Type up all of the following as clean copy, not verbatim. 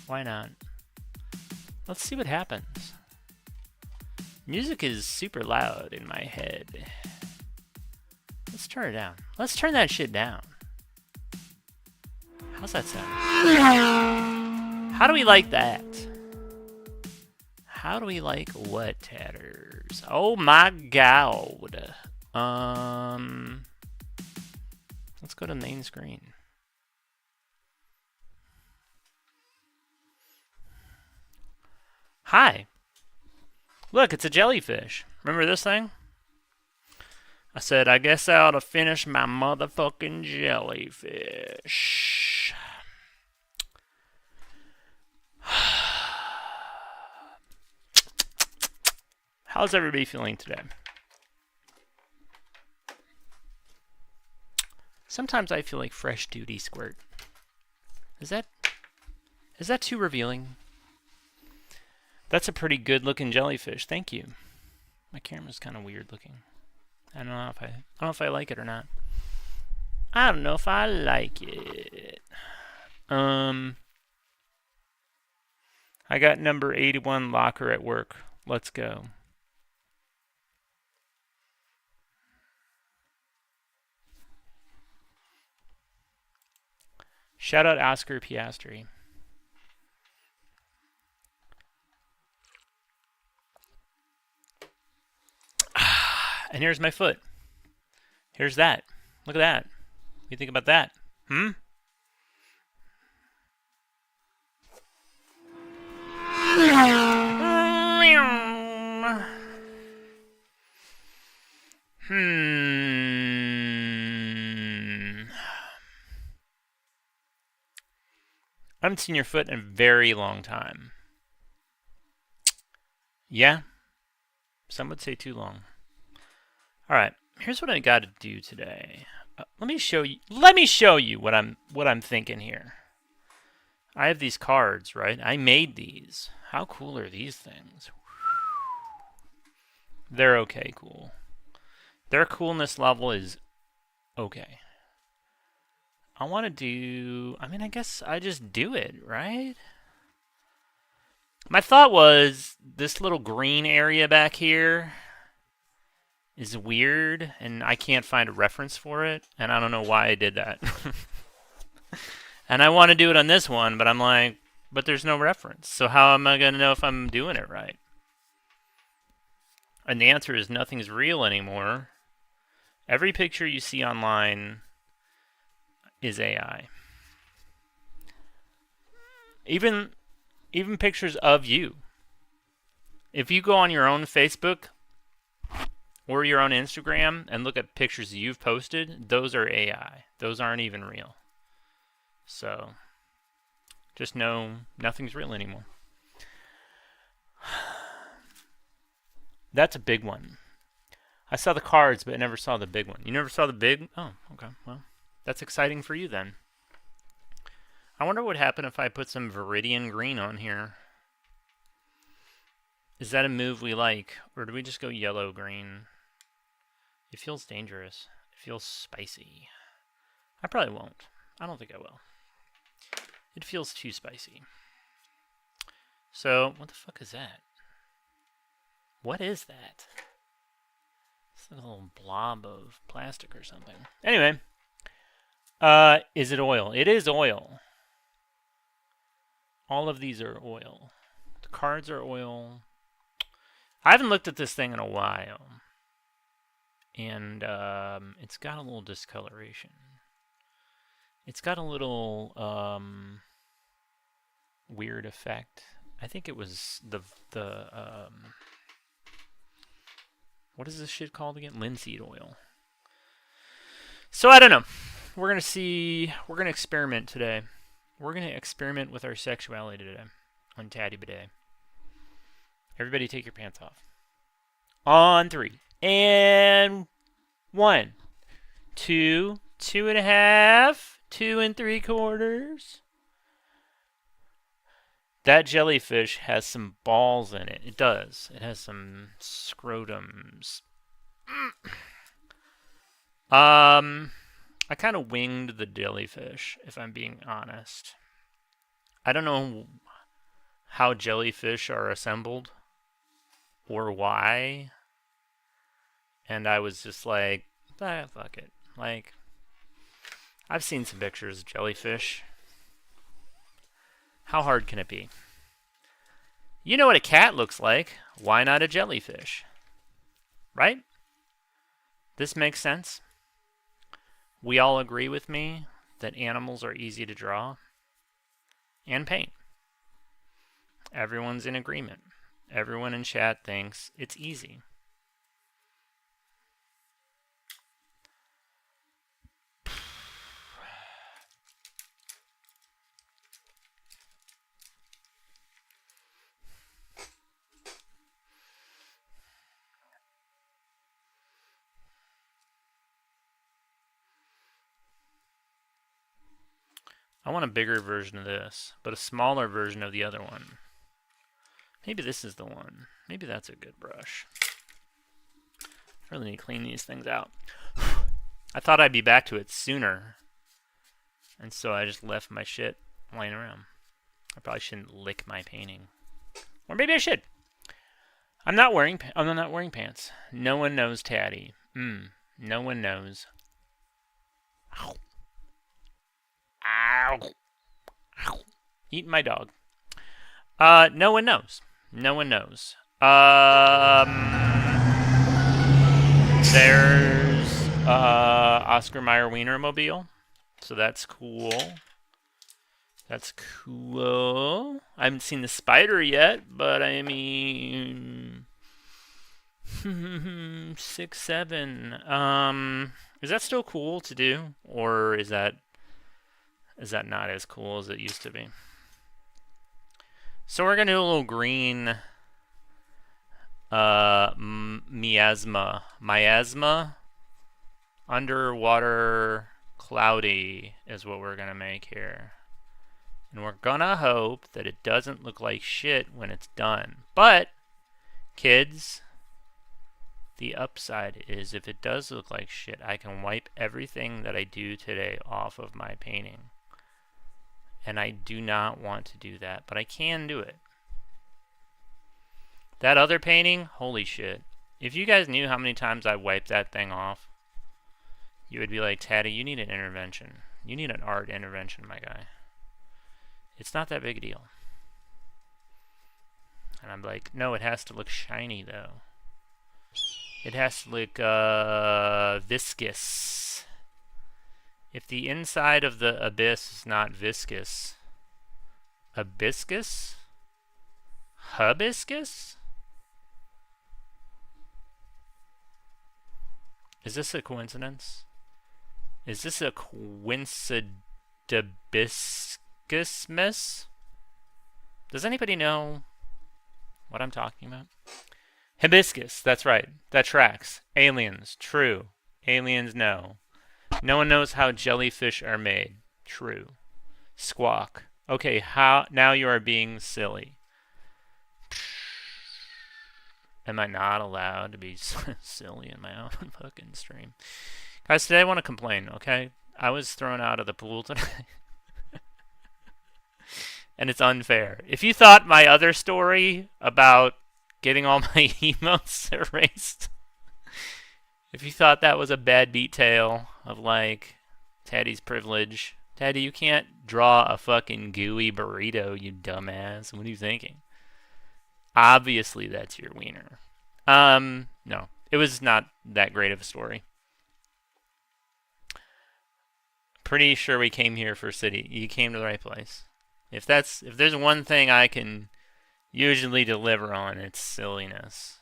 Why not? Let's see what happens. Music is super loud in my head. Let's turn it down. Let's turn that shit down. How's that sound? How do we like that? How do we like what, Tatters? Oh my god. Let's go to main screen. Hi. Look, it's a jellyfish. Remember this thing? I said, I guess I ought to finish my motherfucking jellyfish. How's everybody feeling today? Sometimes I feel like Fresh Duty Squirt. Is that too revealing? That's a pretty good looking jellyfish. Thank you. My camera's kind of weird looking. I don't know if I like it or not. I don't know if I like it. I got number 81 locker at work. Let's go. Shout out Oscar Piastri. And here's my foot. Here's that. Look at that. What do you think about that? Hmm? I haven't seen your foot in a very long time. Yeah? Some would say too long. Alright, here's what I gotta do today. Let me show you what I'm thinking here. I have these cards, right? I made these. How cool are these things? They're okay cool. Their coolness level is okay. I want to do... I mean, I guess I just do it, right? My thought was this little green area back here is weird, and I can't find a reference for it, and I don't know why I did that. And I want to do it on this one, but I'm like, but there's no reference. So how am I going to know if I'm doing it right? And the answer is nothing's real anymore. Every picture you see online is AI. Even pictures of you. If you go on your own Facebook or your own Instagram and look at pictures you've posted, those are AI. Those aren't even real. So, just know nothing's real anymore. That's a big one. I saw the cards, but I never saw the big one. You never saw the big? Oh, okay. Well, that's exciting for you then. I wonder what would happen if I put some Viridian Green on here. Is that a move we like? Or do we just go yellow-green? It feels dangerous. It feels spicy. I probably won't. I don't think I will. It feels too spicy. So, what the fuck is that? What is that? It's like a little blob of plastic or something. Anyway. Is it oil? It is oil. All of these are oil. The cards are oil. I haven't looked at this thing in a while. And it's got a little discoloration. It's got a little weird effect. I think it was the what is this shit called again? Linseed oil. So I don't know. We're gonna see. We're gonna experiment today. We're gonna experiment with our sexuality today on Tatty Bidet. Everybody, take your pants off. On 3 and 1, 2, 2.5, 2 3/4. That jellyfish has some balls in it. It does. It has some scrotums. I kind of winged the jellyfish, if I'm being honest. I don't know how jellyfish are assembled or why. And I was just like, ah, fuck it. Like, I've seen some pictures of jellyfish. How hard can it be? You know what a cat looks like. Why not a jellyfish? Right? This makes sense. We all agree with me that animals are easy to draw and paint. Everyone's in agreement. Everyone in chat thinks it's easy. I want a bigger version of this, but a smaller version of the other one. Maybe this is the one. Maybe that's a good brush. I really need to clean these things out. I thought I'd be back to it sooner, and so I just left my shit laying around. I probably shouldn't lick my painting. Or maybe I should. I'm not wearing pants. No one knows Taddy. No one knows. Ow. Ow. Ow. Eating my dog. No one knows. No one knows. There's Oscar Mayer Wienermobile. So that's cool. That's cool. I haven't seen the spider yet, but I mean 6, 7. Is that still cool to do? Or is that not as cool as it used to be? So we're gonna do a little green miasma. Underwater cloudy is what we're gonna make here. And we're gonna hope that it doesn't look like shit when it's done. But, kids, the upside is if it does look like shit, I can wipe everything that I do today off of my painting. And I do not want to do that, but I can do it. That other painting, holy shit. If you guys knew how many times I wiped that thing off, you would be like, Taddy, you need an intervention. You need an art intervention, my guy. It's not that big a deal. And I'm like, no, it has to look shiny, though. It has to look viscous. If the inside of the abyss is not viscous, hibiscus? Hibiscus? Is this a coincidence? Is this a coincidabiscus? Does anybody know what I'm talking about? Hibiscus, that's right. That tracks. Aliens, true. Aliens, no. No one knows how jellyfish are made. True. Squawk. Okay, now you are being silly. Am I not allowed to be silly in my own fucking stream? Guys, today I want to complain, okay? I was thrown out of the pool today. And it's unfair. If you thought my other story about getting all my emotes erased, if you thought that was a bad beat tale of, like, Taddy's privilege, Taddy, you can't draw a fucking gooey burrito, you dumbass. What are you thinking? Obviously, that's your wiener. No. It was not that great of a story. Pretty sure we came here for city. You came to the right place. If there's one thing I can usually deliver on, it's silliness.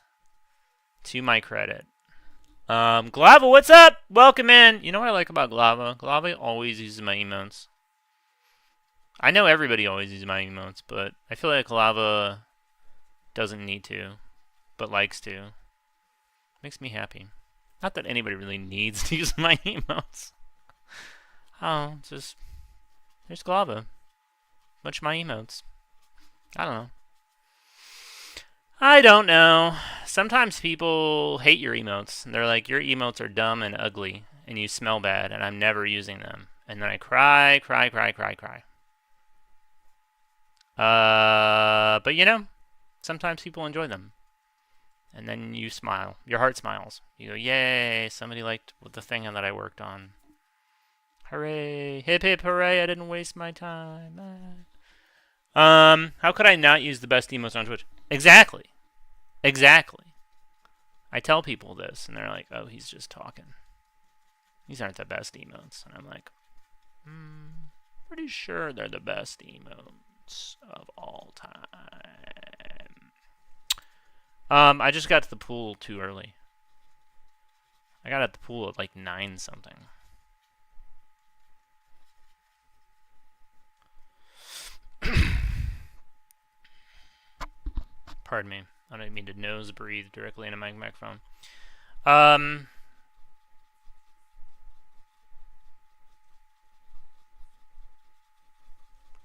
To my credit. Glava, what's up? Welcome in. You know what I like about Glava? Glava always uses my emotes. I know everybody always uses my emotes, but I feel like Glava doesn't need to, but likes to. Makes me happy. Not that anybody really needs to use my emotes. Oh, just there's Glava. Much my emotes. I don't know. I don't know. Sometimes people hate your emotes. And they're like, your emotes are dumb and ugly, and you smell bad, and I'm never using them. And then I cry. But you know, sometimes people enjoy them. And then you smile. Your heart smiles. You go, yay, somebody liked the thing that I worked on. Hooray. Hip hip hooray, I didn't waste my time. How could I not use the best emotes on Twitch? Exactly. Exactly. I tell people this, and they're like, oh, he's just talking. These aren't the best emotes. And I'm like, pretty sure they're the best emotes of all time. I just got to the pool too early. I got at the pool at like 9 something. Pardon me. I don't mean to nose breathe directly into my microphone. Then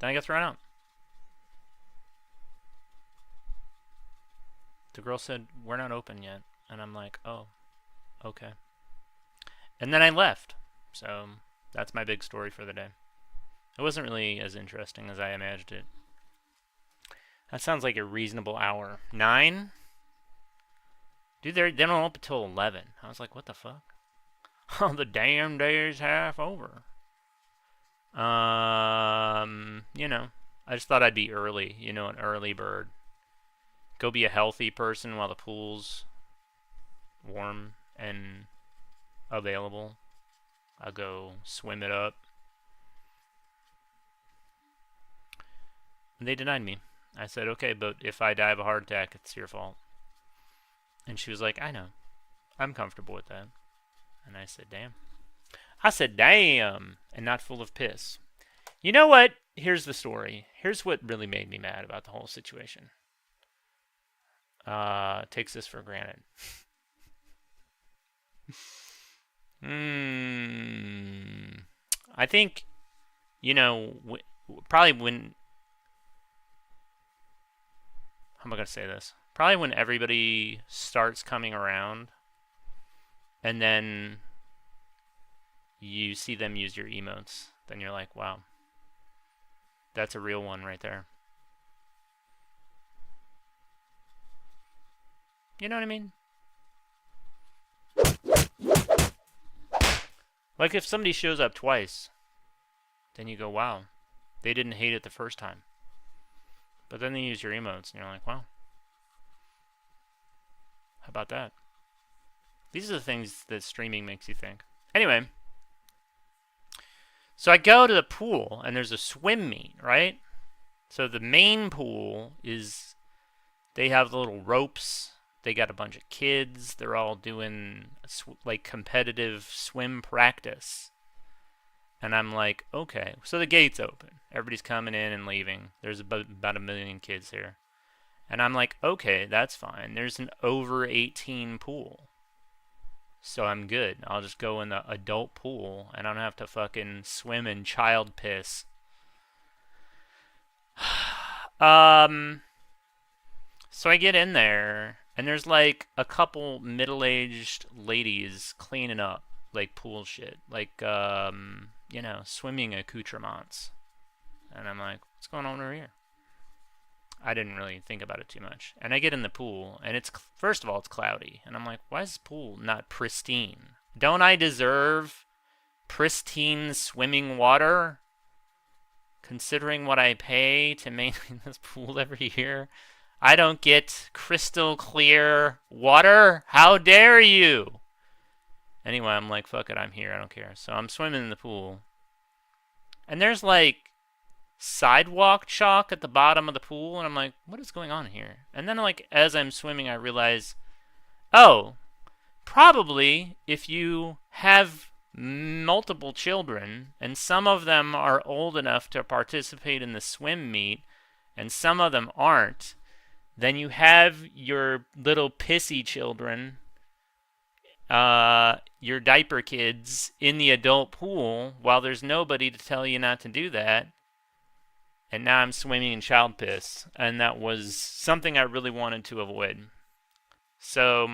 I got thrown out. The girl said, we're not open yet. And I'm like, oh, okay. And then I left. So that's my big story for the day. It wasn't really as interesting as I imagined it. That sounds like a reasonable hour. 9? Dude, they don't open until 11. I was like, what the fuck? Oh, the damn day is half over. You know, I just thought I'd be early. You know, an early bird. Go be a healthy person while the pool's warm and available. I'll go swim it up. And they denied me. I said, okay, but if I die of a heart attack, it's your fault. And she was like, I know. I'm comfortable with that. And I said, damn. I said, damn. And not full of piss. You know what? Here's the story. Here's what really made me mad about the whole situation. Takes this for granted. I think, you know, probably when... How am I going to say this? Probably when everybody starts coming around and then you see them use your emotes, then you're like, wow, that's a real one right there. You know what I mean? Like if somebody shows up twice, then you go, wow, they didn't hate it the first time. But then they use your emotes, and you're like, wow. How about that? These are the things that streaming makes you think. Anyway, so I go to the pool, and there's a swim meet, right? So the main pool is, they have the little ropes. They got a bunch of kids. They're all doing, like, competitive swim practice. And I'm like, okay. So the gate's open. Everybody's coming in and leaving. There's about 1 million kids here. And I'm like, okay, that's fine. There's an over 18 pool. So I'm good. I'll just go in the adult pool and I don't have to fucking swim in child piss. So I get in there and there's like a couple middle-aged ladies cleaning up like pool shit. Like, you know, swimming accoutrements. And I'm like, what's going on over here? I didn't really think about it too much. And I get in the pool, and it's, first of all, it's cloudy. And I'm like, why is this pool not pristine? Don't I deserve pristine swimming water? Considering what I pay to maintain this pool every year, I don't get crystal clear water? How dare you? Anyway, I'm like, fuck it, I'm here, I don't care. So I'm swimming in the pool. And there's like sidewalk chalk at the bottom of the pool, and I'm like, what is going on here? And then like as I'm swimming, I realize, oh, probably if you have multiple children and some of them are old enough to participate in the swim meet and some of them aren't, then you have your little pissy children, your diaper kids in the adult pool while there's nobody to tell you not to do that. And now I'm swimming in child piss. And that was something I really wanted to avoid. So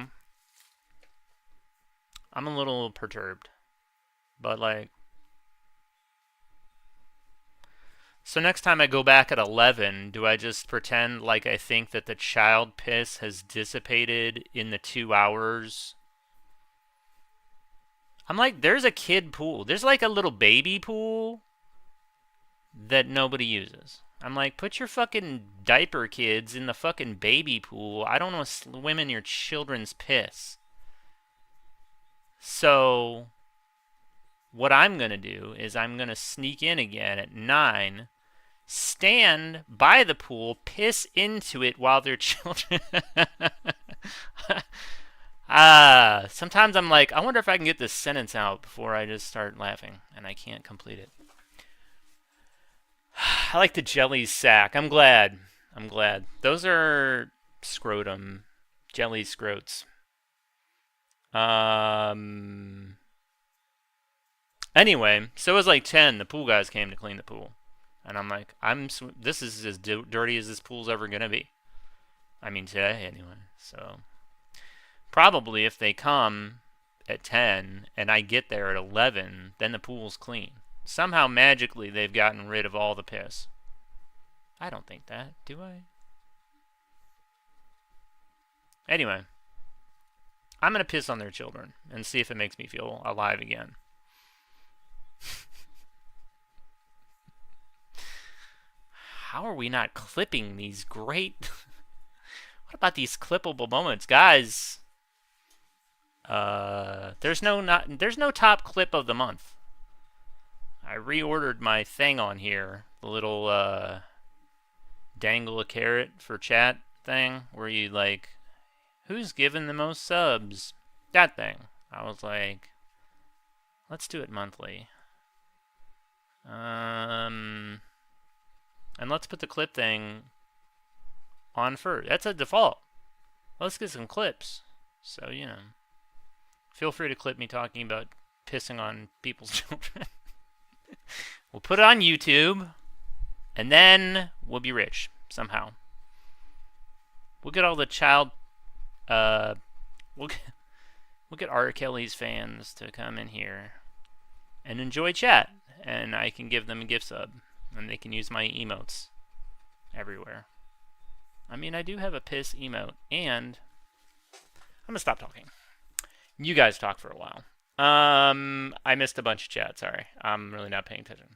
I'm a little perturbed. But like, So next time I go back at 11, do I just pretend like I think that the child piss has dissipated in the 2 hours? I'm like, there's a kid pool. There's like a little baby pool that nobody uses. I'm like, put your fucking diaper kids in the fucking baby pool. I don't want to swim in your children's piss. So, what I'm going to do is I'm going to sneak in again at 9, stand by the pool, piss into it while their children. Sometimes I'm like, I wonder if I can get this sentence out before I just start laughing, and I can't complete it. I like the jelly sack. I'm glad. I'm glad. Those are scrotum. Jelly scrotes. Anyway, so it was like 10. The pool guys came to clean the pool. And I'm like, this is as dirty as this pool's ever going to be. I mean, today, anyway. So, probably if they come at 10 and I get there at 11, then the pool's clean. Somehow, magically, they've gotten rid of all the piss. I don't think that, do I? Anyway, I'm going to piss on their children and see if it makes me feel alive again. How are we not clipping these great... What about these clippable moments? Guys, there's no top clip of the month. I reordered my thing on here, the little dangle a carrot for chat thing, where you like, who's given the most subs? That thing. I was like, let's do it monthly. And let's put the clip thing on first. That's a default. Let's get some clips. So, you know, feel free to clip me talking about pissing on people's children. We'll put it on YouTube, and then we'll be rich somehow. We'll get all the child. We'll get R. Kelly's fans to come in here and enjoy chat, and I can give them a gift sub, and they can use my emotes everywhere. I mean, I do have a piss emote, and I'm gonna stop talking. You guys talk for a while. I missed a bunch of chat. Sorry, I'm really not paying attention.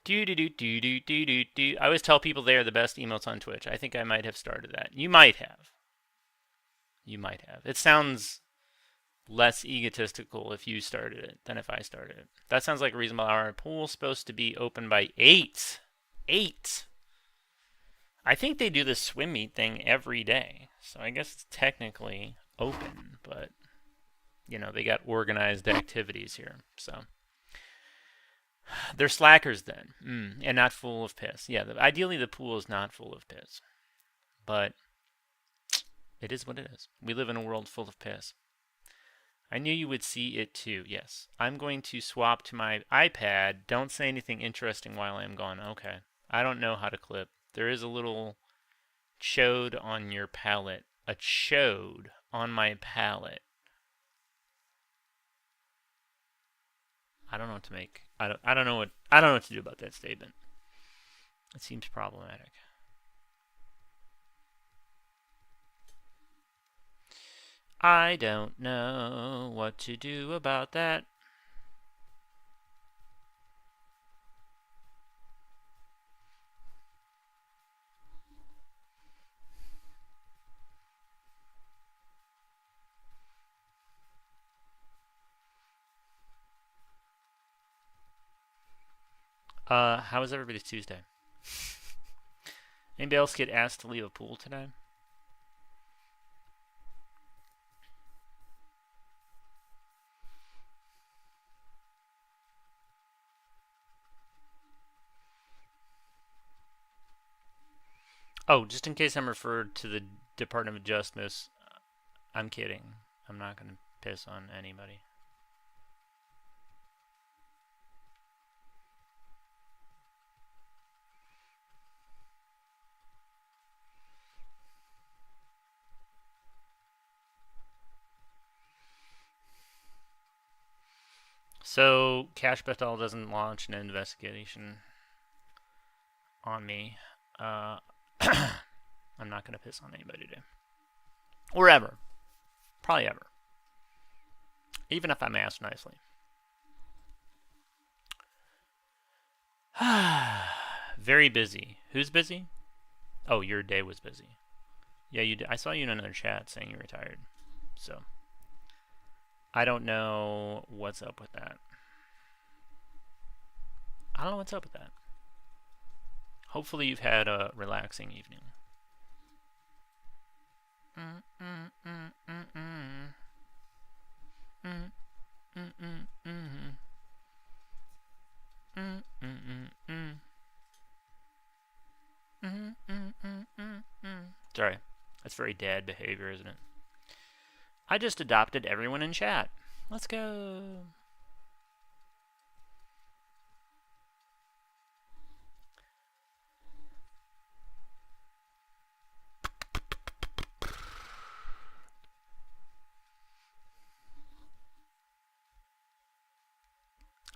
I always tell people they are the best emotes on Twitch. I think I might have started that. You might have. You might have. It sounds less egotistical if you started it than if I started it. That sounds like a reasonable hour. Pool's supposed to be open by 8. 8. I think they do the swim meet thing every day. So I guess it's technically open, but you know, they got organized activities here. So they're slackers then, and not full of piss. Yeah, ideally the pool is not full of piss, but it is what it is. We live in a world full of piss. I knew you would see it too. Yes, I'm going to swap to my iPad. Don't say anything interesting while I'm gone. Okay. I don't know how to clip. There is a little chode on your palette. A chode on my palette. I don't know what to make. I don't know what to do about that statement. It seems problematic. I don't know what to do about that. How was everybody's Tuesday? Anybody else get asked to leave a pool today? Oh, just in case I'm referred to the Department of Justice, I'm kidding. I'm not going to piss on anybody. So Cash Betel doesn't launch an investigation on me. I'm not gonna piss on anybody today, or ever, probably ever, even if I'm asked nicely. Very busy. Who's busy? Oh, your day was busy. Yeah, you did. I saw you in another chat saying you retired. So I don't know what's up with that. I don't know what's up with that. Hopefully you've had a relaxing evening. Sorry, that's very dad behavior, isn't it? I just adopted everyone in chat. Let's go.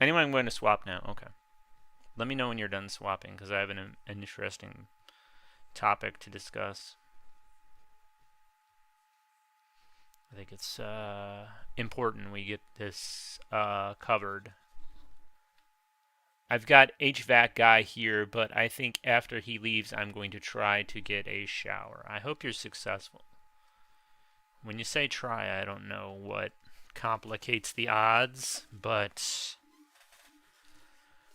Anyone going to swap now? Okay. Let me know when you're done swapping, because I have an interesting topic to discuss. I think it's important we get this covered. I've got HVAC guy here, but I think after he leaves, I'm going to try to get a shower. I hope you're successful. When you say try, I don't know what complicates the odds, but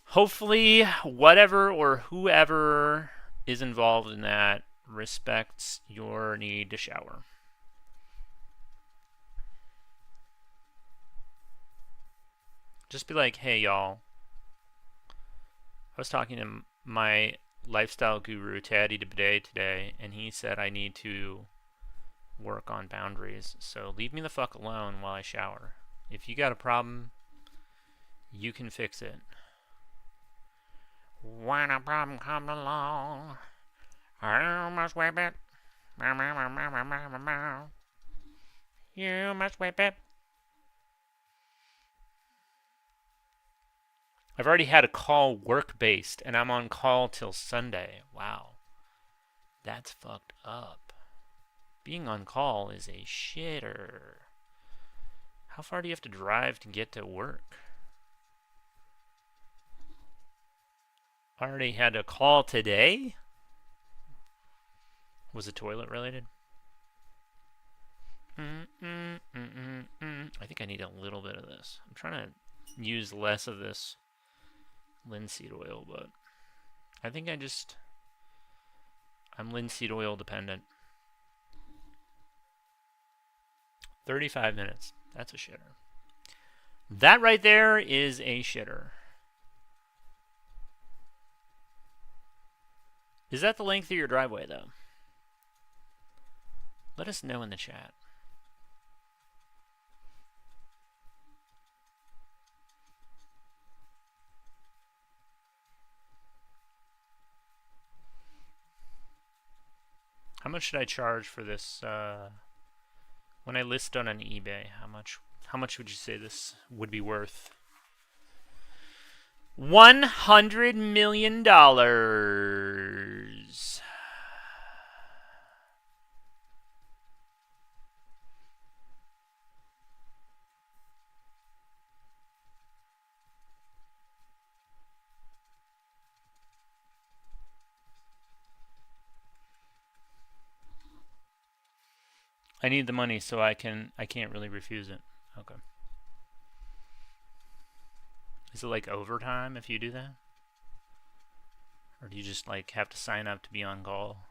hopefully whatever or whoever is involved in that respects your need to shower. Just be like, hey, y'all. I was talking to my lifestyle guru, Taddy Bidet, today, and he said I need to work on boundaries. So leave me the fuck alone while I shower. If you got a problem, you can fix it. When a problem comes along, I must whip it. You must whip it. I've already had a call work-based, and I'm on call till Sunday. Wow. That's fucked up. Being on call is a shitter. How far do you have to drive to get to work? Already had a call today? Was it toilet related? I think I need a little bit of this. I'm trying to use less of this linseed oil, but I think I'm linseed oil dependent. 35 minutes. That's a shitter. That right there is a shitter. Is that the length of your driveway, though? Let us know in the chat. How much should I charge for this? When I list on eBay, how much would you say this would be worth? $100 million. I need the money so I can't really refuse it. Okay. Is it like overtime if you do that? Or do you just like have to sign up to be on call?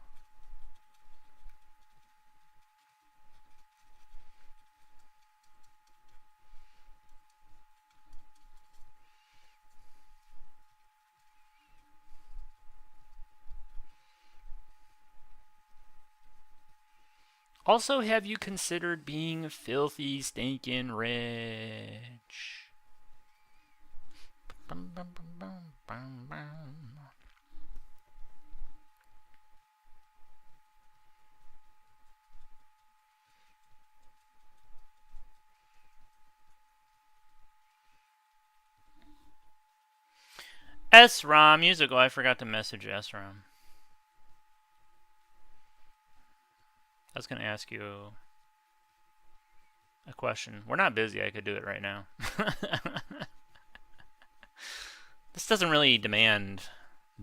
Also, have you considered being filthy, stinking rich? SROM musical. I forgot to message SROM. I was going to ask you a question. We're not busy. I could do it right now. This doesn't really demand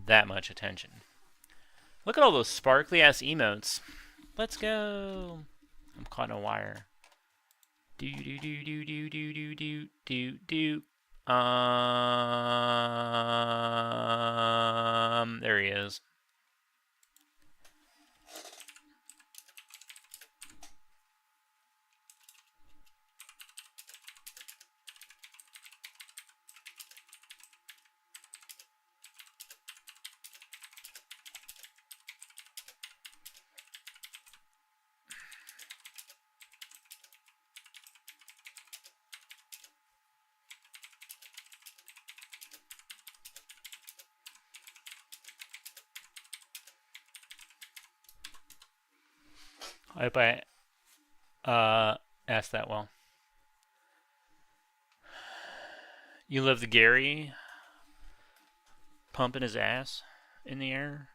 that much attention. Look at all those sparkly ass emotes. Let's go. I'm caught in a wire. Do do do do do do do do do do. There he is. I hope I asked that well. You love the Gary pumping his ass in the air?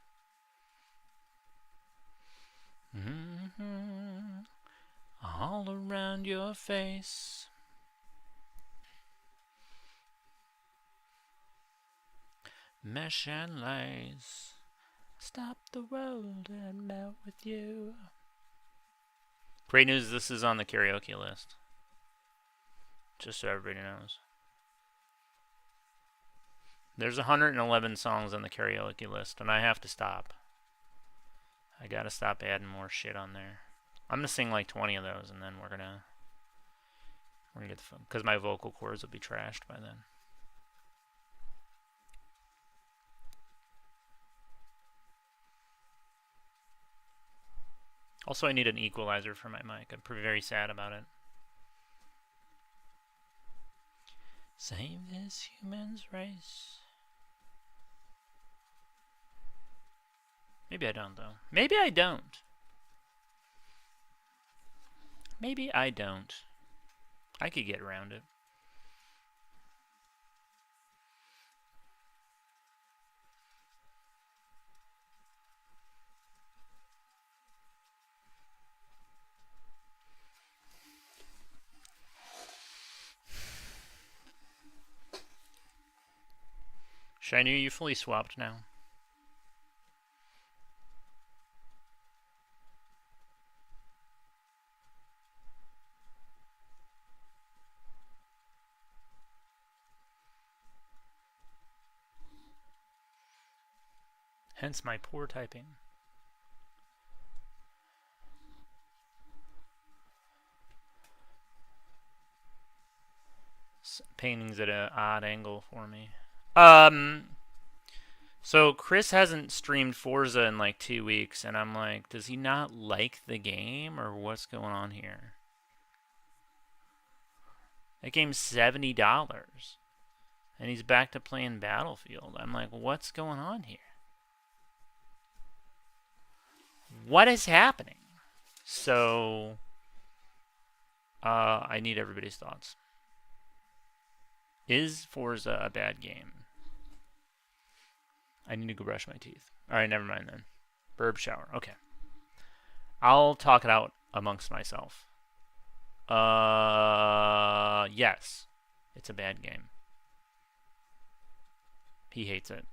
Mm-hmm. All around your face. Mesh and lace. Stop the world and melt with you. Great news, this is on the karaoke list. Just so everybody knows. There's 111 songs on the karaoke list, and I have to stop. I gotta stop adding more shit on there. I'm gonna sing like 20 of those, and then we're gonna get the fun, because my vocal cords will be trashed by then. Also, I need an equalizer for my mic. I'm very sad about it. Save this human's race. Maybe I don't, though. Maybe I don't. Maybe I don't. I could get around it. Shiny, are you fully swapped now? Hence my poor typing. Paintings at an odd angle for me. So Chris hasn't streamed Forza in like 2 weeks, and I'm like, does he not like the game, or what's going on here? That game's $70, and he's back to playing Battlefield. I'm like, what's going on here? What is happening? So, I need everybody's thoughts. Is Forza a bad game? I need to go brush my teeth. Alright, never mind then. Burb shower. Okay. I'll talk it out amongst myself. Yes. It's a bad game. He hates it.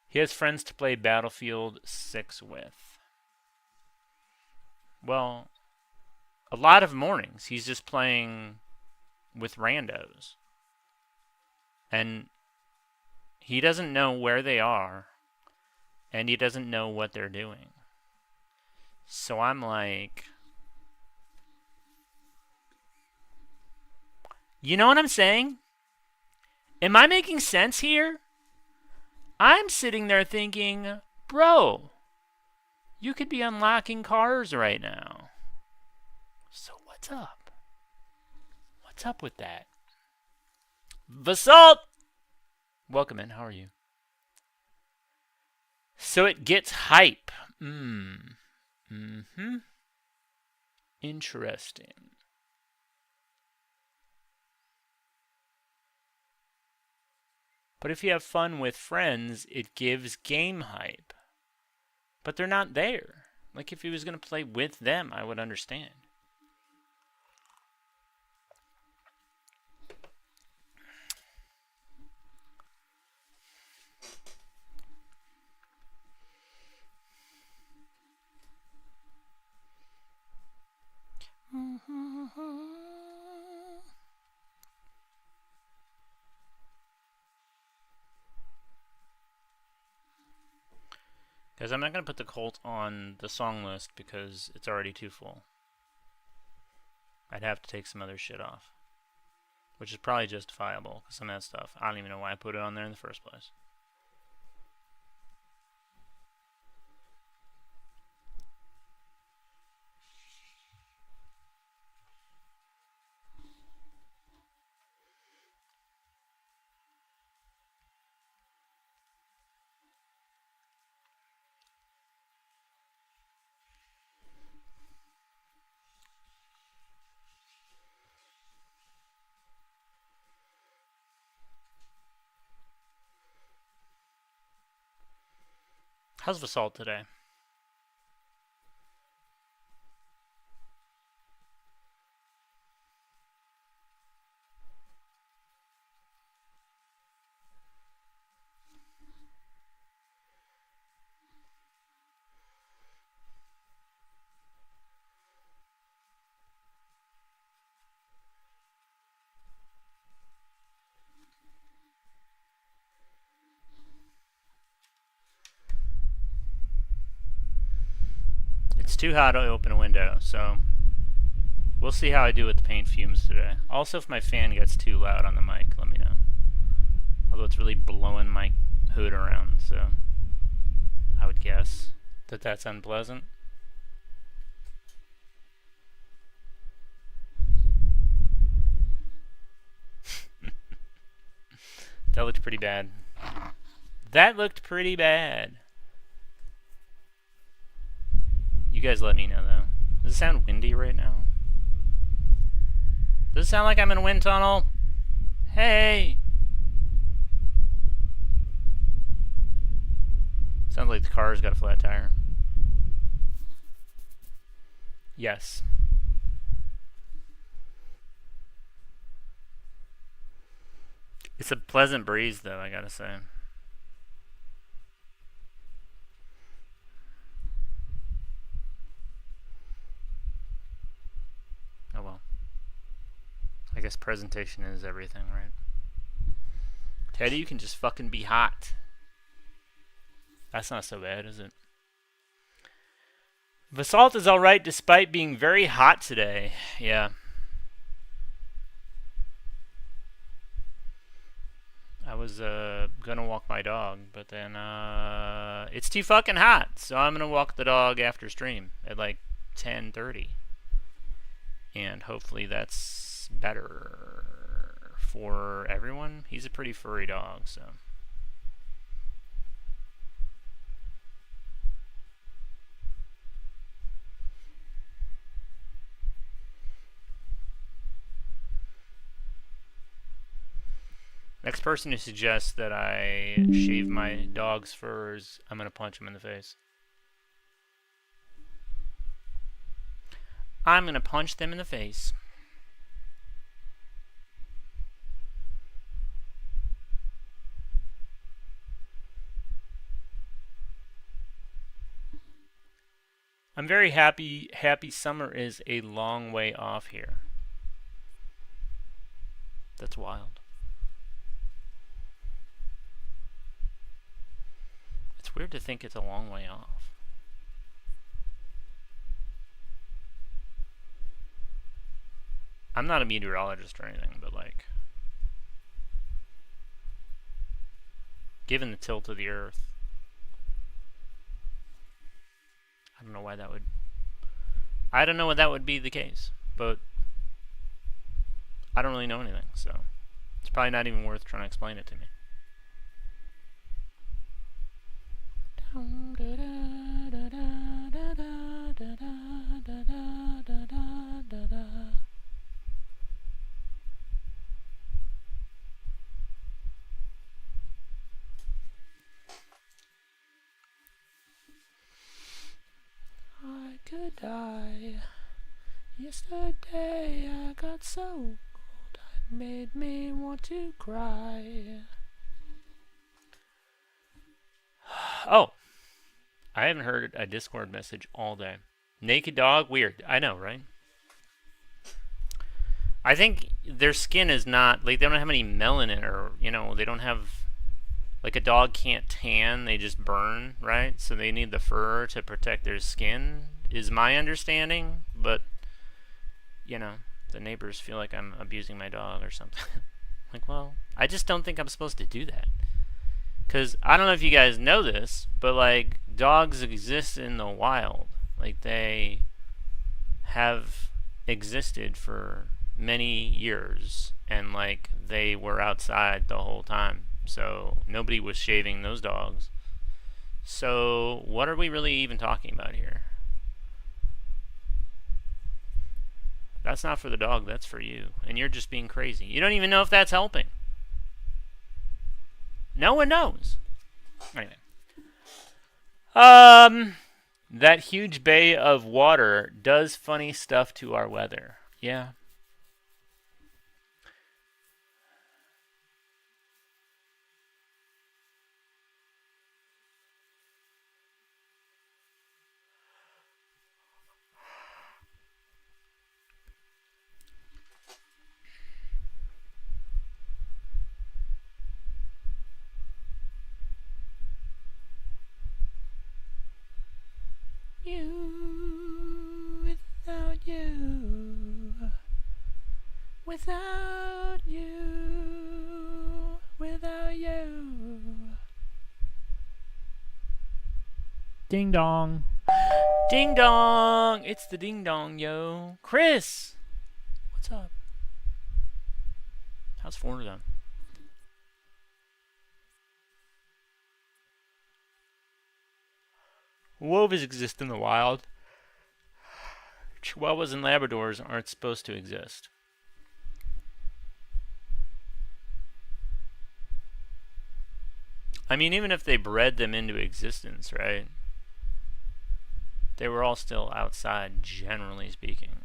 He has friends to play Battlefield 6 with. Well, a lot of mornings he's just playing with randos. And he doesn't know where they are, and he doesn't know what they're doing. So I'm like, you know what I'm saying? Am I making sense here? I'm sitting there thinking, bro, you could be unlocking cars right now. So what's up? What's up with that? Basalt! Welcome in. How are you? So it gets hype. Mm-hmm. Interesting. But if you have fun with friends, it gives game hype. But they're not there. Like if he was going to play with them, I would understand. Guys, I'm not going to put the Colt on the song list because it's already too full. I'd have to take some other shit off. Which is probably justifiable, because some of that stuff, I don't even know why I put it on there in the first place. How's Vasalt today? It's too hot to open a window, so we'll see how I do with the paint fumes today. Also, if my fan gets too loud on the mic, let me know. Although it's really blowing my hood around, so I would guess that that's unpleasant. That looked pretty bad. That looked pretty bad. You guys let me know, though. Does it sound windy right now? Does it sound like I'm in a wind tunnel? Hey! Sounds like the car's got a flat tire. Yes. It's a pleasant breeze, though, I gotta say. Oh well. I guess presentation is everything, right? Teddy, you can just fucking be hot. That's not so bad, is it? Vasalt is alright despite being very hot today. Yeah. I was gonna walk my dog, but then it's too fucking hot, so I'm gonna walk the dog after stream at like 10:30, and hopefully that's better for everyone. He's a pretty furry dog, so. Next person who suggests that I shave my dog's furs, I'm going to punch him in the face. I'm going to punch them in the face. I'm very happy summer is a long way off here. That's wild. It's weird to think it's a long way off. I'm not a meteorologist or anything, but like, given the tilt of the Earth, I don't know why that would. I don't know why that would be the case, but I don't really know anything, so it's probably not even worth trying to explain it to me. I could die. Yesterday I got so cold, it made me want to cry. Oh, I haven't heard a Discord message all day. Naked dog? Weird. I know, right? I think their skin is not, like, they don't have any melanin, or, you know, they don't have, like, a dog can't tan, they just burn, right? So they need the fur to protect their skin, is my understanding, but, you know, the neighbors feel like I'm abusing my dog or something. Like, well, I just don't think I'm supposed to do that. Because I don't know if you guys know this, but, like, dogs exist in the wild. Like, they have existed for many years, and, like, they were outside the whole time. So nobody was shaving those dogs. So what are we really even talking about here? That's not for the dog, that's for you. And you're just being crazy. You don't even know if that's helping. No one knows. Anyway. That huge bay of water does funny stuff to our weather. Yeah. You, without you, without you, without you. Ding dong. Ding dong! It's the ding dong, yo. Chris! What's up? How's Florida done? Wolves exist in the wild. Chihuahuas and Labradors aren't supposed to exist. I mean, even if they bred them into existence, right? They were all still outside, generally speaking.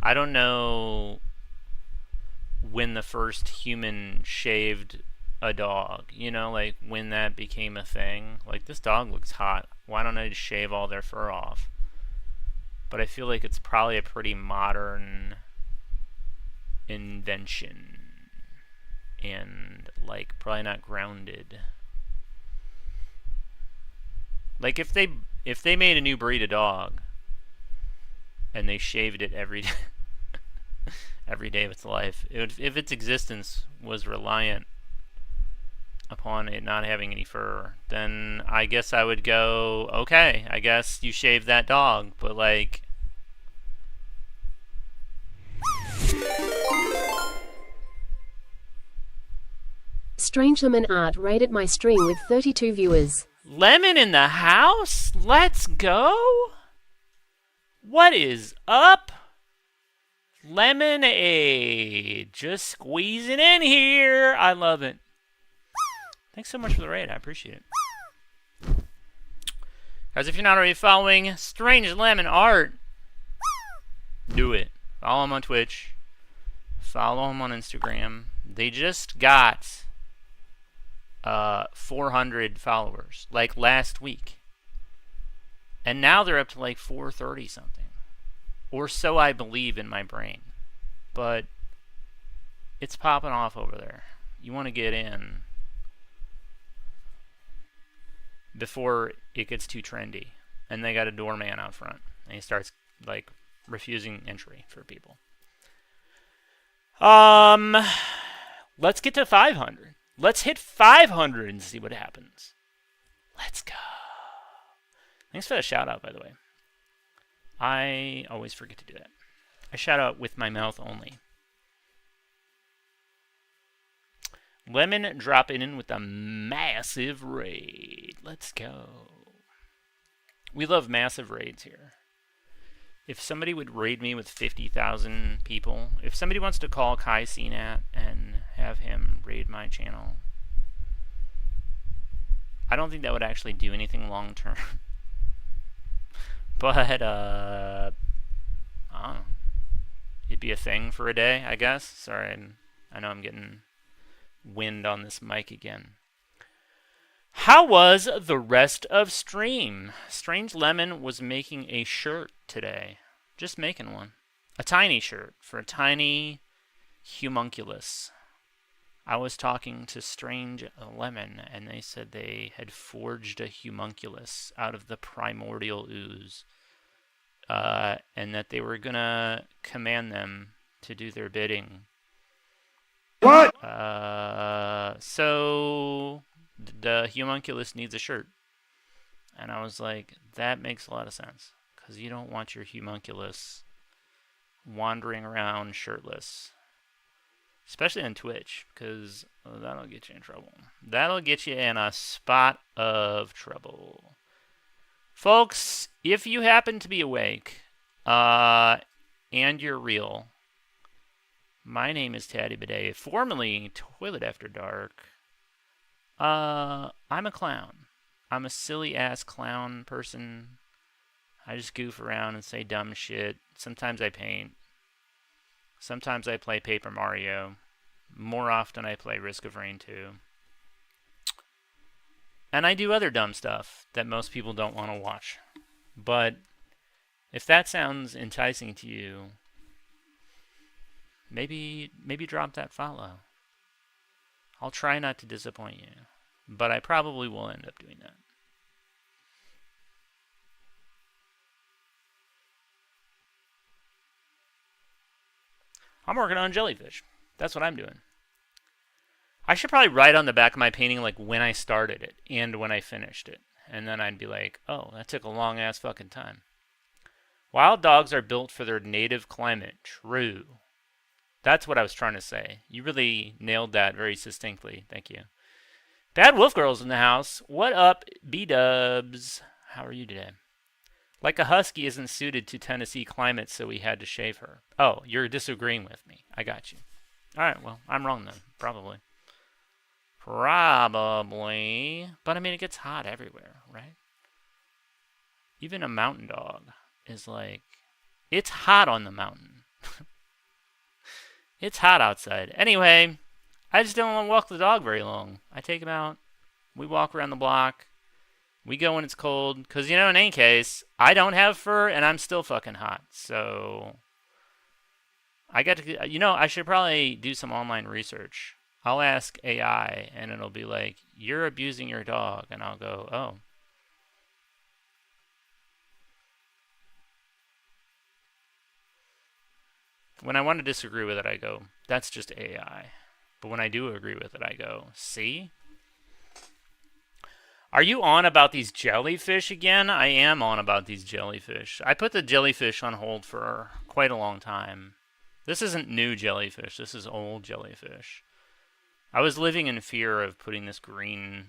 I don't know when the first human shaved a dog, you know, like when that became a thing. Like, this dog looks hot. Why don't I just shave all their fur off? But I feel like it's probably a pretty modern invention. And, like, probably not grounded. Like, if they made a new breed of dog and they shaved it every day of its life, if its existence was reliant upon it not having any fur, then I guess I would go, okay, I guess you shave that dog, but, like, Strange Lemon Art rated my stream with 32 viewers. Lemon in the house? Let's go? What is up? Lemonade. Just squeezing in here. I love it. Thanks so much for the raid. I appreciate it. Guys, if you're not already following Strange Lemon Art, do it. Follow him on Twitch. Follow him on Instagram. They just got 400 followers, like, last week. And now they're up to, like, 430 something. Or so I believe in my brain. But it's popping off over there. You want to get in before it gets too trendy. And they got a doorman out front. And he starts, like, refusing entry for people. Let's get to 500. Let's hit 500 and see what happens. Let's go. Thanks for that shout out, by the way. I always forget to do that. I shout out with my mouth only. Lemon dropping in with a massive raid. Let's go. We love massive raids here. If somebody would raid me with 50,000 people, if somebody wants to call Kai CNAT and have him raid my channel, I don't think that would actually do anything long term. But, I don't know. It'd be a thing for a day, I guess. Sorry, I know I'm getting wind on this mic again. How was the rest of stream? Strange Lemon was making a shirt today. Just making one. A tiny shirt for a tiny homunculus. I was talking to Strange Lemon, and they said they had forged a homunculus out of the primordial ooze. And that they were going to command them to do their bidding. What? So the homunculus needs a shirt. And I was like, that makes a lot of sense. Because you don't want your homunculus wandering around shirtless. Especially on Twitch, because that'll get you in trouble. That'll get you in a spot of trouble. Folks, if you happen to be awake, and you're real, my name is Taddy Bidet, formerly Toilet After Dark. I'm a clown. I'm a silly-ass clown person. I just goof around and say dumb shit. Sometimes I paint. Sometimes I play Paper Mario. More often I play Risk of Rain 2. And I do other dumb stuff that most people don't want to watch. But if that sounds enticing to you, maybe drop that follow. I'll try not to disappoint you, but I probably will end up doing that. I'm working on jellyfish. That's what I'm doing. I should probably write on the back of my painting like when I started it and when I finished it. And then I'd be like, oh, that took a long ass fucking time. Wild dogs are built for their native climate. True. That's what I was trying to say. You really nailed that very succinctly. Thank you. Bad Wolf Girl's in the house. What up, B-dubs? How are you today? Like a husky isn't suited to Tennessee climate, so we had to shave her. Oh, you're disagreeing with me. I got you. All right, well, I'm wrong then. Probably. Probably. But I mean, it gets hot everywhere, right? Even a mountain dog is like, it's hot on the mountain. It's hot outside. Anyway, I just don't want to walk the dog very long. I take him out. We walk around the block. We go when it's cold. Because, you know, in any case, I don't have fur and I'm still fucking hot. So, I got to, you know, I should probably do some online research. I'll ask AI and it'll be like, you're abusing your dog. And I'll go, oh. When I want to disagree with it, I go, that's just AI. But when I do agree with it, I go, see? Are you on about these jellyfish again? I am on about these jellyfish. I put the jellyfish on hold for quite a long time. This isn't new jellyfish. This is old jellyfish. I was living in fear of putting this green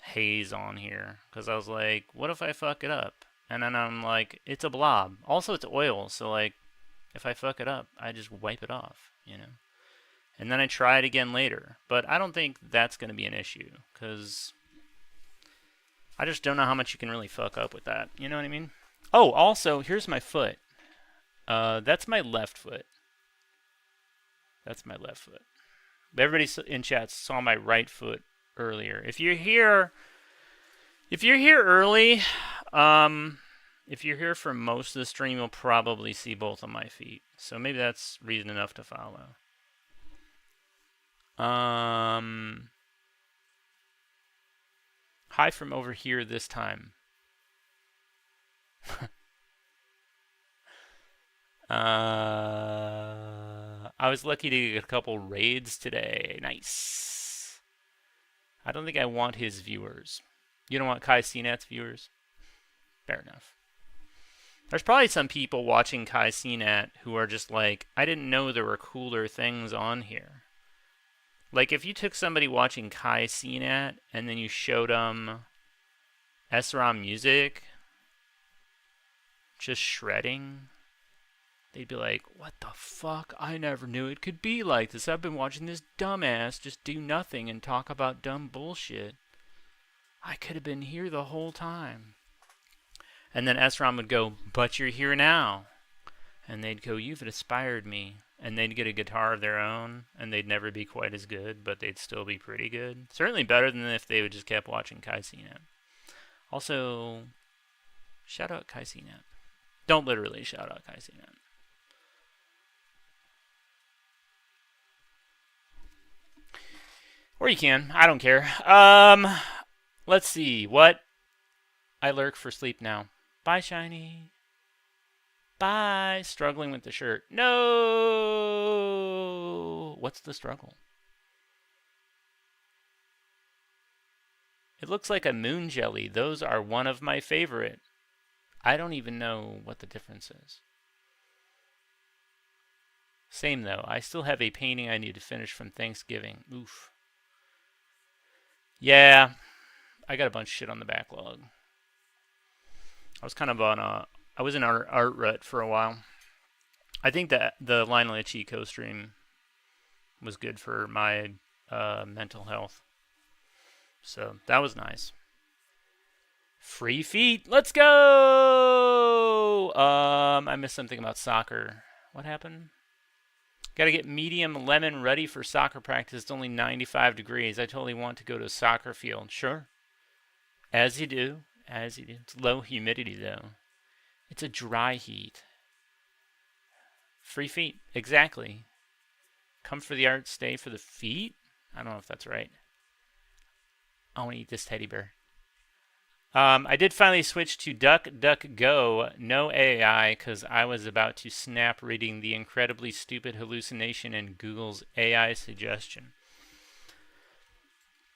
haze on here. Because I was like, what if I fuck it up? And then I'm like, it's a blob. Also, it's oil. So, like, if I fuck it up, I just wipe it off, you know? And then I try it again later. But I don't think that's going to be an issue. Because I just don't know how much you can really fuck up with that. You know what I mean? Oh, also, here's my foot. That's my left foot. That's my left foot. Everybody in chat saw my right foot earlier. If you're here early, if you're here for most of the stream, you'll probably see both of my feet. So maybe that's reason enough to follow. Hi from over here this time. I was lucky to get a couple raids today. Nice. I don't think I want his viewers. You don't want Kai CNET's viewers? Fair enough. There's probably some people watching Kai CNET who are just like, I didn't know there were cooler things on here. Like if you took somebody watching Kai CNET and then you showed them SRAM music just shredding, they'd be like, what the fuck? I never knew it could be like this. I've been watching this dumbass just do nothing and talk about dumb bullshit. I could have been here the whole time. And then SRAM would go, but you're here now. And they'd go, you've inspired me. And they'd get a guitar of their own, and they'd never be quite as good, but they'd still be pretty good. Certainly better than if they would just kept watching Kai CNET. Also, shout out Kai CNET. Don't literally shout out Kai CNET. Or you can. I don't care. Let's see. What? I lurk for sleep now. Bye, Shiny. Bye. Struggling with the shirt. No. What's the struggle? It looks like a moon jelly. Those are one of my favorite. I don't even know what the difference is. Same though. I still have a painting I need to finish from Thanksgiving. Oof. Yeah. I got a bunch of shit on the backlog. I was kind of on a... I was in art rut for a while. I think that the Lionel Richie co-stream was good for my mental health. So that was nice. Free feet. Let's go! I missed something about soccer. What happened? Got to get medium lemon ready for soccer practice. It's only 95 degrees. I totally want to go to a soccer field. Sure. As you do. As you do. It's low humidity though. It's a dry heat. Free feet. Exactly. Come for the art, stay for the feet? I don't know if that's right. I want to eat this teddy bear. I did finally switch to DuckDuckGo, no AI, because I was about to snap reading the incredibly stupid hallucination in Google's AI suggestion.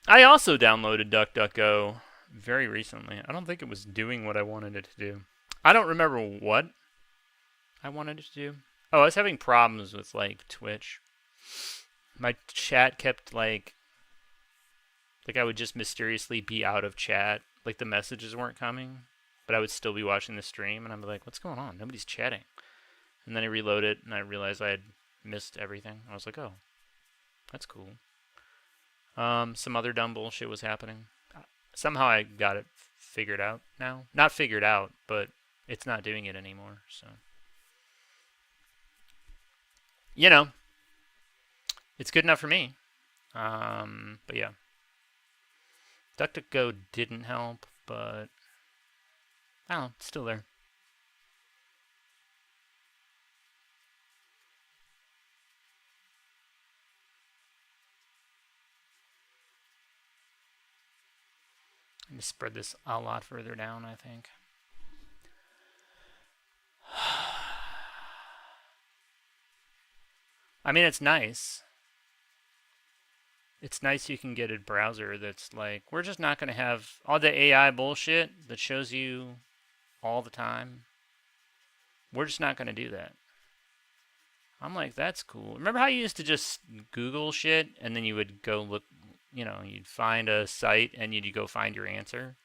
I also downloaded DuckDuckGo very recently. I don't think it was doing what I wanted it to do. I don't remember what I wanted it to do. Oh, I was having problems with, like, Twitch. My chat kept, like I would just mysteriously be out of chat. Like, the messages weren't coming, but I would still be watching the stream, and I'd be like, what's going on? Nobody's chatting. And then I reload it, and I realized I had missed everything. I was like, oh, that's cool. Some other dumb bullshit was happening. Somehow I got it figured out now. Not figured out, but it's not doing it anymore, so. You know, it's good enough for me. But yeah. DuckDuckGo didn't help, but I don't know, it's still there. I'm going to spread this a lot further down, I think. I mean, it's nice. It's nice you can get a browser that's like, we're just not going to have all the AI bullshit that shows you all the time. We're just not going to do that. I'm like, that's cool. Remember how you used to just Google shit and then you would go look, you know, you'd find a site and you'd go find your answer?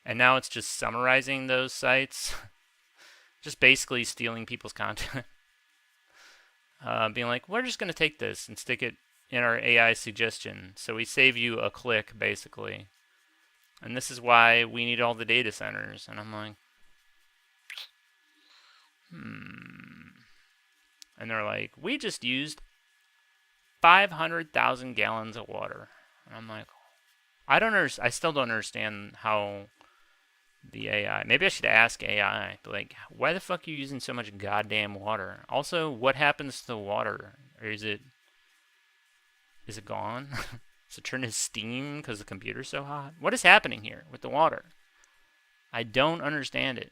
And now it's just summarizing those sites. Just basically stealing people's content. Being like, we're just going to take this and stick it in our AI suggestion. So we save you a click, basically. And this is why we need all the data centers. And I'm like, And they're like, we just used 500,000 gallons of water. And I'm like, I still don't understand how the AI, maybe I should ask AI, but like, why the fuck are you using so much goddamn water? Also, what happens to the water? Or is it gone? Does it turn to steam because the computer's so hot? What is happening here with the water? I don't understand it.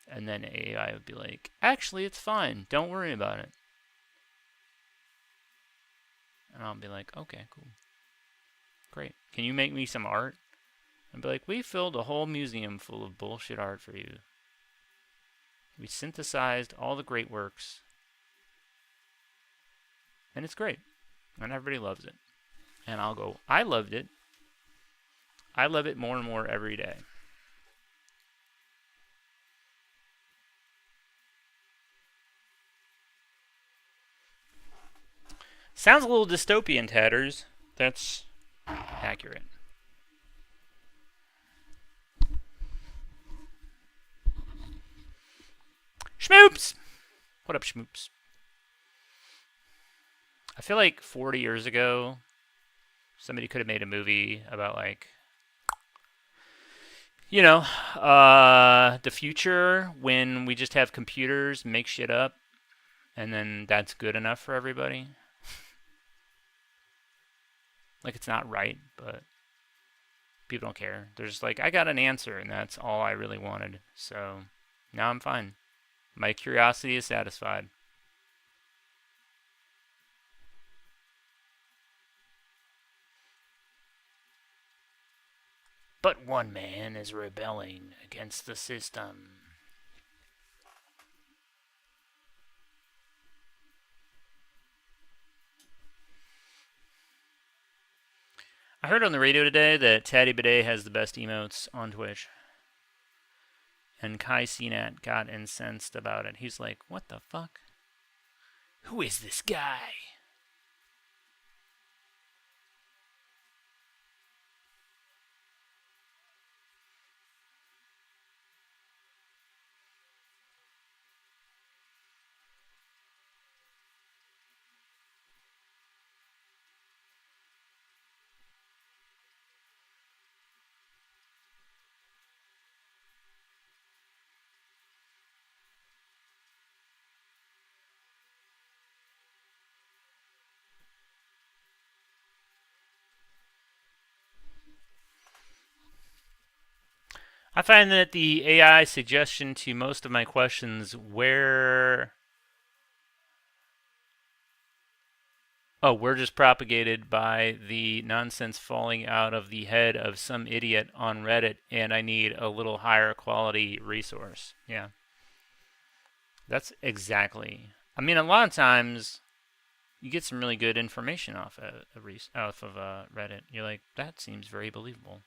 And then AI would be like, actually, it's fine. Don't worry about it. And I'll be like, okay, cool. Great. Can you make me some art? And be like, we filled a whole museum full of bullshit art for you. We synthesized all the great works. And it's great. And everybody loves it. And I'll go, I loved it. I love it more and more every day. Sounds a little dystopian, Tatters. That's accurate. Schmoops! What up, Schmoops? I feel like 40 years ago, somebody could have made a movie about, like, you know, the future when we just have computers make shit up, and then that's good enough for everybody. Like, it's not right, but people don't care. They're just like, I got an answer, and that's all I really wanted. So now I'm fine. My curiosity is satisfied. But one man is rebelling against the system. I heard on the radio today that Taddy Bidet has the best emotes on Twitch. And Kai Cenat got incensed about it. He's like, what the fuck? Who is this guy? I find that the AI suggestion to most of my questions were just propagated by the nonsense falling out of the head of some idiot on Reddit, and I need a little higher quality resource. Yeah. That's exactly. I mean, a lot of times you get some really good information off of Reddit. You're like, that seems very believable.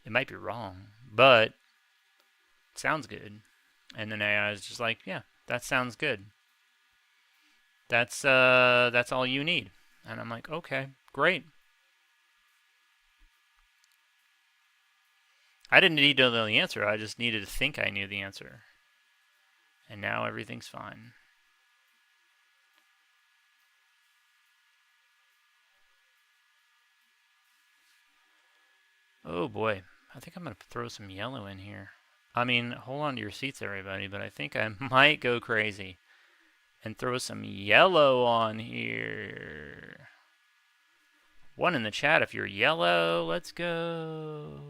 It might be wrong, but it sounds good. And then AI is just like, yeah, that sounds good. That's all you need. And I'm like, okay, great. I didn't need to know the answer. I just needed to think I knew the answer. And now everything's fine. Oh boy, I think I'm gonna throw some yellow in here. I mean, hold on to your seats, everybody, but I think I might go crazy and throw some yellow on here. One in the chat if you're yellow. Let's go.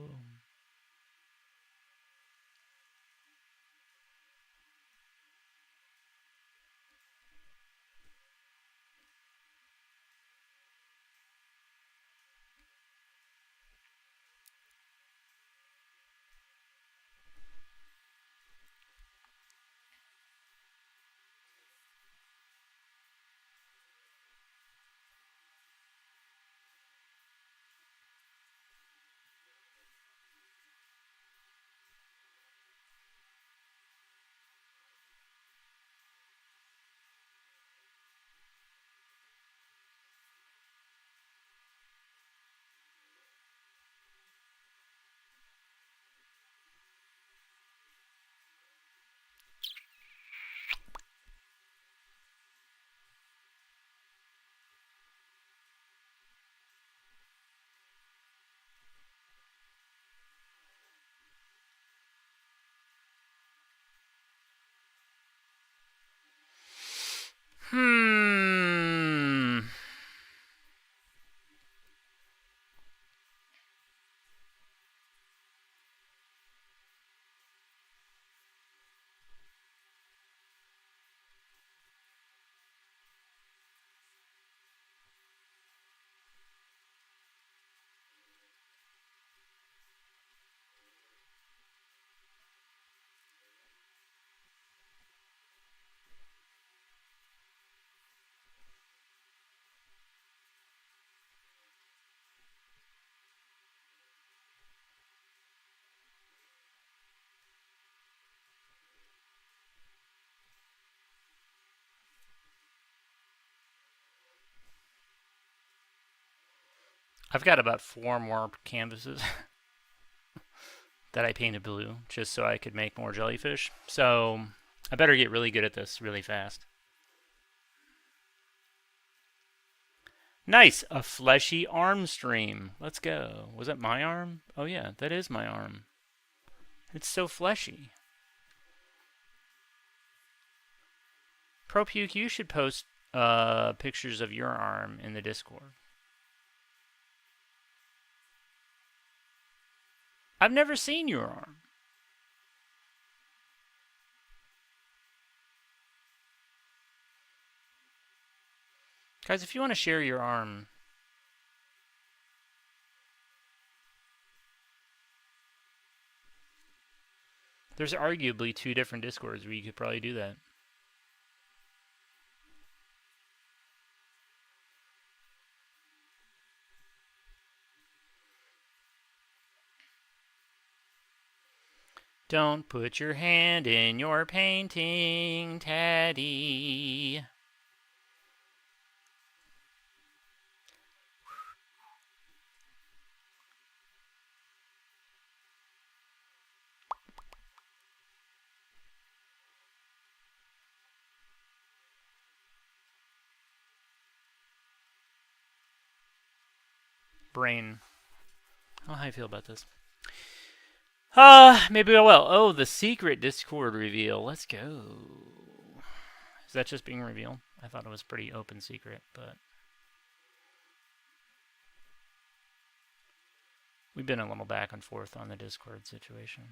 I've got about 4 more canvases that I painted blue just so I could make more jellyfish. So I better get really good at this really fast. Nice, a fleshy arm stream. Let's go. Was that my arm? Oh yeah, that is my arm. It's so fleshy. ProPuke, you should post pictures of your arm in the Discord. I've never seen your arm. Guys, if you want to share your arm, there's arguably 2 different Discords where you could probably do that. Don't put your hand in your painting, Teddy. Brain. How do I feel about this? Maybe I will. Oh, the secret Discord reveal. Let's go. Is that just being revealed? I thought it was pretty open secret, but we've been a little back and forth on the Discord situation.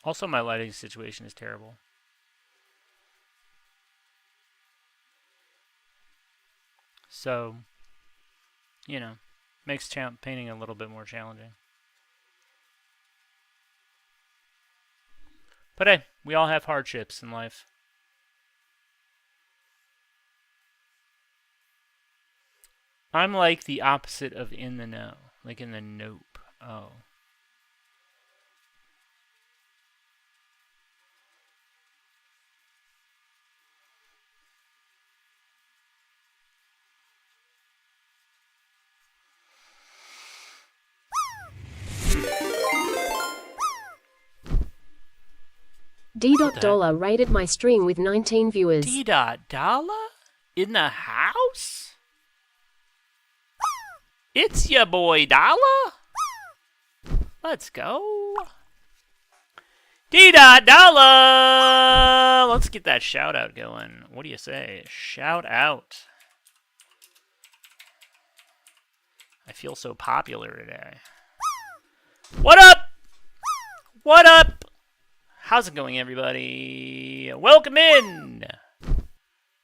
Also, my lighting situation is terrible. So, you know, makes painting a little bit more challenging. But hey, we all have hardships in life. I'm like the opposite of in the know. Like in the nope. Oh. D.Dollar rated my stream with 19 viewers. D.Dollar? In the house? It's your boy Dollar. Let's go. D.Dollar! Let's get that shout out going. What do you say? Shout out. I feel so popular today. What up? What up? How's it going, everybody? Welcome in!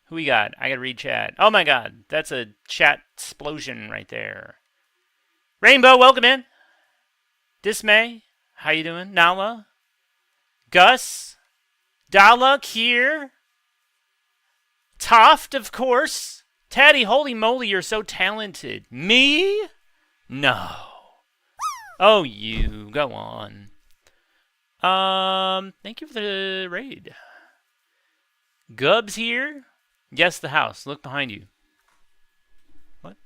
Who we got? I gotta read chat. Oh my god, that's a chat explosion right there. Rainbow, welcome in. Dismay, how you doing? Nala? Gus? Dala, Kier? Toft, of course. Taddy, holy moly, you're so talented. Me? No. Oh, you. Go on. Thank you for the raid. Gubs here? Yes, the house. Look behind you. What?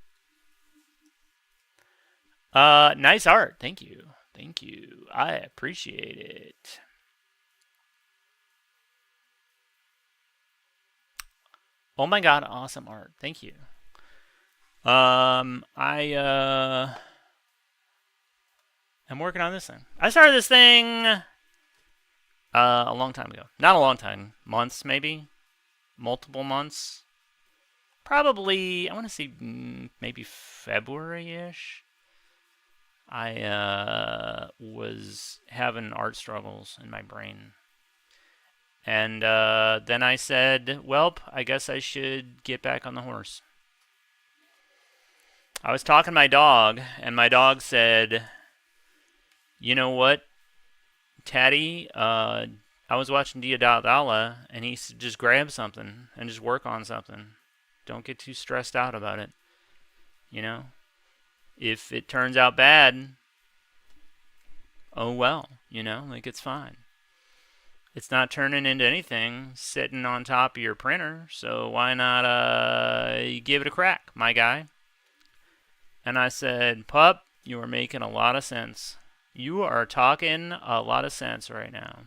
Nice art. Thank you. Thank you. I appreciate it. Oh my god, awesome art. Thank you. I'm working on this thing. I started this thing a long time ago. Not a long time. Months, maybe. Multiple months. Probably, I want to say maybe February-ish. I was having art struggles in my brain. And then I said, "Welp, I guess I should get back on the horse." I was talking to my dog, and my dog said, "You know what, Taddy? I was watching Diodala, and he said, just grab something and just work on something. Don't get too stressed out about it. You know, if it turns out bad, oh well. You know, like it's fine. It's not turning into anything sitting on top of your printer, so why not give it a crack, my guy?" And I said, "Pup, you are making a lot of sense. You are talking a lot of sense right now.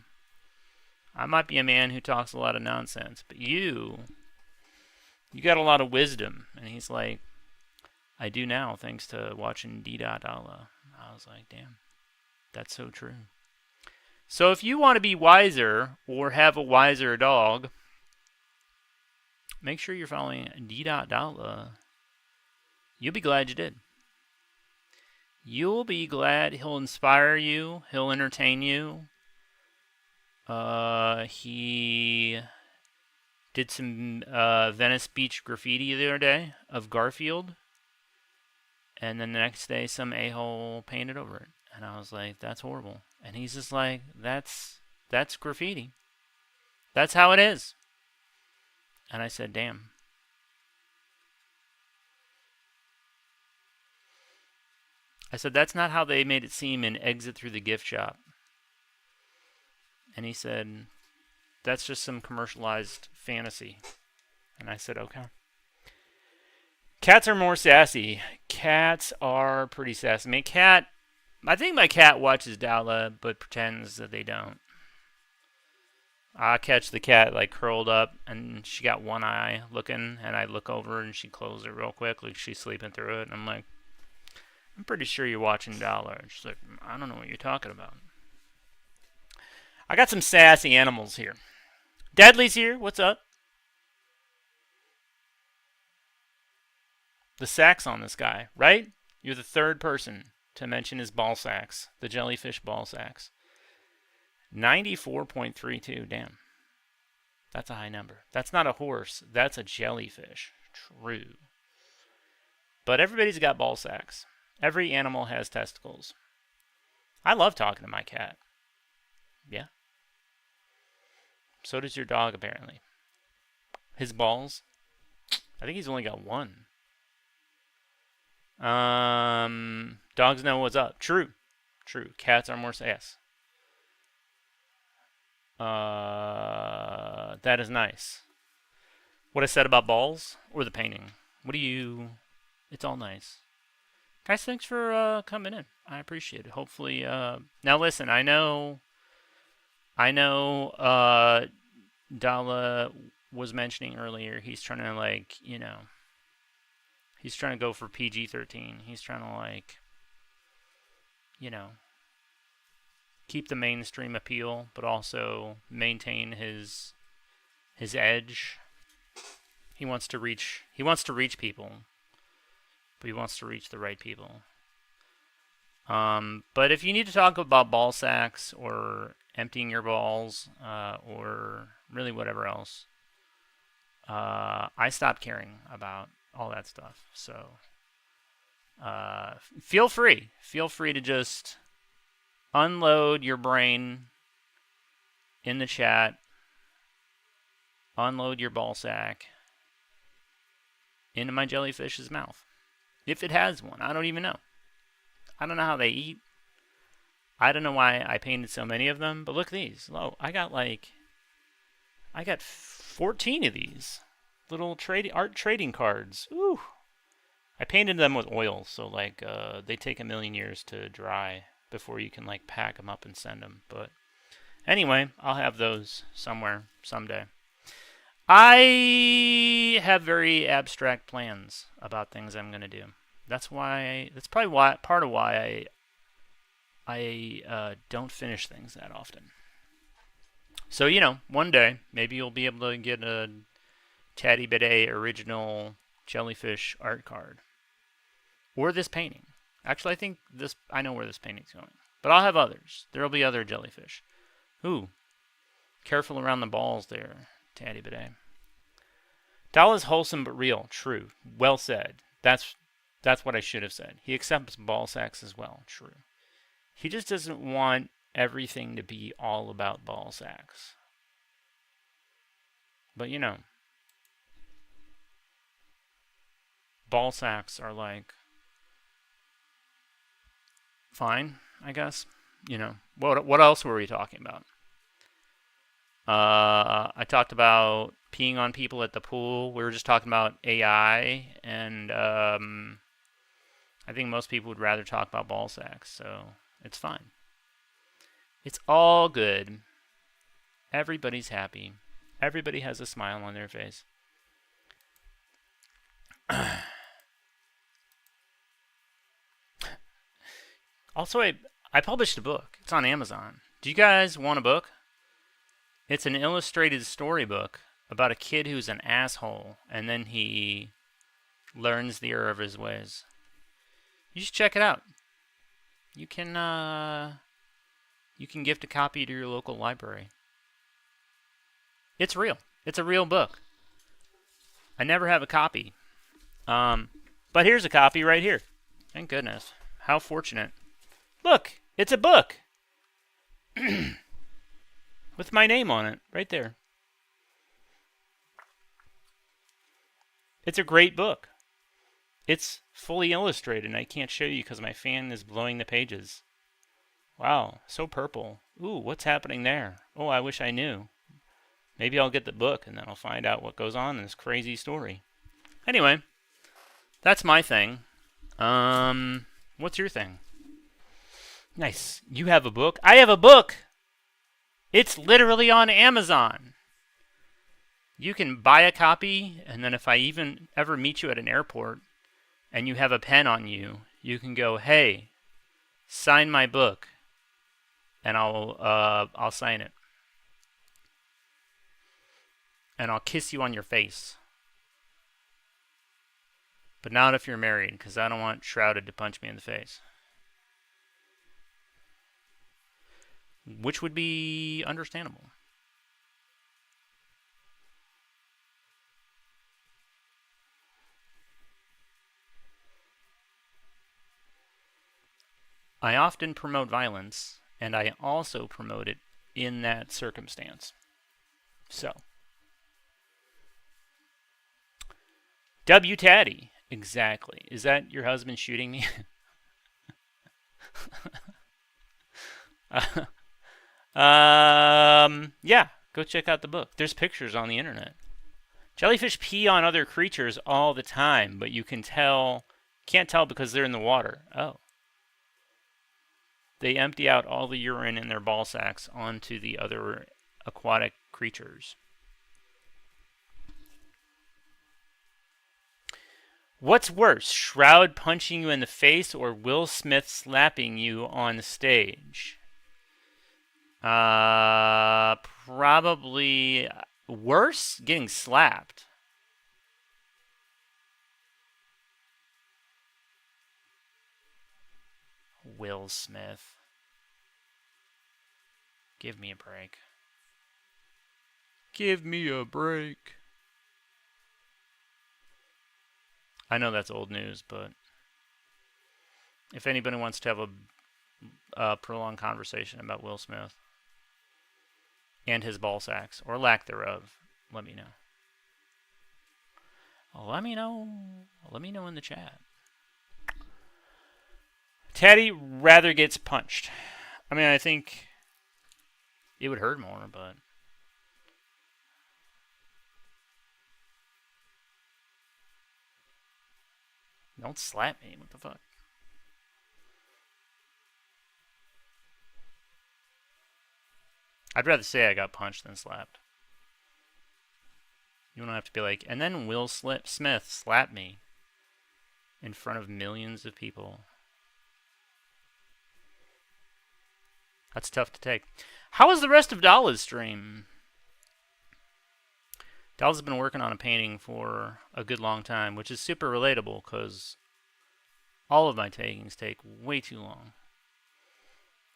I might be a man who talks a lot of nonsense, but you got a lot of wisdom." And he's like, "I do now, thanks to watching D.Allah." I was like, damn, that's so true. So if you want to be wiser or have a wiser dog, make sure you're following D.Allah. You'll be glad you did. You'll be glad. He'll inspire you. He'll entertain you. He did some Venice Beach graffiti the other day of Garfield. And then the next day, some a-hole painted over it. And I was like, that's horrible. And he's just like, that's graffiti. That's how it is. And I said, damn. I said, that's not how they made it seem in Exit Through the Gift Shop. And he said, that's just some commercialized fantasy. And I said, okay. Cats are more sassy. Cats are pretty sassy. I think my cat watches Dowla, but pretends that they don't. I catch the cat like curled up, and she got one eye looking, and I look over and she closed it real quick, like she's sleeping through it. And I'm like, I'm pretty sure you're watching Dowla. And she's like, I don't know what you're talking about. I got some sassy animals here. Deadly's here. What's up? The sacks on this guy, right? You're the third person to mention his ball sacks, the jellyfish ball sacks. 94.32, damn. That's a high number. That's not a horse, that's a jellyfish. True. But everybody's got ball sacks. Every animal has testicles. I love talking to my cat. Yeah. So does your dog, apparently. His balls? I think he's only got one. Dogs know what's up. True. Cats are more sass. That is nice. What I said about balls or the painting? It's all nice. Guys, thanks for coming in. I appreciate it. Hopefully, now listen, I know Dala was mentioning earlier, he's trying to he's trying to go for PG-13. He's trying to keep the mainstream appeal, but also maintain his edge. He wants to reach people, but he wants to reach the right people. But if you need to talk about ball sacks or emptying your balls, or really whatever else, I stopped caring about all that stuff. So feel free to just unload your brain in the chat, unload your ball sack into my jellyfish's mouth, if it has one. I don't even know. I don't know how they eat. I don't know why I painted so many of them, but look at these. Oh, I got 14 of these little art trading cards. Ooh. I painted them with oil, so they take a million years to dry before you can pack them up and send them. But anyway, I'll have those somewhere someday. I have very abstract plans about things I'm gonna do. That's probably part of why I don't finish things that often. So one day maybe you'll be able to get a Taddy Bidet original jellyfish art card, or this painting. Actually, I think this. I know where this painting's going, but I'll have others. There'll be other jellyfish. Ooh, careful around the balls there, Taddy Bidet. Doll is wholesome but real. True. Well said. That's what I should have said. He accepts ball sacks as well. True. He just doesn't want everything to be all about ball sacks. But you know, ball sacks are like fine, I guess. You know, what else were we talking about? I talked about peeing on people at the pool. We were just talking about AI, and I think most people would rather talk about ball sacks, so it's fine. It's all good. Everybody's happy. Everybody has a smile on their face. Also, I published a book. It's on Amazon. Do you guys want a book? It's an illustrated storybook about a kid who's an asshole, and then he learns the error of his ways. You should check it out. You can gift a copy to your local library. It's real. It's a real book. I never have a copy. But here's a copy right here. Thank goodness. How fortunate. Look, it's a book. With my name on it, right there. It's a great book. It's fully illustrated, and I can't show you because my fan is blowing the pages. Wow, so purple. Ooh, what's happening there? Oh, I wish I knew. Maybe I'll get the book, and then I'll find out what goes on in this crazy story. Anyway, that's my thing. What's your thing? Nice. You have a book? I have a book! It's literally on Amazon. You can buy a copy, and then if I even ever meet you at an airport and you have a pen on you, you can go, hey, sign my book, and I'll sign it. And I'll kiss you on your face. But not if you're married, because I don't want Shrouded to punch me in the face. Which would be understandable. I often promote violence, and I also promote it in that circumstance. So. W. Taddy. Exactly. Is that your husband shooting me? Yeah, go check out the book. There's pictures on the internet. Jellyfish pee on other creatures all the time, but you can't tell because they're in the water. Oh. They empty out all the urine in their ball sacks onto the other aquatic creatures. What's worse, Shroud punching you in the face or Will Smith slapping you on stage? Probably worse, getting slapped. Will Smith. Give me a break. Give me a break. I know that's old news, but if anybody wants to have a prolonged conversation about Will Smith and his ball sacks, or lack thereof, let me know. Let me know. Let me know in the chat. Teddy rather gets punched. I mean, I think it would hurt more, but... Don't slap me. What the fuck? I'd rather say I got punched than slapped. You don't have to be like, and then Will Smith slapped me in front of millions of people. That's tough to take. How was the rest of Dalla's stream? Dalla's been working on a painting for a good long time, which is super relatable because All of my takings take way too long.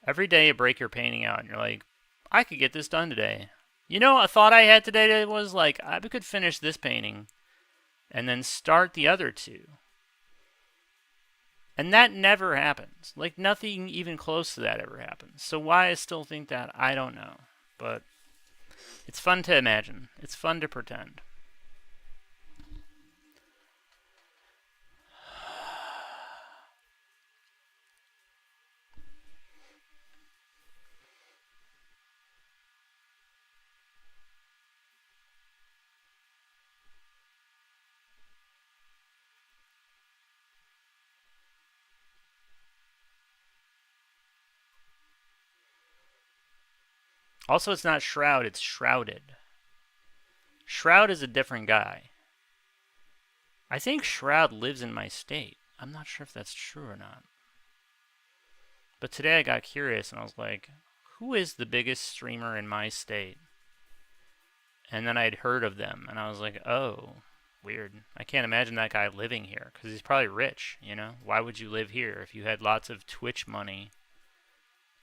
Every day you break your painting out and you're like, I could get this done today. You know, a thought I had today was like, I could finish this painting and then start the other two. And that never happens. Like, nothing even close to that ever happens. So why I still think that, I don't know. But it's fun to imagine. It's fun to pretend. Also, it's not Shroud, it's Shrouded. Shroud is a different guy. I think Shroud lives in my state. I'm not sure if that's true or not. But today I got curious and I was like, who is the biggest streamer in my state? And then I'd heard of them and I was like, oh, weird. I can't imagine that guy living here because he's probably rich, you know? Why would you live here if you had lots of Twitch money?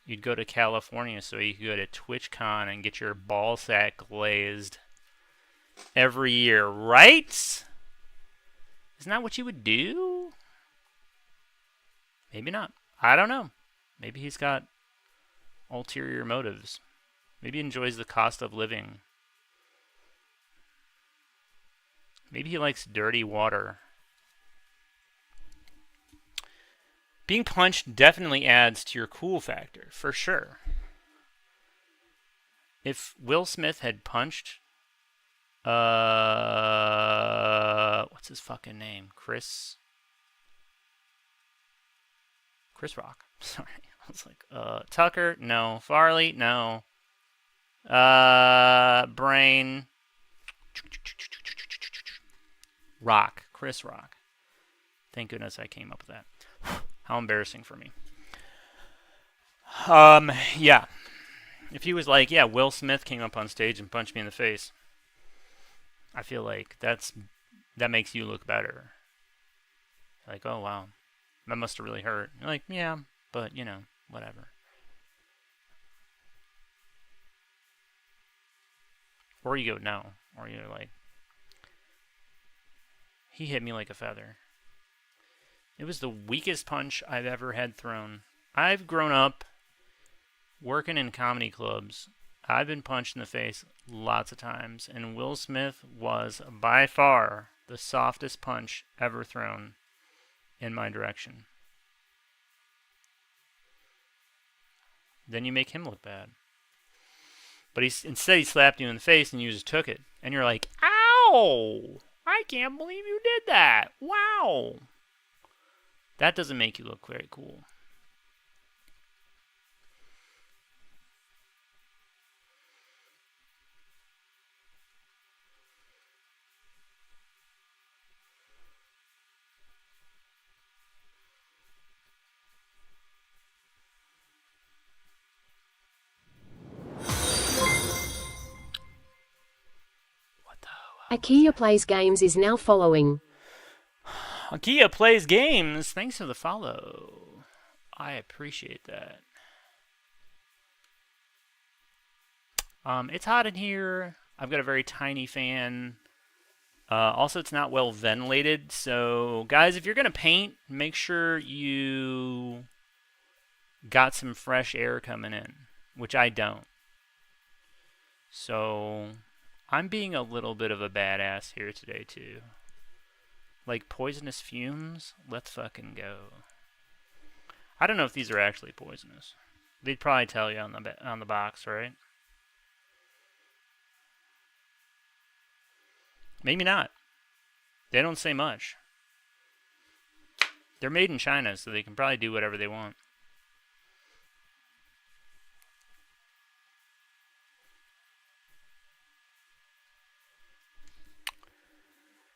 You'd go to California so you could go to TwitchCon and get your ball sack glazed every year, right? Isn't that what you would do? Maybe not. I don't know. Maybe he's got ulterior motives. Maybe he enjoys the cost of living. Maybe he likes dirty water. Being punched definitely adds to your cool factor, for sure. If Will Smith had punched, what's his fucking name? Chris Rock. Sorry, I was like, Tucker, no. Farley, no. Brain. Rock, Chris Rock. Thank goodness I came up with that. How embarrassing for me. Yeah. If he was like, yeah, Will Smith came up on stage and punched me in the face, I feel like that makes you look better. Like, oh wow, that must have really hurt. You're like, yeah, but you know, whatever. Or you go, no. Or you're like, he hit me like a feather. It was the weakest punch I've ever had thrown. I've grown up working in comedy clubs. I've been punched in the face lots of times, and Will Smith was by far the softest punch ever thrown in my direction. Then you make him look bad. But instead he slapped you in the face and you just took it. And you're like, ow! I can't believe you did that. Wow! That doesn't make you look very cool. IKEA Plays Games is now following. IKEA Plays Games. Thanks for the follow. I appreciate that. It's hot in here. I've got a very tiny fan. Also, it's not well ventilated. So, guys, if you're going to paint, make sure you got some fresh air coming in, which I don't. So, I'm being a little bit of a badass here today, too. Like poisonous fumes? Let's fucking go. I don't know if these are actually poisonous. They'd probably tell you on the box, right? Maybe not. They don't say much. They're made in China, so they can probably do whatever they want.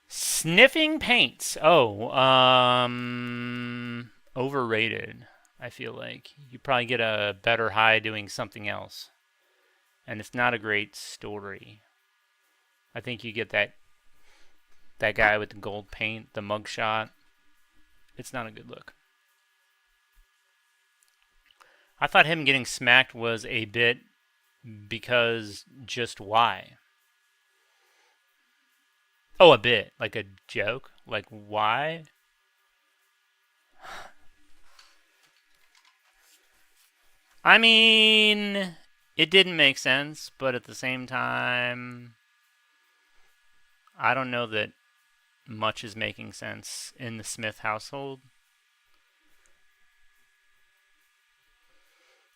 Sniffing paints. Oh, overrated. I feel like you probably get a better high doing something else, and it's not a great story. I think you get that guy with the gold paint, the mugshot. It's not a good look. I thought him getting smacked was a bit because just why? Oh, a bit. Like a joke? Like why? I mean, it didn't make sense, but at the same time, I don't know that much is making sense in the Smith household.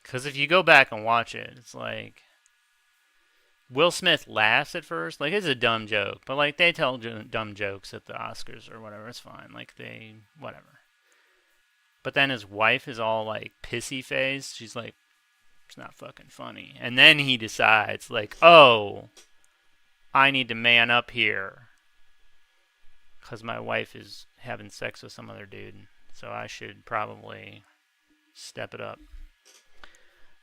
Because if you go back and watch it, it's like Will Smith laughs at first, like it's a dumb joke, but like they tell dumb jokes at the Oscars or whatever, it's fine. Like they, whatever. But then his wife is all like pissy faced. She's like, it's not fucking funny. And then he decides, like, oh, I need to man up here because my wife is having sex with some other dude, so I should probably step it up.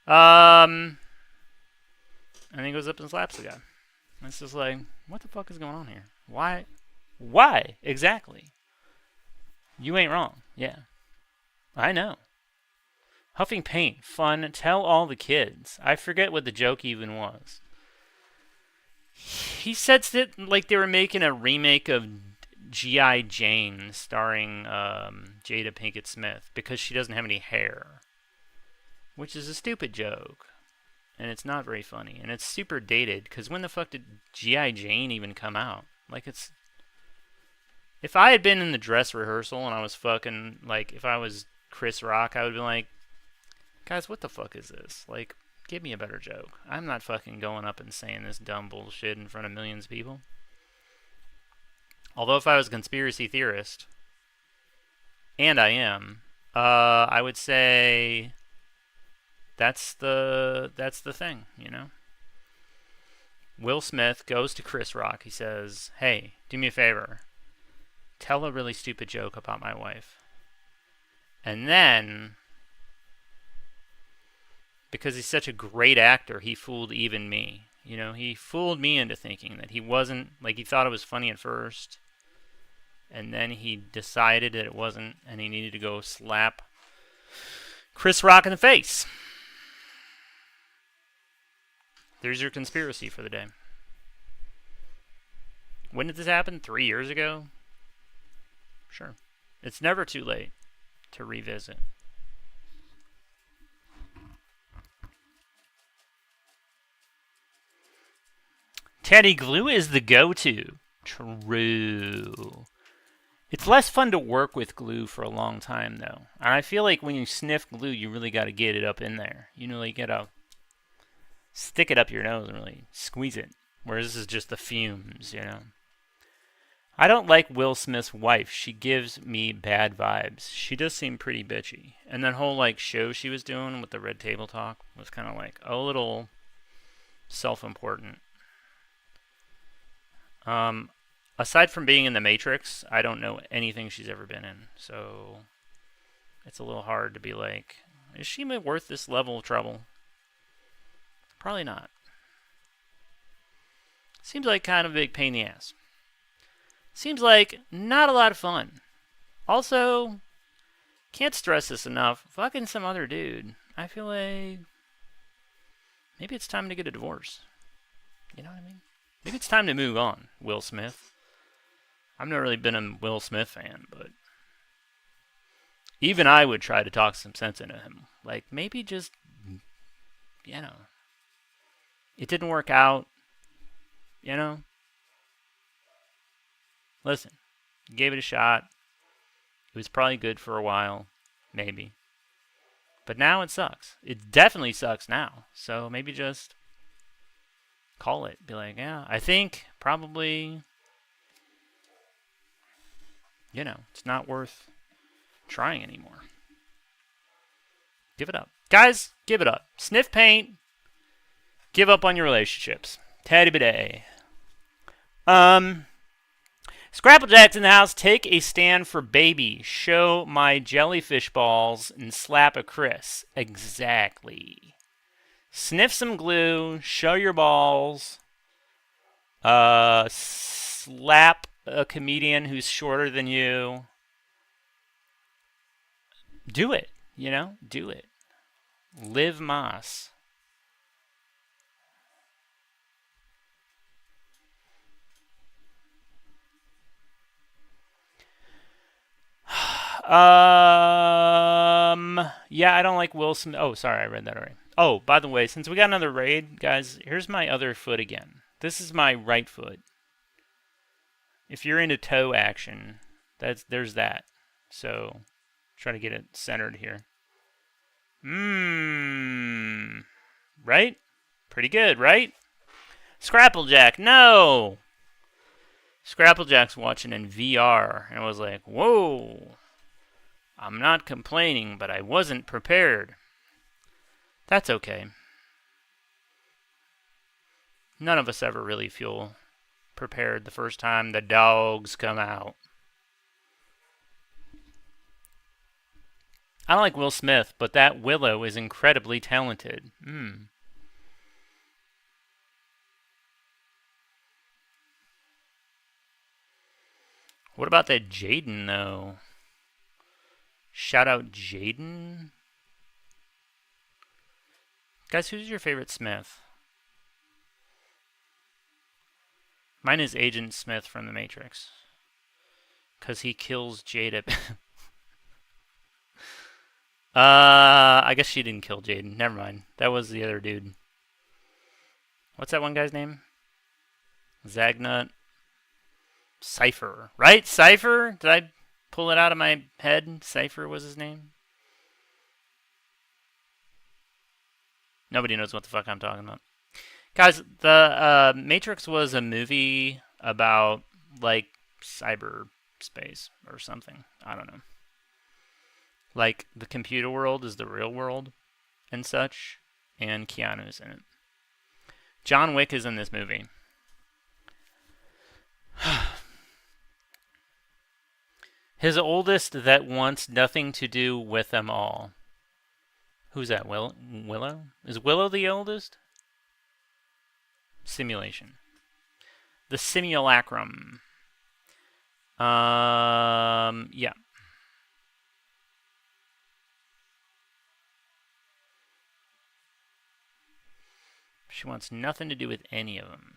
And he goes up and slaps the guy. And it's just like, what the fuck is going on here? Why? Why? Exactly. You ain't wrong. Yeah. I know. Huffing paint. Fun. Tell all the kids. I forget what the joke even was. He said that like they were making a remake of G.I. Jane starring Jada Pinkett Smith because she doesn't have any hair. Which is a stupid joke. And it's not very funny. And it's super dated, because when the fuck did G.I. Jane even come out? Like, it's... If I had been in the dress rehearsal and I was fucking, like, if I was Chris Rock, I would be like, guys, what the fuck is this? Like, give me a better joke. I'm not fucking going up and saying this dumb bullshit in front of millions of people. Although if I was a conspiracy theorist, and I am, I would say... That's the thing, you know? Will Smith goes to Chris Rock. He says, hey, do me a favor. Tell a really stupid joke about my wife. And then, because he's such a great actor, he fooled even me. You know, he fooled me into thinking that he wasn't, like he thought it was funny at first. And then he decided that it wasn't, and he needed to go slap Chris Rock in the face. There's your conspiracy for the day. When did this happen? 3 years ago? Sure. It's never too late to revisit. Teddy glue is the go-to. True. It's less fun to work with glue for a long time, though. And I feel like when you sniff glue, you really got to get it up in there. You know, you got to stick it up your nose and really squeeze it. Whereas this is just the fumes, you know. I don't like Will Smith's wife. She gives me bad vibes. She does seem pretty bitchy. And that whole like show she was doing with the Red Table Talk was kind of like a little self-important. Aside from being in The Matrix, I don't know anything she's ever been in. So it's a little hard to be like, is she worth this level of trouble? Probably not. Seems like kind of a big pain in the ass. Seems like not a lot of fun. Also, can't stress this enough. Fucking some other dude. I feel like maybe it's time to get a divorce. You know what I mean? Maybe it's time to move on, Will Smith. I've never really been a Will Smith fan, but even I would try to talk some sense into him. Like, maybe just, you know, it didn't work out, you know? Listen, you gave it a shot. It was probably good for a while, maybe. But now it sucks. It definitely sucks now. So maybe just call it. Be like, yeah, I think probably, you know, it's not worth trying anymore. Give it up. Guys, give it up. Sniff paint. Give up on your relationships. Teddy Bidet. Scrapple Jack's in the house. Take a stand for baby. Show my jellyfish balls and slap a Chris. Exactly. Sniff some glue. Show your balls. Slap a comedian who's shorter than you. Do it. You know? Do it. Liv Moss. Yeah, I don't like Will Smith. Oh, sorry, I read that already. Oh, by the way, since we got another raid, guys, here's my other foot again. This is my right foot. If you're into toe action, there's that. So, try to get it centered here. Right? Pretty good, right? Scrapplejack, no! Scrapplejack's watching in VR, and I was like, whoa! I'm not complaining, but I wasn't prepared. That's okay. None of us ever really feel prepared the first time the dogs come out. I don't like Will Smith, but that Willow is incredibly talented. What about that Jaden, though? Shout out Jaden. Guys, who's your favorite Smith? Mine is Agent Smith from The Matrix. Because he kills Jada. I guess she didn't kill Jaden. Never mind. That was the other dude. What's that one guy's name? Zagnut. Cypher. Right? Cypher? Did I pull it out of my head? Cypher was his name? Nobody knows what the fuck I'm talking about. Guys, the Matrix was a movie about, like, cyberspace or something. I don't know. Like, the computer world is the real world and such, and Keanu's in it. John Wick is in this movie. His oldest that wants nothing to do with them all. Who's that? Willow? Is Willow the oldest? Simulation. The simulacrum. Yeah. She wants nothing to do with any of them.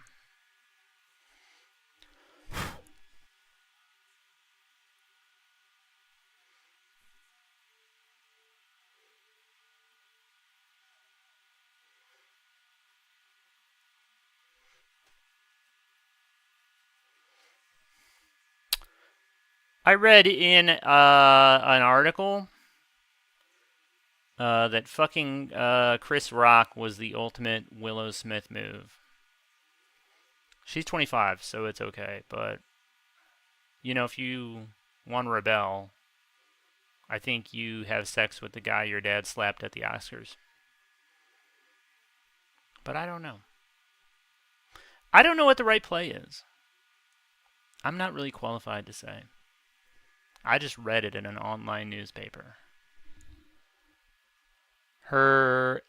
I read in an article that fucking Chris Rock was the ultimate Willow Smith move. She's 25, so it's okay. But, you know, if you want to rebel, I think you have sex with the guy your dad slapped at the Oscars. But I don't know. I don't know what the right play is. I'm not really qualified to say. I just read it in an online newspaper. Her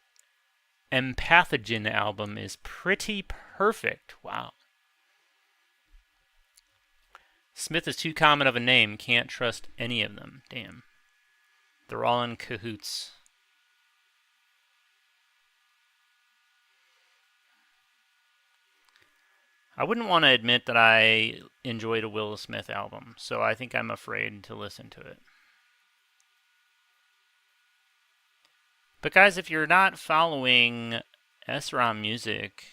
Empathogen album is pretty perfect. Wow. Smith is too common of a name. Can't trust any of them. Damn. They're all in cahoots. I wouldn't want to admit that I enjoyed a Will Smith album, so I think I'm afraid to listen to it. But guys, if you're not following SRAM music,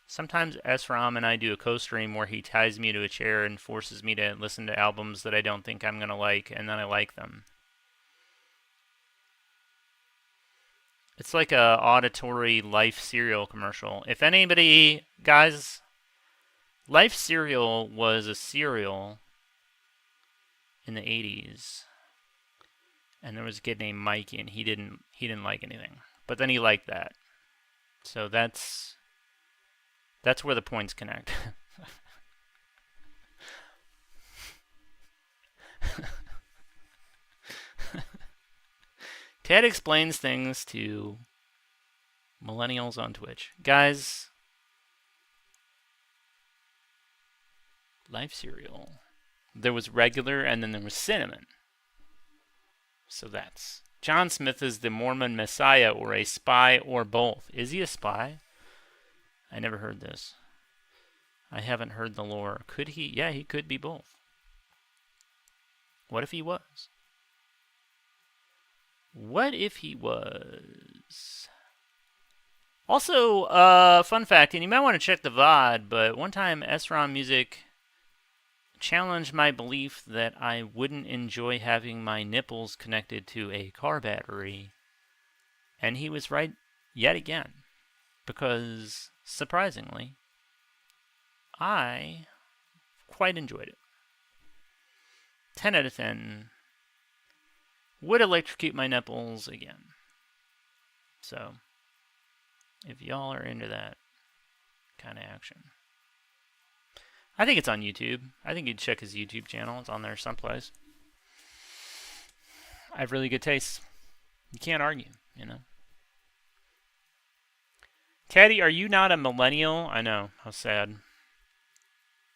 sometimes SRAM and I do a co-stream where he ties me to a chair and forces me to listen to albums that I don't think I'm going to like, and then I like them. It's like a auditory Life cereal commercial. If anybody, guys, Life cereal was a cereal in the 80s. And there was a kid named Mikey, and he didn't like anything. But then he liked that. So that's where the points connect. Ted explains things to millennials on Twitch. Guys, Life cereal. There was regular, and then there was cinnamon. So that's John Smith is the Mormon Messiah or a spy or both. Is he a spy? I never heard this. I haven't heard the lore. Could he? Yeah, he could be both. What if he was? What if he was? Also, fun fact, and you might want to check the VOD, but one time SROM Music challenged my belief that I wouldn't enjoy having my nipples connected to a car battery. And he was right yet again. Because, surprisingly, I quite enjoyed it. 10 out of 10. Would electrocute my nipples again. So, if y'all are into that kind of action. I think it's on YouTube. I think you'd check his YouTube channel. It's on there someplace. I have really good taste. You can't argue, you know. Teddy, are you not a millennial? I know. How sad.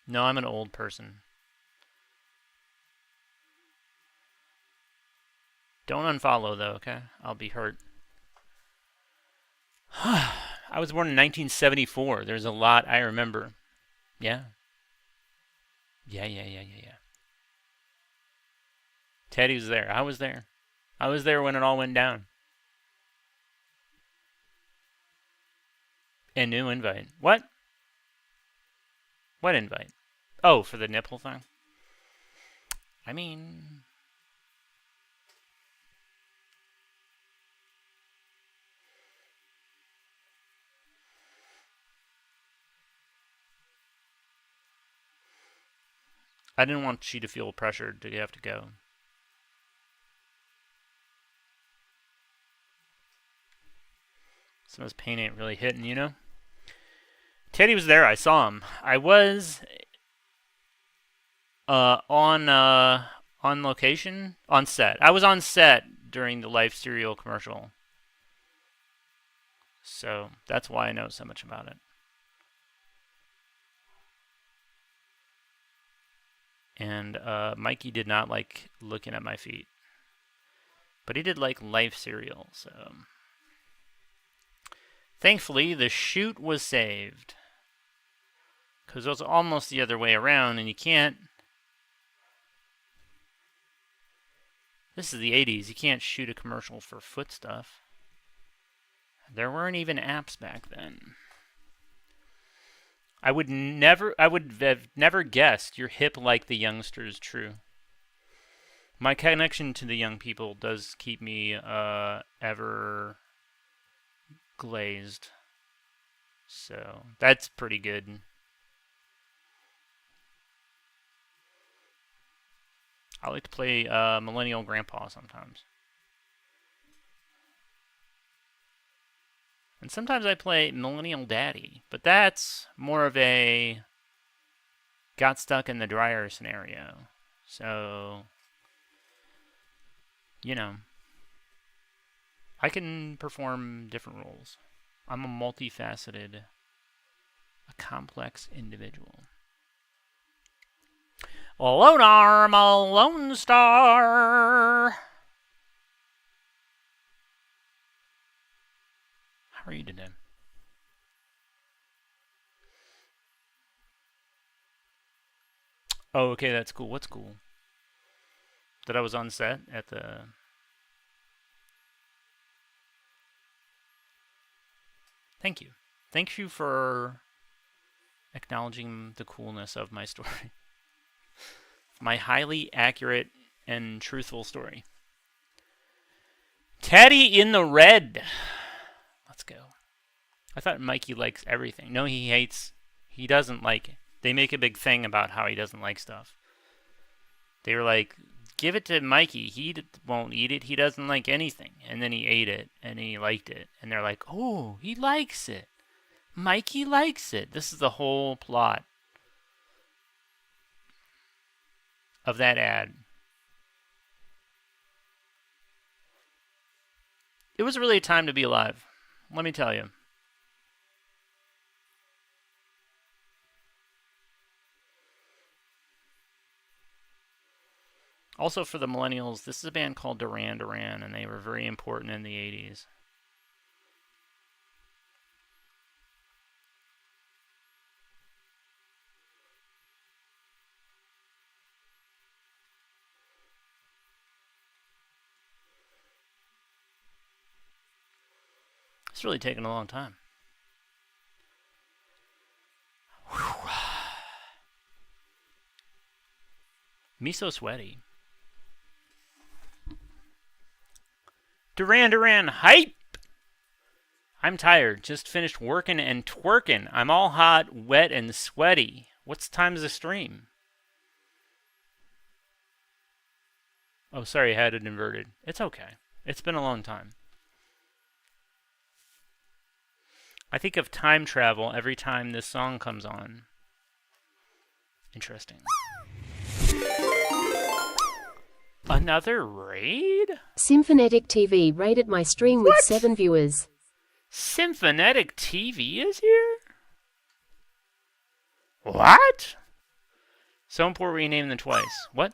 No, I'm an old person. Don't unfollow, though, okay? I'll be hurt. I was born in 1974. There's a lot I remember. Yeah. Yeah. Teddy was there. I was there. I was there when it all went down. A new invite. What? What invite? Oh, for the nipple thing? I mean... I didn't want you to feel pressured to have to go. Some of this pain ain't really hitting, you know? Teddy was there. I saw him. I was on location, on set. I was on set during the Life cereal commercial. So that's why I know so much about it. And Mikey did not like looking at my feet. But he did like Life cereal, so... Thankfully, the shoot was saved. Because it was almost the other way around, and you can't... This is the 80s. You can't shoot a commercial for foot stuff. There weren't even apps back then. I would have never guessed you're hip like the youngsters. True. My connection to the young people does keep me ever glazed. So that's pretty good. I like to play Millennial Grandpa sometimes. And sometimes I play Millennial Daddy, but that's more of a got stuck in the dryer scenario. So, you know, I can perform different roles. I'm a multifaceted, a complex individual. Lone Arm, a Lone Star. How are you today? Oh, okay, that's cool. What's cool? That I was on set at the... Thank you. Thank you for acknowledging the coolness of my story. My highly accurate and truthful story. Teddy in the red. Let's go. I thought Mikey likes everything. No, he hates. He doesn't like it. They make a big thing about how he doesn't like stuff. They were like, give it to Mikey. He won't eat it. He doesn't like anything. And then he ate it, and he liked it. And they're like, oh, he likes it. Mikey likes it. This is the whole plot of that ad. It was really a time to be alive. Let me tell you. Also, for the millennials, this is a band called Duran Duran, and they were very important in the 80s. It's really taken a long time. Whew. Me so sweaty. Duran Duran hype! I'm tired. Just finished working and twerking. I'm all hot, wet, and sweaty. What's time's the stream? Oh, sorry, I had it inverted. It's okay. It's been a long time. I think of time travel every time this song comes on. Interesting. Another raid? Symphonetic TV raided my stream with What? 7 viewers. Symphonetic TV is here? What? So important we named them twice. What?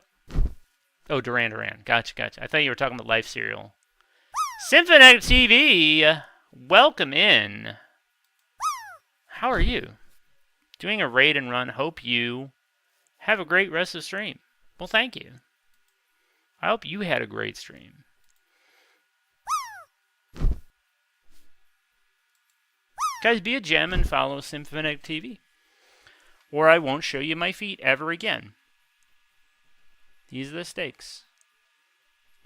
Oh, Duran Duran. Gotcha. I thought you were talking about Life Serial. Symphonetic TV, welcome in. How are you? Doing a raid and run. Hope you have a great rest of the stream. Well, thank you. I hope you had a great stream. Guys, be a gem and follow Symphonetic TV. Or I won't show you my feet ever again. These are the stakes.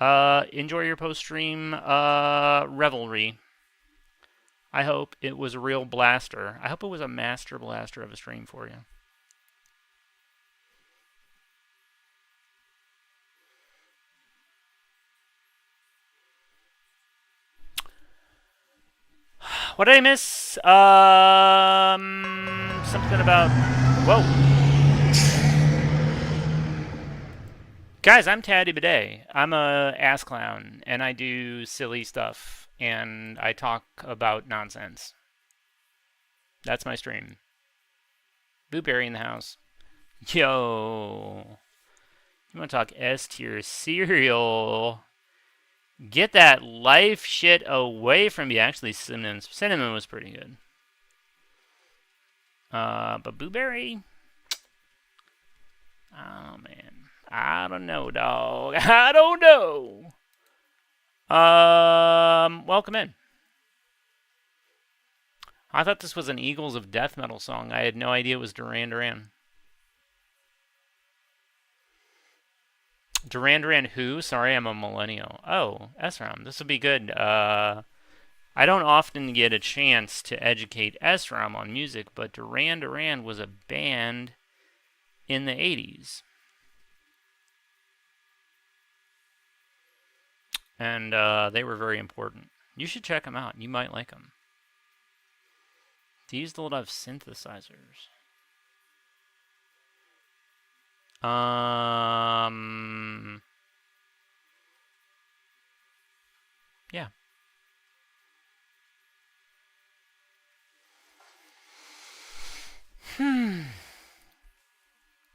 Enjoy your post-stream revelry. I hope it was a real blaster. I hope it was a master blaster of a stream for you. What did I miss? Something about... Whoa. Guys, I'm Taddy Bidet. I'm a ass clown, and I do silly stuff. And I talk about nonsense. That's my stream. Blueberry in the house. Yo. You want to talk S tier cereal? Get that life shit away from me. Actually, cinnamon was pretty good. But blueberry? Oh, man. I don't know, dog. I don't know. Welcome in. I thought this was an Eagles of Death Metal song. I had no idea it was Duran Duran. Duran Duran who? Sorry, I'm a millennial. Oh, SRAM. This will be good. I don't often get a chance to educate SRAM on music, but Duran Duran was a band in the 80s. And they were very important. You should check them out. You might like them. They used a lot of synthesizers. Yeah.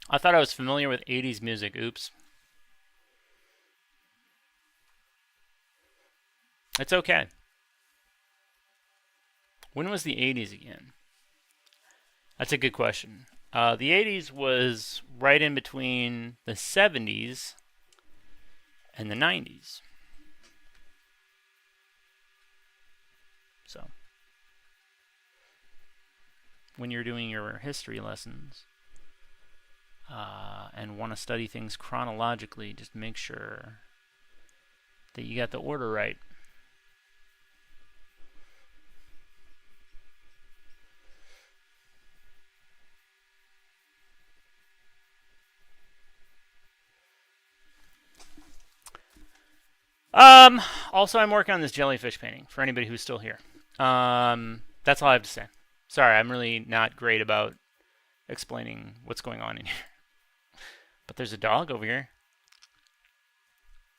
I thought I was familiar with 80s music. Oops. It's okay. When was the 80s again? That's a good question. The 80s was right in between the 70s and the 90s. So, when you're doing your history lessons and want to study things chronologically, just make sure that you got the order right. Also, I'm working on this jellyfish painting for anybody who's still here. That's all I have to say. Sorry, I'm really not great about explaining what's going on in here. But there's a dog over here.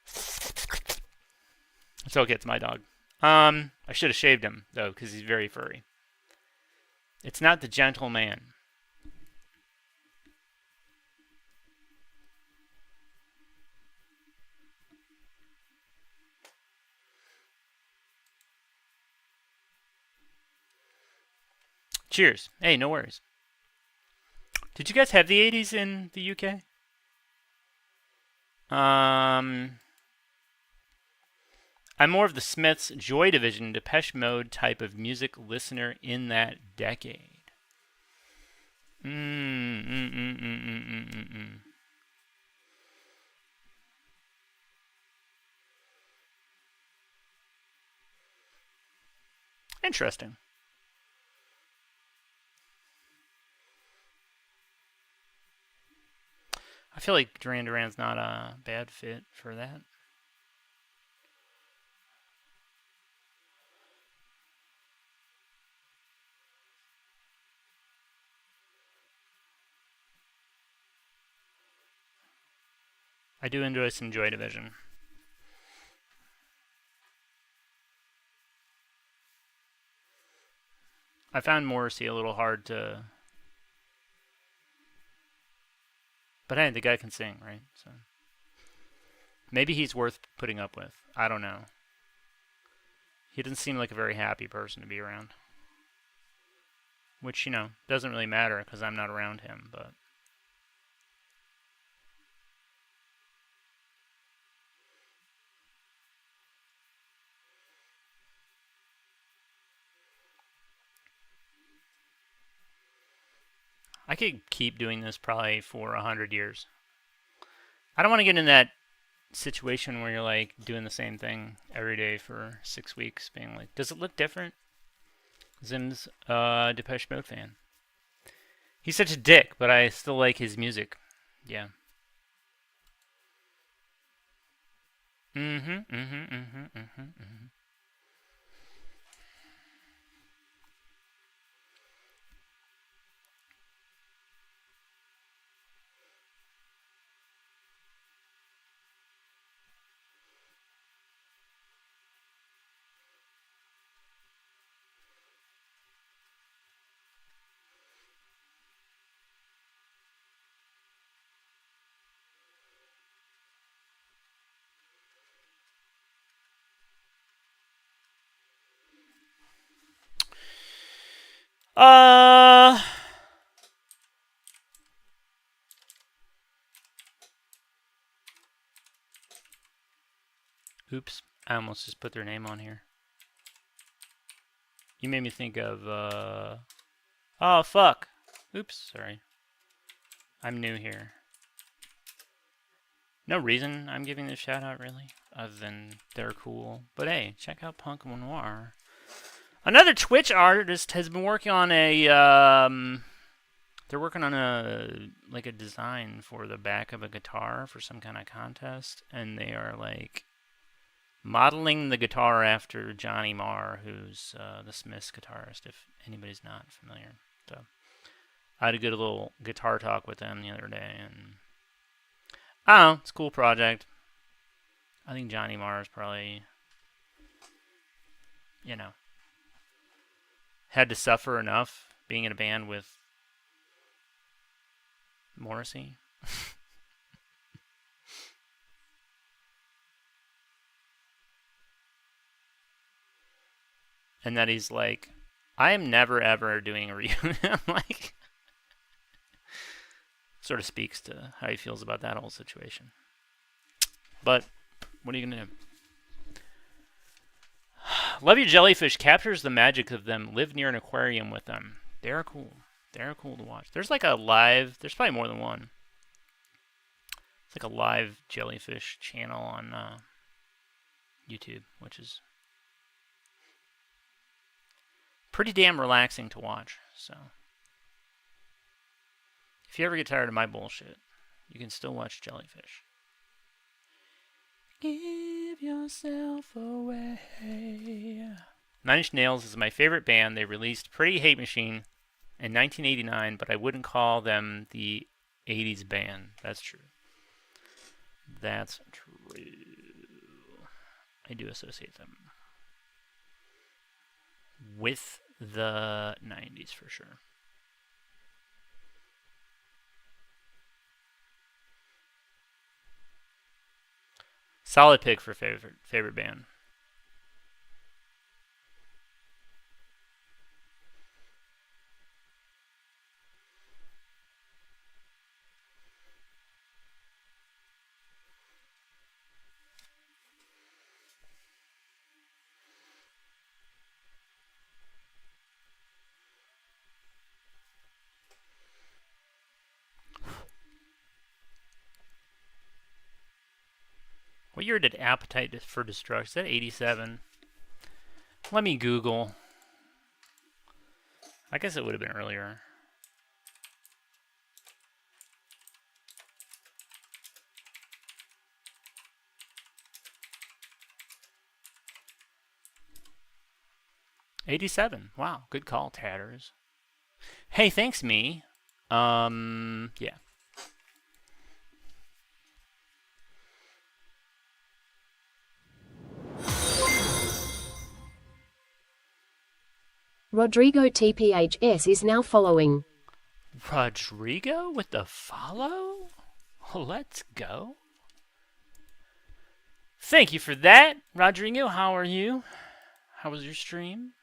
It's okay, it's my dog. I should have shaved him, though, because he's very furry. It's not the gentle man. Cheers. Hey, no worries. Did you guys have the 80s in the UK? I'm more of the Smiths, Joy Division, Depeche Mode type of music listener in that decade. Interesting. I feel like Duran Duran's not a bad fit for that. I do enjoy some Joy Division. I found Morrissey a little hard to... But hey, the guy can sing, right? So maybe he's worth putting up with. I don't know. He doesn't seem like a very happy person to be around. Which, you know, doesn't really matter because I'm not around him, but... I could keep doing this probably for 100 years. I don't want to get in that situation where you're like doing the same thing every day for 6 weeks, being like, does it look different? Zim's a Depeche Mode fan. He's such a dick, but I still like his music. Yeah. Oops, I almost just put their name on here. You made me think of, oh, fuck. Oops, sorry. I'm new here. No reason I'm giving this shout out, really, other than they're cool. But hey, check out Punk Noir. Another Twitch artist has been working on a, they're working on a design for the back of a guitar for some kind of contest, and they are like modeling the guitar after Johnny Marr, who's the Smiths guitarist, if anybody's not familiar. So I had a good little guitar talk with them the other day, and I don't know, it's a cool project. I think Johnny Marr is probably, you know, had to suffer enough being in a band with Morrissey. And that he's like, I am never ever doing a reunion. Like, sort of speaks to how he feels about that whole situation. But what are you gonna do? Love You Jellyfish captures the magic of them. Live near an aquarium with them. They're cool. They're cool to watch. There's like a live. There's probably more than one. It's like a live jellyfish channel on YouTube, which is pretty damn relaxing to watch. So if you ever get tired of my bullshit, you can still watch jellyfish. Give yourself away. Nine Inch Nails is my favorite band. They released Pretty Hate Machine in 1989, but I wouldn't call them the 80s band. That's true. That's true. I do associate them with the 90s for sure. Solid pick for favorite band. What year did Appetite for Destruction? Is that 87? Let me Google. I guess it would have been earlier. '87. Wow, good call, Tatters. Hey, thanks, me. Yeah. Rodrigo TPHS is now following. Rodrigo with the follow? Let's go. Thank you for that, Rodrigo. How are you? How was your stream?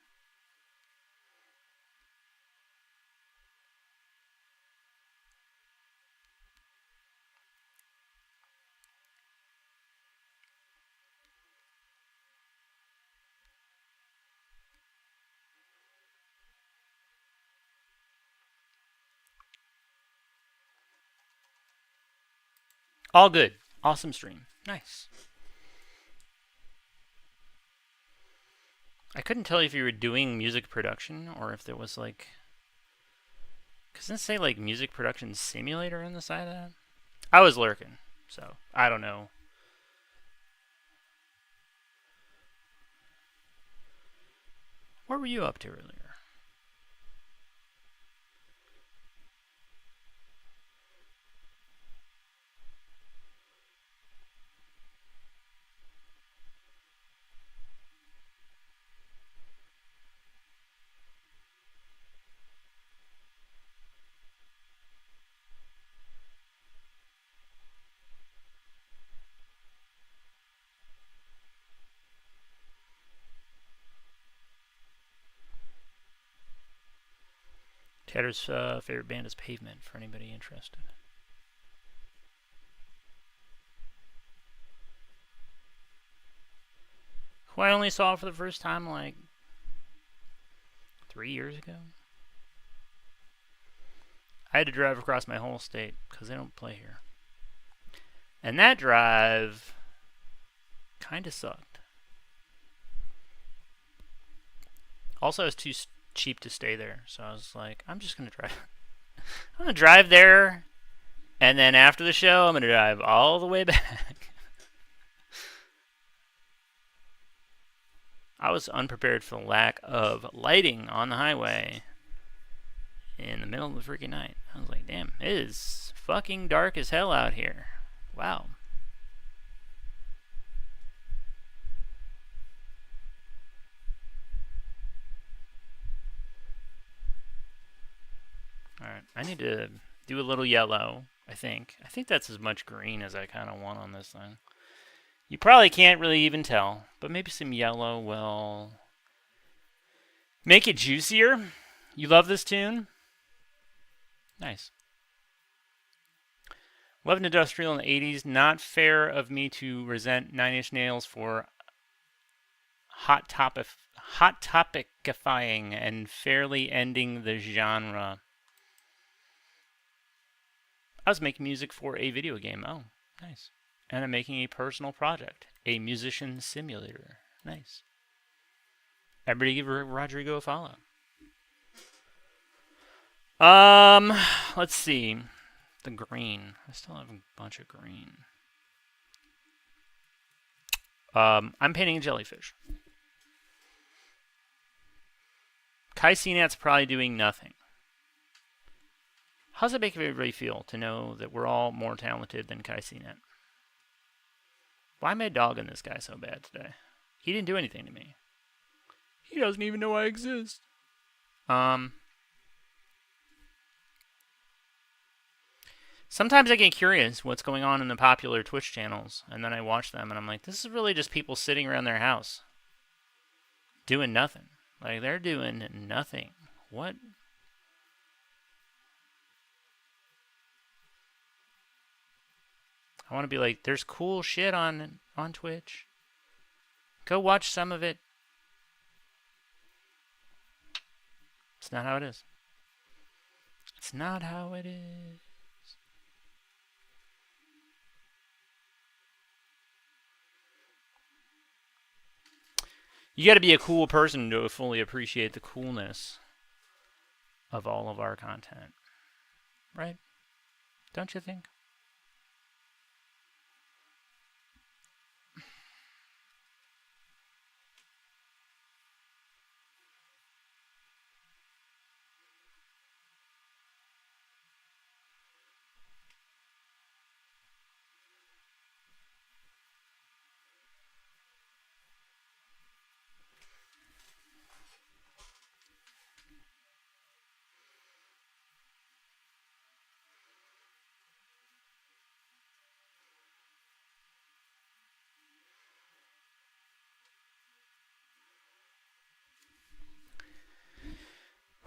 All good. Awesome stream. Nice. I couldn't tell if you were doing music production or if there was like... Doesn't it say like music production simulator on the side of that? I was lurking, so I don't know. What were you up to earlier? Tatter's favorite band is Pavement, for anybody interested. Who I only saw for the first time like 3 years ago. I had to drive across my whole state because they don't play here. And that drive kind of sucked. Also, it was too cheap to stay there, so I was like, I'm just gonna drive. I'm gonna drive there, and then after the show, I'm gonna drive all the way back. I was unprepared for the lack of lighting on the highway in the middle of the freaking night. I was like, damn, it is fucking dark as hell out here. Wow. Alright, I need to do a little yellow, I think. I think that's as much green as I kind of want on this thing. You probably can't really even tell, but maybe some yellow will make it juicier. You love this tune? Nice. Loved industrial in the 80s. Not fair of me to resent Nine Inch Nails for hot topicifying and fairly ending the genre. I was making music for a video game. Oh, nice. And I'm making a personal project, a musician simulator. Nice. Everybody give Rodrigo a follow. Let's see. The green. I still have a bunch of green. I'm painting a jellyfish. Kai CNET's probably doing nothing. How does it make everybody feel to know that we're all more talented than Kai CNET? Why am I dogging this guy so bad today? He didn't do anything to me. He doesn't even know I exist. Sometimes I get curious what's going on in the popular Twitch channels, and then I watch them, and I'm like, this is really just people sitting around their house doing nothing. Like, they're doing nothing. What? I want to be like, there's cool shit on Twitch. Go watch some of it. It's not how it is. It's not how it is. You got to be a cool person to fully appreciate the coolness of all of our content. Right? Don't you think?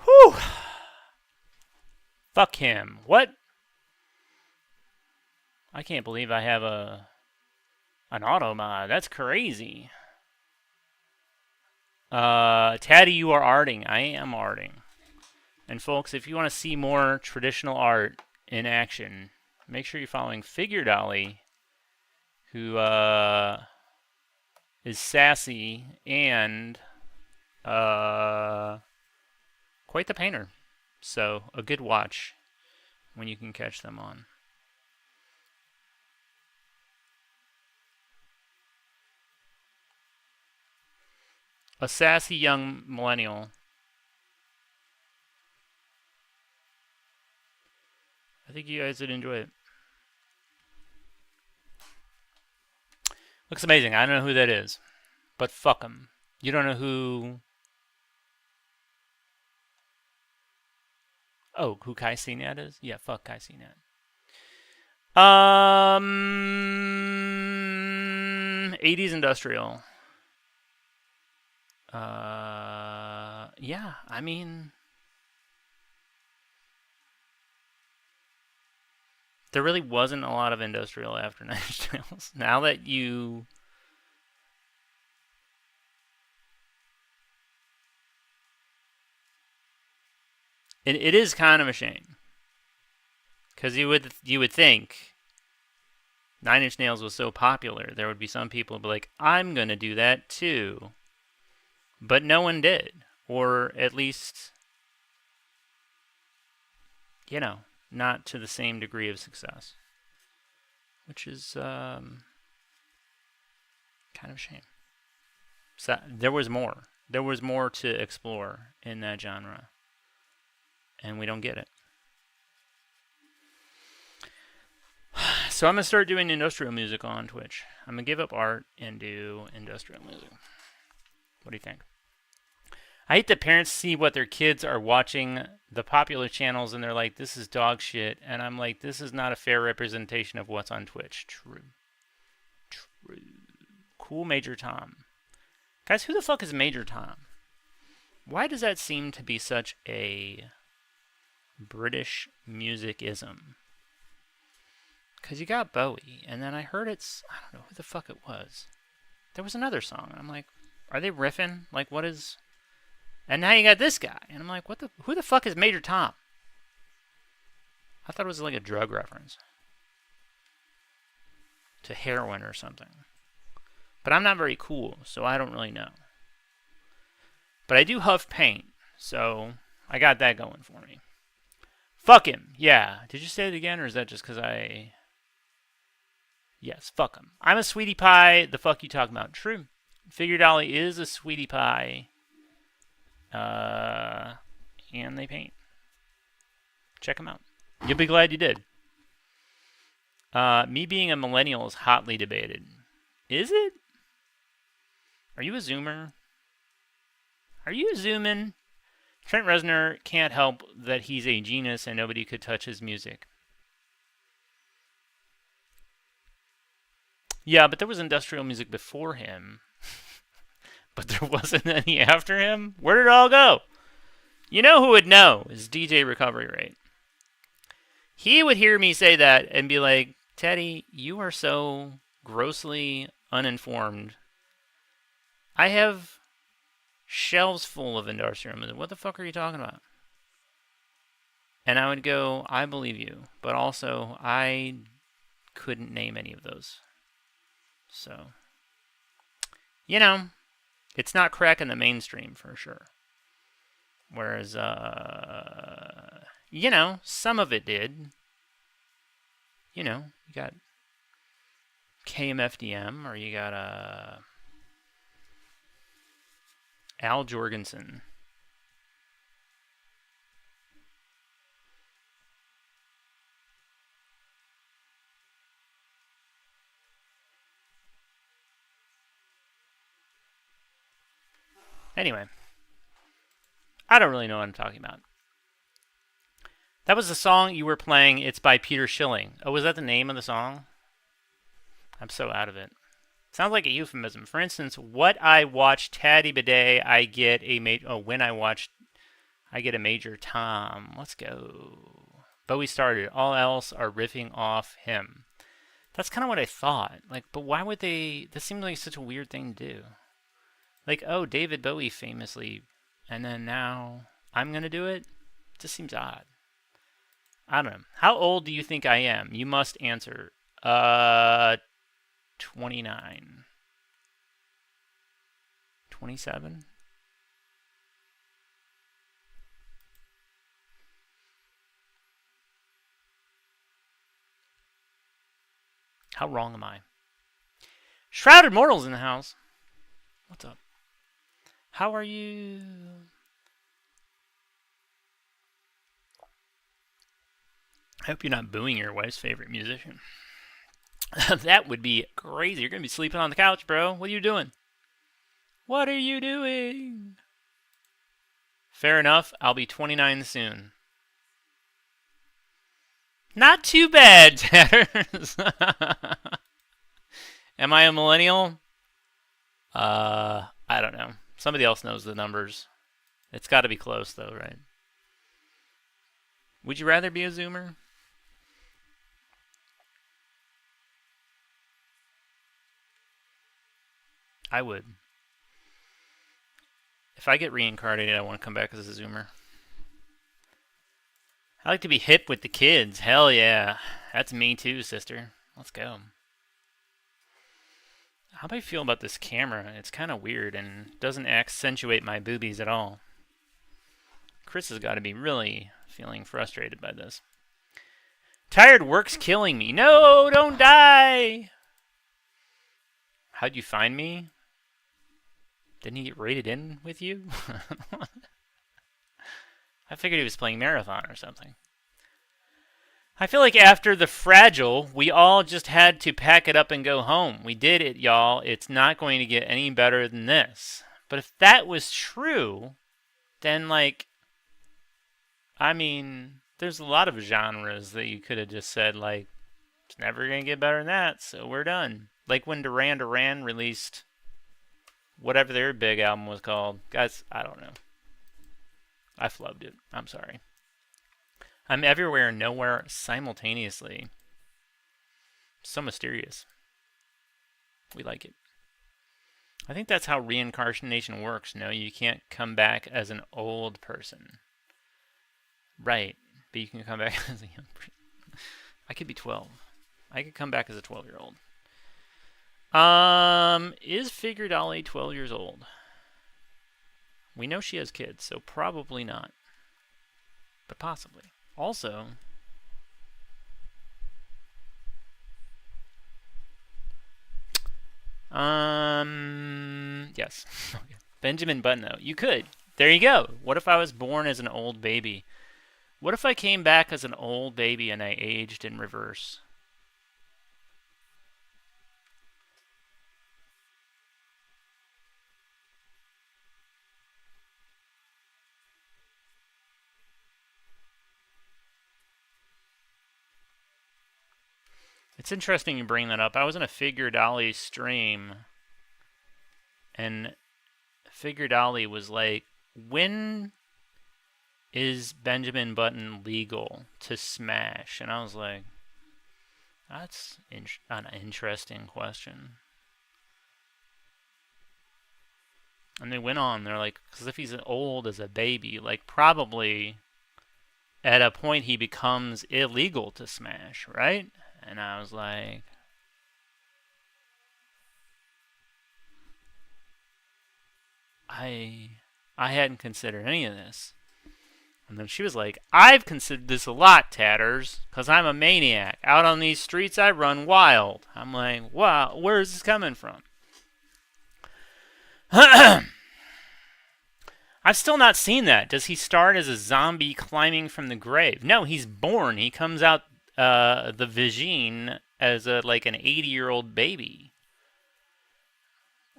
Whew! Fuck him. What? I can't believe I have an auto mod. That's crazy. Taddy, you are arting. I am arting. And folks, if you want to see more traditional art in action, make sure you're following Figure Dolly, who is sassy and quite the painter. So a good watch when you can catch them on. A sassy young millennial. I think you guys would enjoy it. Looks amazing. I don't know who that is, but fuck him. You don't know who... Oh, who Kai CNET is? Yeah, fuck Kai CNET. 80s industrial. Yeah, I mean... There really wasn't a lot of industrial after Nine Inch Nails. Now that you... It is kind of a shame. Because you would think Nine Inch Nails was so popular, there would be some people who would be like, I'm going to do that too. But no one did. Or at least, you know, not to the same degree of success. Which is kind of a shame. So there was more. There was more to explore in that genre. And we don't get it. So I'm going to start doing industrial music on Twitch. I'm going to give up art and do industrial music. What do you think? I hate that parents see what their kids are watching, the popular channels, and they're like, this is dog shit. And I'm like, this is not a fair representation of what's on Twitch. True. True. Cool Major Tom. Guys, who the fuck is Major Tom? Why does that seem to be such a British music-ism? Because you got Bowie, and then I heard I don't know who the fuck it was. There was another song, and I'm like, are they riffing? Like, what is... And now you got this guy, and I'm like, who the fuck is Major Tom? I thought it was like a drug reference. To heroin or something. But I'm not very cool, so I don't really know. But I do huff paint, so I got that going for me. Fuck him. Yeah. Did you say it again, or is that just because I... Yes, fuck him. I'm a sweetie pie. The fuck you talking about? True. Figure Dolly is a sweetie pie. And they paint. Check them out. You'll be glad you did. Me being a millennial is hotly debated. Is it? Are you a zoomer? Are you zooming? Trent Reznor can't help that he's a genius and nobody could touch his music. Yeah, but there was industrial music before him. But there wasn't any after him? Where did it all go? You know who would know is DJ Recovery Rate. He would hear me say that and be like, Teddy, you are so grossly uninformed. I have shelves full of industrial music. What the fuck are you talking about? And I would go, I believe you. But also, I couldn't name any of those. So, you know, It's not cracking the mainstream for sure. Whereas, you know, some of it did. You know, you got KMFDM, or you got Al Jorgensen. Anyway, I don't really know what I'm talking about. That was the song you were playing. It's by Peter Schilling. Oh, was that the name of the song? I'm so out of it. Sounds like a euphemism. For instance, what I watch Taddy Bidet, I get a major. Oh, when I watch, I get a major tom. Let's go. Bowie started. All else are riffing off him. That's kind of what I thought. Like, but why would they? This seemed like such a weird thing to do. Like, oh, David Bowie famously, and then now I'm gonna do it. Just seems odd. I don't know. How old do you think I am? You must answer. 29. 27? How wrong am I? Shrouded Mortals in the house. What's up? How are you? I hope you're not booing your wife's favorite musician. That would be crazy. You're going to be sleeping on the couch, bro. What are you doing? What are you doing? Fair enough. I'll be 29 soon. Not too bad, Tatters. Am I a millennial? I don't know. Somebody else knows the numbers. It's got to be close, though, right? Would you rather be a Zoomer? I would. If I get reincarnated, I want to come back as a Zoomer. I like to be hip with the kids. Hell yeah. That's me too, sister. Let's go. How do I feel about this camera? It's kind of weird and doesn't accentuate my boobies at all. Chris has got to be really feeling frustrated by this. Tired work's killing me. No, don't die! How'd you find me? Didn't he get rated in with you? I figured he was playing Marathon or something. I feel like after the Fragile, we all just had to pack it up and go home. We did it, y'all. It's not going to get any better than this. But if that was true, then, like, I mean, there's a lot of genres that you could have just said, like, it's never going to get better than that, so we're done. Like when Duran Duran released whatever their big album was called. Guys, I don't know. I flubbed it. I'm sorry. I'm everywhere and nowhere simultaneously. So mysterious. We like it. I think that's how reincarnation works. No, you can't come back as an old person. Right. But you can come back as a young person. I could be 12. I could come back as a 12-year-old. Is Figure Dolly 12 years old? We know she has kids, so probably not. But possibly. Also, yes. Benjamin Button, though. You could. There you go. What if I was born as an old baby? What if I came back as an old baby and I aged in reverse? It's interesting you bring that up. I was in a Figure Dolly stream, and Figure Dolly was like, when is Benjamin Button legal to smash? And I was like, that's an interesting question. And they went on, they're like, because if he's old as a baby, like probably at a point he becomes illegal to smash, right? And I was like, I hadn't considered any of this. And then she was like, I've considered this a lot, Tatters, because I'm a maniac. Out on these streets, I run wild. I'm like, wow, where is this coming from? I've still not seen that. Does he start as a zombie climbing from the grave? No, he's born. He comes out the vagine as like an 80-year-old baby.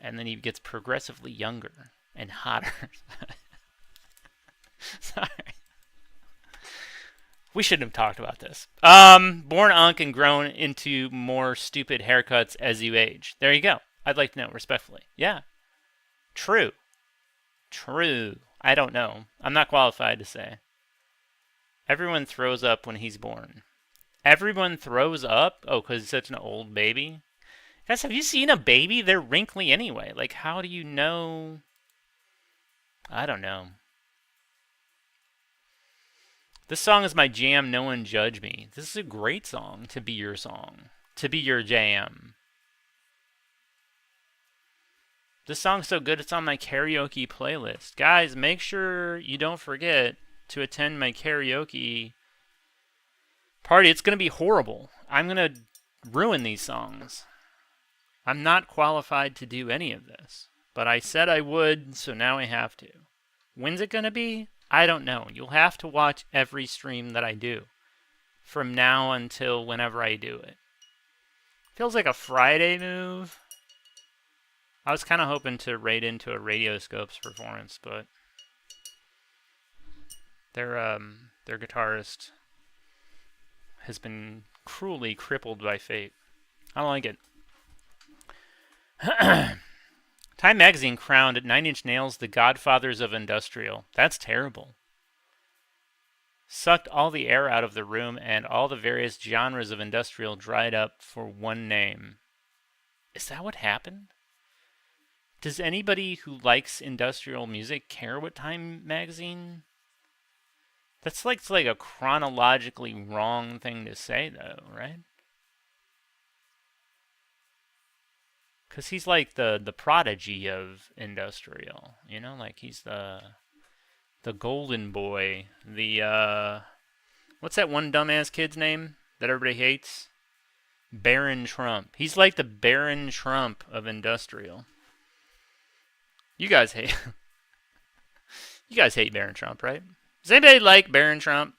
And then he gets progressively younger and hotter. Sorry. We shouldn't have talked about this. Born unk and grown into more stupid haircuts as you age. There you go. I'd like to know respectfully. Yeah. True. I don't know. I'm not qualified to say. Everyone throws up when he's born. Everyone throws up? Oh, because he's such an old baby? Guys, have you seen a baby? They're wrinkly anyway. Like, how do you know? I don't know. This song is my jam, No One Judge Me. This is a great song to be your song. To be your jam. This song's so good it's on my karaoke playlist. Guys, make sure you don't forget to attend my karaoke party. It's going to be horrible. I'm going to ruin these songs. I'm not qualified to do any of this. But I said I would, so now I have to. When's it going to be? I don't know. You'll have to watch every stream that I do. From now until whenever I do it. Feels like a Friday move. I was kind of hoping to raid into a Radioscopes performance, but their guitarist has been cruelly crippled by fate. I don't like it. Time Magazine crowned 9 Inch Nails the Godfathers of Industrial. That's terrible. Sucked all the air out of the room, and all the various genres of industrial dried up for one name. Is that what happened? Does anybody who likes industrial music care what Time Magazine? That's like a chronologically wrong thing to say, though, right? Because he's like the prodigy of industrial, you know? Like he's the golden boy. What's that one dumbass kid's name that everybody hates? Baron Trump. He's like the Baron Trump of industrial. You guys hate Baron Trump, right? Does anybody like Baron Trump?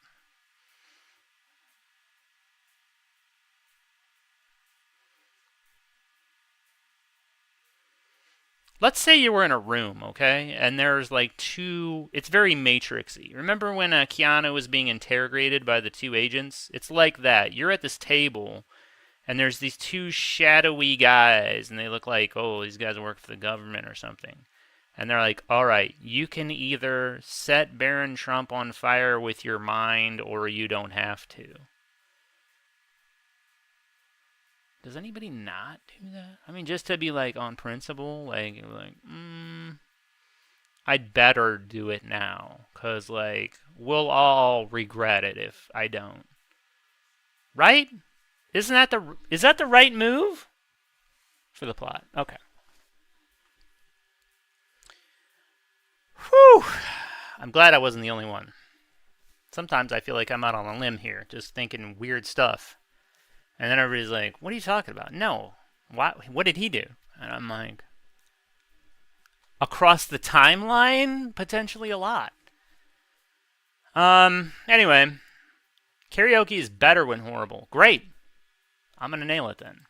Let's say you were in a room, okay? And there's like two... It's very Matrixy. Remember when Keanu was being interrogated by the two agents? It's like that. You're at this table, and there's these two shadowy guys, and they look like, oh, these guys work for the government or something. And they're like, all right, you can either set Baron Trump on fire with your mind, or you don't have to. Does anybody not do that? I mean, just to be like on principle, like I'd better do it now, cause like we'll all regret it if I don't. Right? Is that the right move for the plot? Okay. Whew. I'm glad I wasn't the only one. Sometimes I feel like I'm out on a limb here, just thinking weird stuff. And then everybody's like, what are you talking about? No. What did he do? And I'm like, across the timeline? Potentially a lot. Anyway. Karaoke is better when horrible. Great. I'm going to nail it then.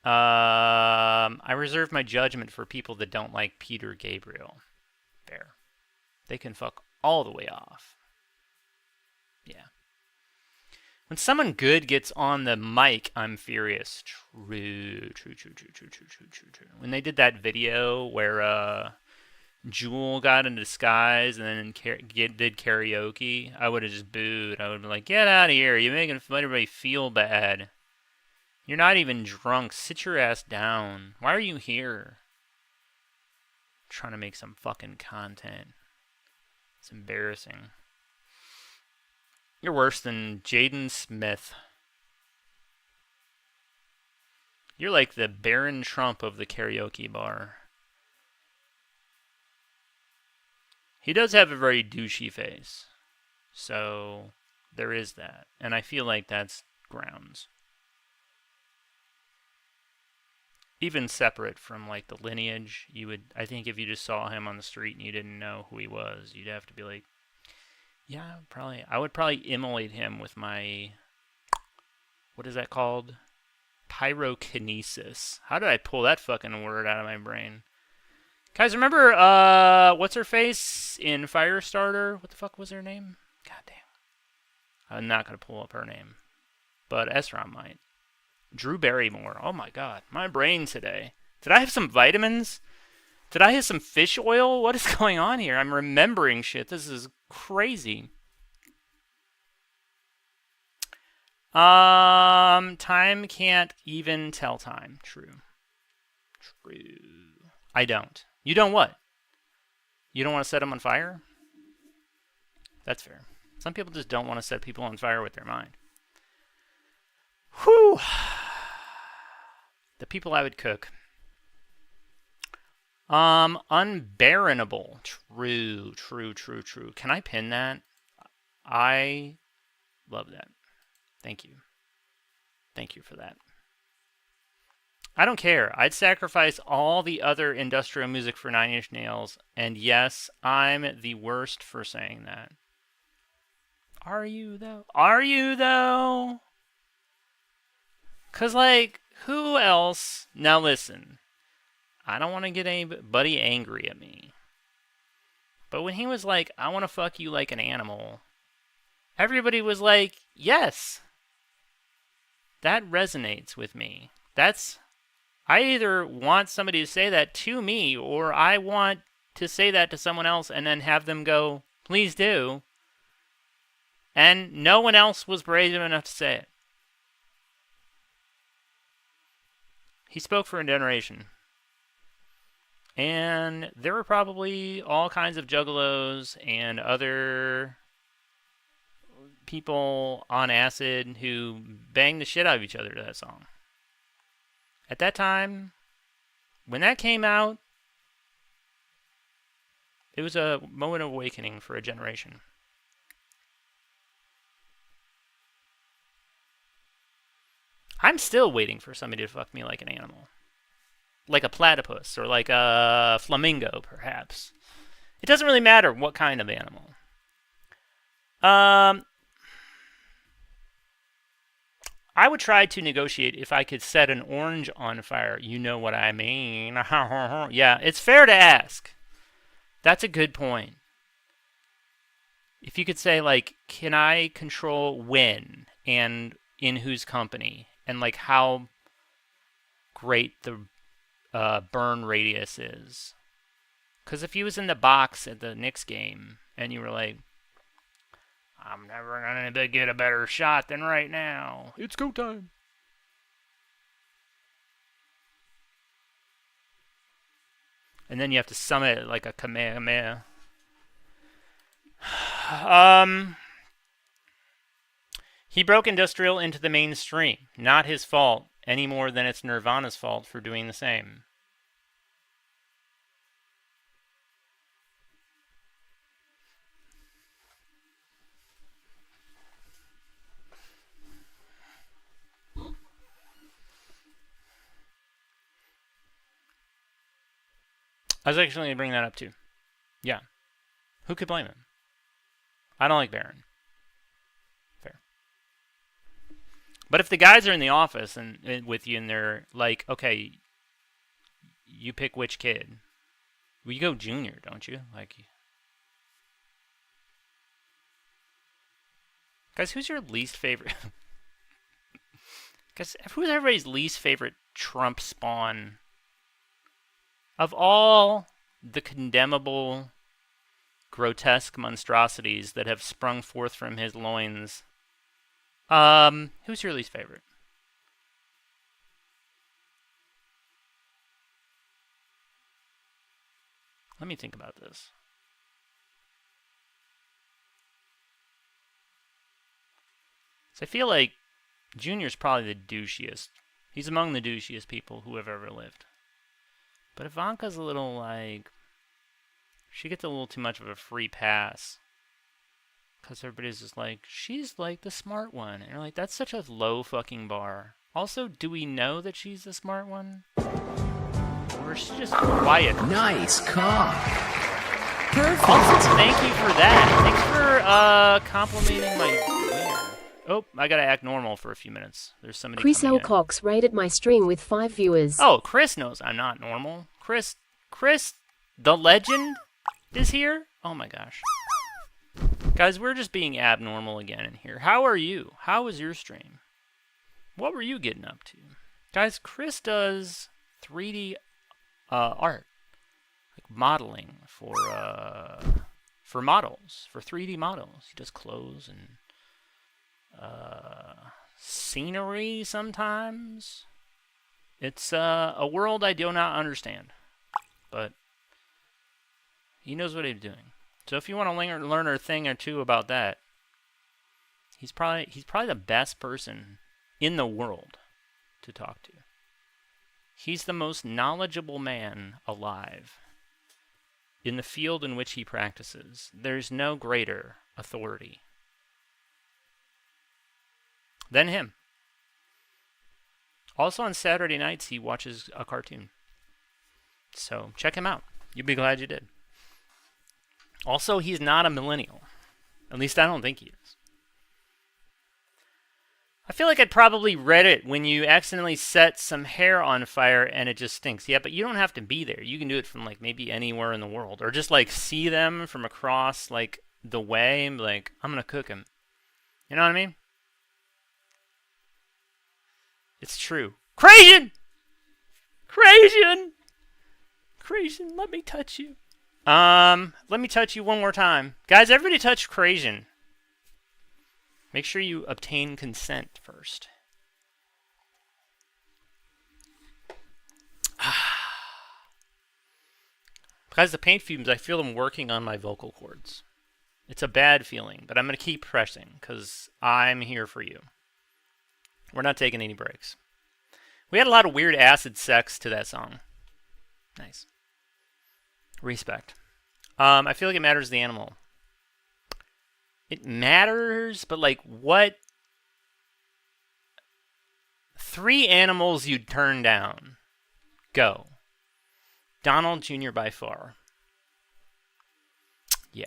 I reserve my judgment for people that don't like Peter Gabriel. Fair. They can fuck all the way off. Yeah. When someone good gets on the mic, I'm furious. True. When they did that video where Jewel got in disguise and then did karaoke, I would have just booed. I would have been like, get out of here. You're making everybody feel bad. You're not even drunk. Sit your ass down. Why are you here? Trying to make some fucking content. It's embarrassing. You're worse than Jaden Smith. You're like the Baron Trump of the karaoke bar. He does have a very douchey face. So there is that. And I feel like that's grounds. Even separate from like the lineage, you would, I think if you just saw him on the street and you didn't know who he was, you'd have to be like, yeah, probably, I would probably immolate him with my, what is that called? Pyrokinesis. How did I pull that fucking word out of my brain? Guys, remember, what's her face in Firestarter? What the fuck was her name? God damn. I'm not going to pull up her name. But Esron might. Drew Barrymore. Oh my god. My brain today. Did I have some vitamins? Did I have some fish oil? What is going on here? I'm remembering shit. This is crazy. Time can't even tell time. True. I don't. You don't what? You don't want to set them on fire? That's fair. Some people just don't want to set people on fire with their mind. Whew. The people I would cook. Unbearable. True. Can I pin that? I love that. Thank you. Thank you for that. I don't care. I'd sacrifice all the other industrial music for Nine Inch Nails. And yes, I'm the worst for saying that. Are you, though? Are you, though? Because, like, who else? Now, listen. I don't want to get anybody angry at me. But when he was like, I want to fuck you like an animal, everybody was like, yes. That resonates with me. I either want somebody to say that to me, or I want to say that to someone else and then have them go, please do. And no one else was brave enough to say it. He spoke for a generation. And there were probably all kinds of juggalos and other people on acid who banged the shit out of each other to that song. At that time, when that came out, it was a moment of awakening for a generation. I'm still waiting for somebody to fuck me like an animal. Like a platypus, or like a flamingo, perhaps. It doesn't really matter what kind of animal. I would try to negotiate if I could set an orange on fire. You know what I mean. Yeah, it's fair to ask. That's a good point. If you could say, like, can I control when and in whose company? And, like, how great the burn radius is. Because if you was in the box at the Knicks game and you were like, I'm never going to get a better shot than right now. It's go time. And then you have to summon it like a Kamehameha. He broke industrial into the mainstream. Not his fault, any more than it's Nirvana's fault for doing the same. I was actually going to bring that up too. Yeah. Who could blame him? I don't like Baron. Fair. But if the guys are in the office and with you and they're like, okay, you pick which kid. Well, you go junior, don't you? Like, guys, who's your least favorite? Guys, who's everybody's least favorite Trump spawn? Of all the condemnable, grotesque monstrosities that have sprung forth from his loins, who's your least favorite? Let me think about this. So I feel like Junior's probably the douchiest. He's among the douchiest people who have ever lived. But Ivanka's a little, like, She gets a little too much of a free pass. Because everybody's just like, she's like the smart one. And you're like, that's such a low fucking bar. Also, do we know that she's the smart one? Or is she just quiet? Nice cock. Perfect. Also, thank you for that. Thanks for complimenting my wiener. Oh, I gotta act normal for a few minutes. There's somebody Chris coming L. in. Cox rated my stream with 5 viewers. Oh, Chris knows I'm not normal. Chris, the legend is here? Oh my gosh. Guys, we're just being abnormal again in here. How are you? How was your stream? What were you getting up to? Guys, Chris does 3D art. Like modeling for models, for 3D models. He does clothes and scenery sometimes. It's a world I do not understand, but he knows what he's doing. So if you want to learn a thing or two about that, he's probably the best person in the world to talk to. He's the most knowledgeable man alive in the field in which he practices. There's no greater authority than him. Also on Saturday nights, he watches a cartoon. So check him out. You'll be glad you did. Also, he's not a millennial. At least I don't think he is. I feel like I'd probably read it when you accidentally set some hair on fire and it just stinks. Yeah, but you don't have to be there. You can do it from like maybe anywhere in the world. Or just like see them from across like the way and be like, I'm going to cook him. You know what I mean? It's true. Crazian! Crazian! Crazian, let me touch you. Let me touch you one more time. Guys, everybody touch Crazian. Make sure you obtain consent first. Because the paint fumes, I feel them working on my vocal cords. It's a bad feeling, but I'm going to keep pressing because I'm here for you. We're not taking any breaks. We had a lot of weird acid sex to that song. Nice. Respect. I feel like it matters the animal. It matters, but like what? 3 animals you'd turn down. Go. Donald Jr. by far. Yeah.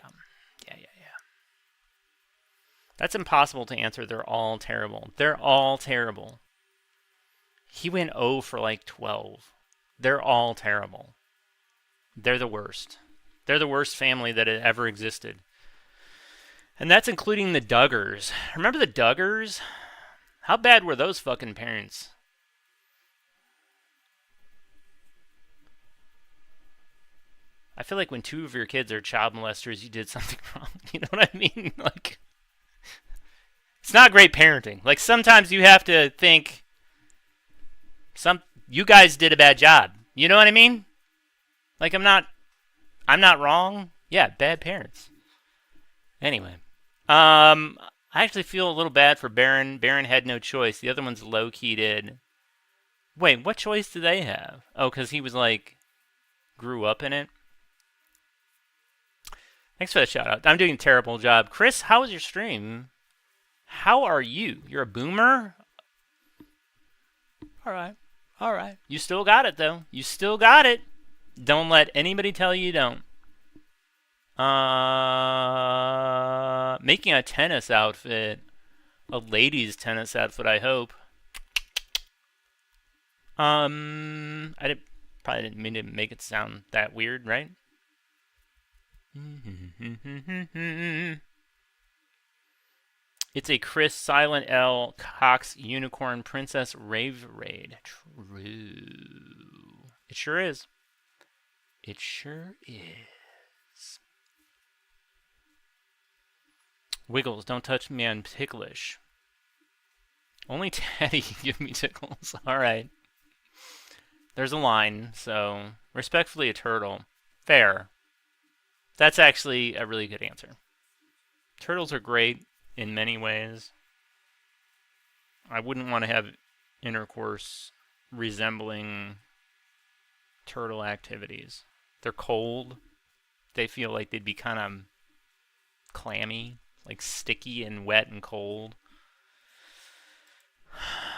That's impossible to answer. They're all terrible. They're all terrible. He went 0 for like 12. They're all terrible. They're the worst. They're the worst family that had ever existed. And that's including the Duggars. Remember the Duggars? How bad were those fucking parents? I feel like when 2 of your kids are child molesters, you did something wrong. You know what I mean? Like, it's not great parenting. Like, sometimes you have to think, you guys did a bad job. You know what I mean? Like, I'm not wrong. Yeah, bad parents. Anyway, I actually feel a little bad for Baron. Baron had no choice. The other ones low-key did. Wait, what choice do they have? Oh, because he was like, grew up in it? Thanks for the shout out. I'm doing a terrible job. Chris, how was your stream? How are you? You're a boomer? All right. You still got it, though. You still got it. Don't let anybody tell you don't. Making a tennis outfit. A ladies' tennis outfit, I hope. Probably didn't mean to make it sound that weird, right? It's a Chris Silent L Cox Unicorn Princess Rave Raid. True. It sure is. It sure is. Wiggles, don't touch me, I'm ticklish. Only Teddy can give me tickles. Alright. There's a line, so respectfully a turtle. Fair. That's actually a really good answer. Turtles are great in many ways. I wouldn't want to have intercourse resembling turtle activities. They're cold. they feel like they'd be kind of clammy, like sticky and wet and cold.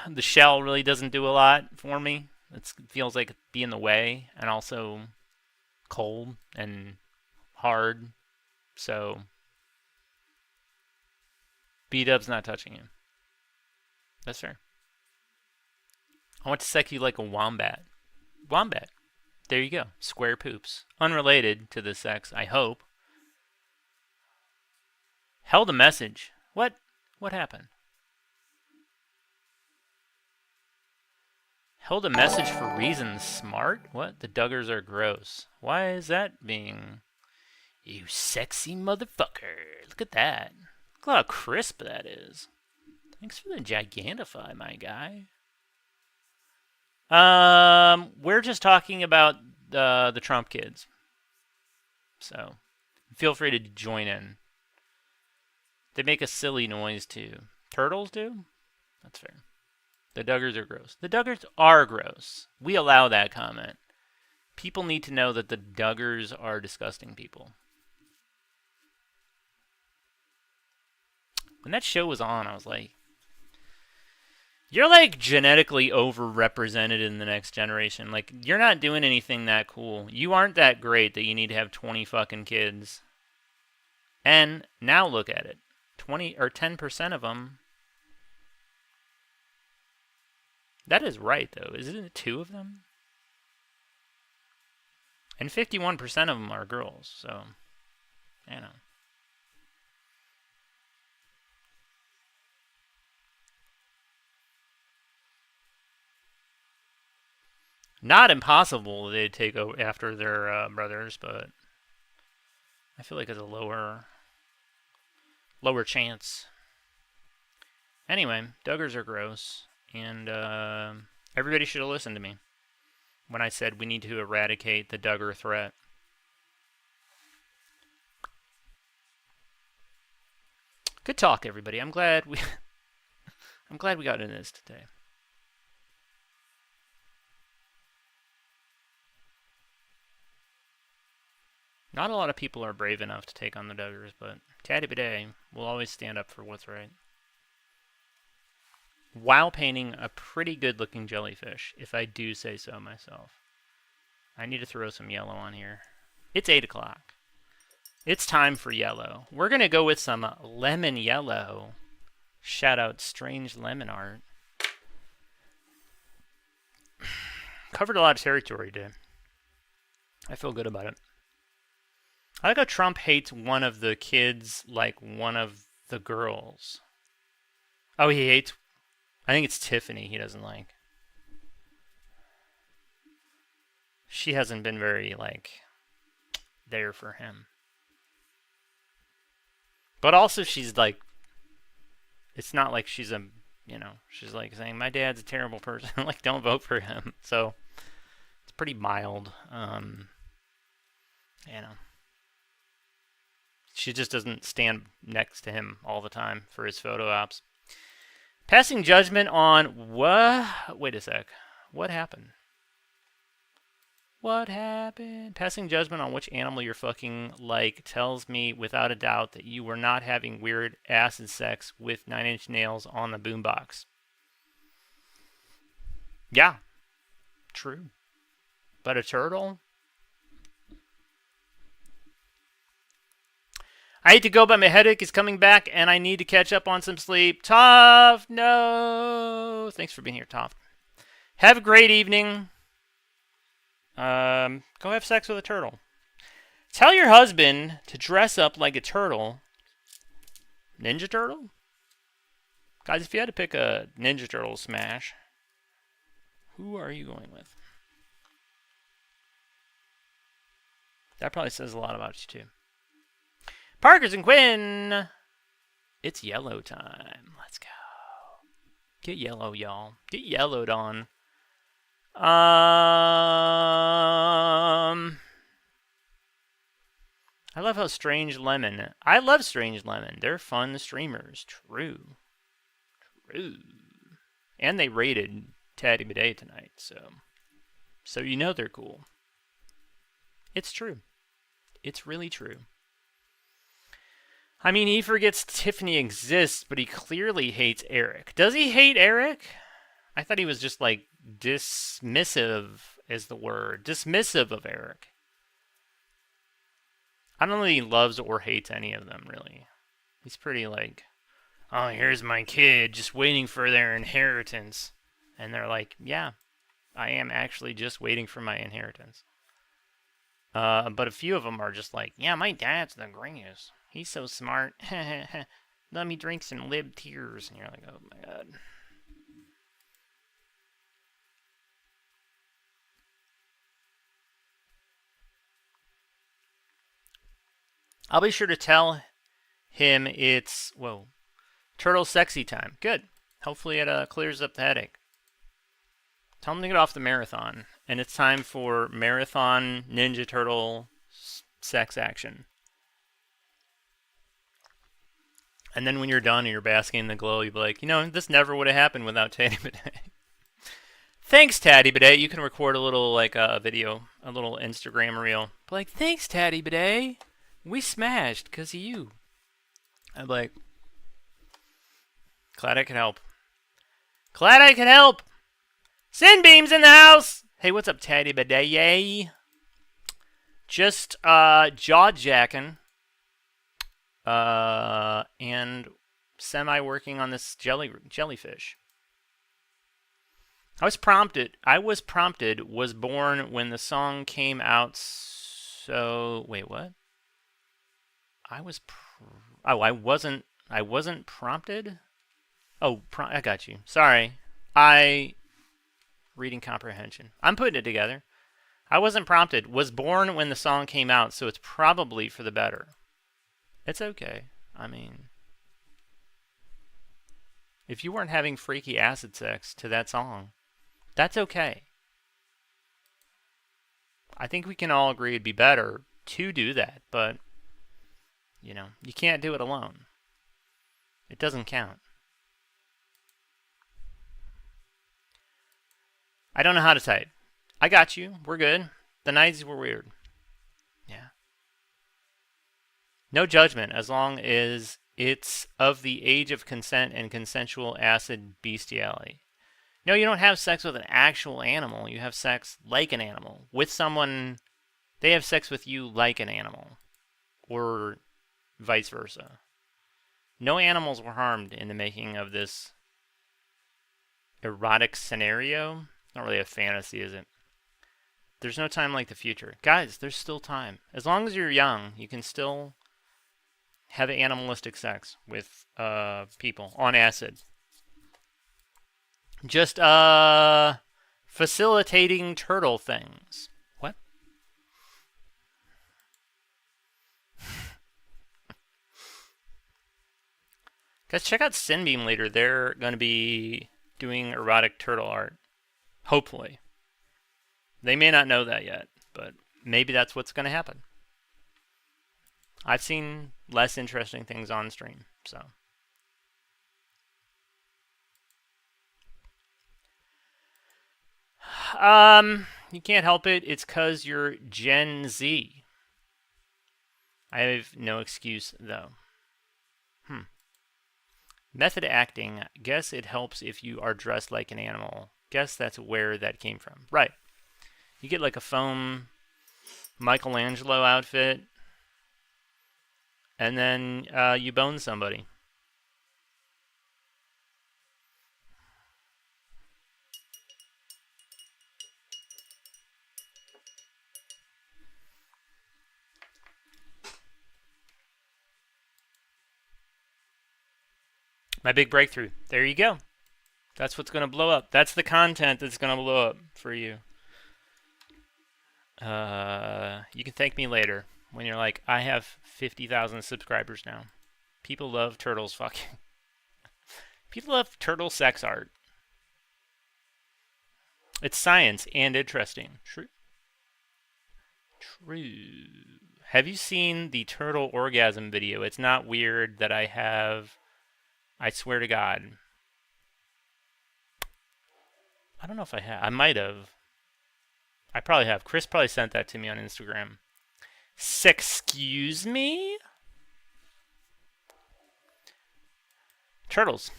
The shell really doesn't do a lot for me. It feels like it'd be in the way, and also cold and hard. So B-Dub's not touching him. That's fair. I want to sex you like a wombat. Wombat. There you go. Square poops. Unrelated to the sex, I hope. Held a message. What? What happened? Held a message for reasons smart? What? The Duggars are gross. Why is that being... You sexy motherfucker. Look at that. Look how crisp that is. Thanks for the Gigantify, my guy. We're just talking about the Trump kids. So, feel free to join in. They make a silly noise, too. Turtles do? That's fair. The Duggars are gross. The Duggars are gross. We allow that comment. People need to know that the Duggars are disgusting people. When that show was on, I was like, you're like genetically overrepresented in the next generation. Like, you're not doing anything that cool. You aren't that great that you need to have 20 fucking kids. And now look at it. 20 or 10% of them. That is right, though. Isn't it 2 of them? And 51% of them are girls, so, you know. Not impossible they'd take over after their brothers, but I feel like it's a lower chance. Anyway, Duggars are gross, and everybody should have listened to me when I said we need to eradicate the Duggar threat. Good talk, everybody. I'm glad we got into this today. Not a lot of people are brave enough to take on the Duggars, but Taddy Bidet will always stand up for what's right. While painting a pretty good-looking jellyfish, if I do say so myself. I need to throw some yellow on here. It's 8 o'clock. It's time for yellow. We're going to go with some lemon yellow. Shout out Strange Lemon Art. Covered a lot of territory today. I feel good about it. I like how Trump hates one of the kids like one of the girls. Oh, he hates... I think it's Tiffany he doesn't like. She hasn't been very, like, there for him. But also she's like... It's not like she's a... You know, she's like saying, my dad's a terrible person. Like, don't vote for him. So, it's pretty mild. You know. She just doesn't stand next to him all the time for his photo ops. Passing judgment on what? Wait a sec. What happened? What happened? Passing judgment on which animal you're fucking like tells me without a doubt that you were not having weird acid sex with 9 Inch Nails on the boombox. Yeah. True. But a turtle? I hate to go, but my headache is coming back, and I need to catch up on some sleep. Toph, no. Thanks for being here, Toph. Have a great evening. Go have sex with a turtle. Tell your husband to dress up like a turtle. Ninja Turtle? Guys, if you had to pick a Ninja Turtle smash, who are you going with? That probably says a lot about you, too. Parkers and Quinn! It's yellow time. Let's go. Get yellow, y'all. Get yellowed on. I love how Strange Lemon... I love Strange Lemon. They're fun streamers. True. True. And they raided Taddy Bidet tonight, so you know they're cool. It's true. It's really true. I mean, he forgets Tiffany exists, but he clearly hates Eric. Does he hate Eric? I thought he was just like dismissive is the word. Dismissive of Eric. I don't know that he loves or hates any of them, really. He's pretty like, oh, here's my kid just waiting for their inheritance. And they're like, yeah, I am actually just waiting for my inheritance. But a few of them are just like, yeah, my dad's the greatest. He's so smart. Let me drink some lib tears. And you're like, oh my god. I'll be sure to tell him it's, whoa, turtle sexy time. Good. Hopefully it clears up the headache. Tell him to get off the marathon. And it's time for marathon Ninja Turtle sex action. And then when you're done and you're basking in the glow, you'll be like, you know, this never would have happened without Taddy Bidet. Thanks, Taddy Bidet. You can record a little, like, a video, a little Instagram reel. Be like, thanks, Taddy Bidet. We smashed because of you. I'm like, glad I could help. Glad I could help. Sinbeam's in the house. Hey, what's up, Taddy Bidet? Yay. Just jaw-jacking. And semi-working on this jellyfish. I was prompted, was born when the song came out, so, wait, what? I wasn't prompted? Oh, I got you. Sorry. Reading comprehension. I'm putting it together. I wasn't prompted, was born when the song came out, so it's probably for the better. It's okay. I mean, if you weren't having freaky acid sex to that song, that's okay. I think we can all agree it'd be better to do that, but, you know, you can't do it alone. It doesn't count. I don't know how to type. I got you. We're good. The 90s were weird. Yeah. No judgment, as long as it's of the age of consent and consensual acid bestiality. No, you don't have sex with an actual animal. You have sex like an animal. With someone, they have sex with you like an animal. Or vice versa. No animals were harmed in the making of this erotic scenario. Not really a fantasy, is it? There's no time like the future. Guys, there's still time. As long as you're young, you can still have animalistic sex with people on acid. Just facilitating turtle things. What? Guys, check out Sinbeam later. They're going to be doing erotic turtle art. Hopefully. They may not know that yet, but maybe that's what's going to happen. I've seen less interesting things on stream, so. You can't help it. It's 'cause you're Gen Z. I have no excuse, though. Method acting. Guess it helps if you are dressed like an animal. Guess that's where that came from. Right. You get like a foam Michelangelo outfit, and then you bone somebody. My big breakthrough. There you go. That's what's going to blow up. That's the content that's going to blow up for you. You can thank me later when you're like, I have 50,000 subscribers now. People love turtles fucking. People love turtle sex art. It's science and interesting. True. Have you seen the turtle orgasm video? It's not weird that I have. I swear to God. I don't know if I have. I might have. I probably have. Chris probably sent that to me on Instagram. Excuse me? Turtles.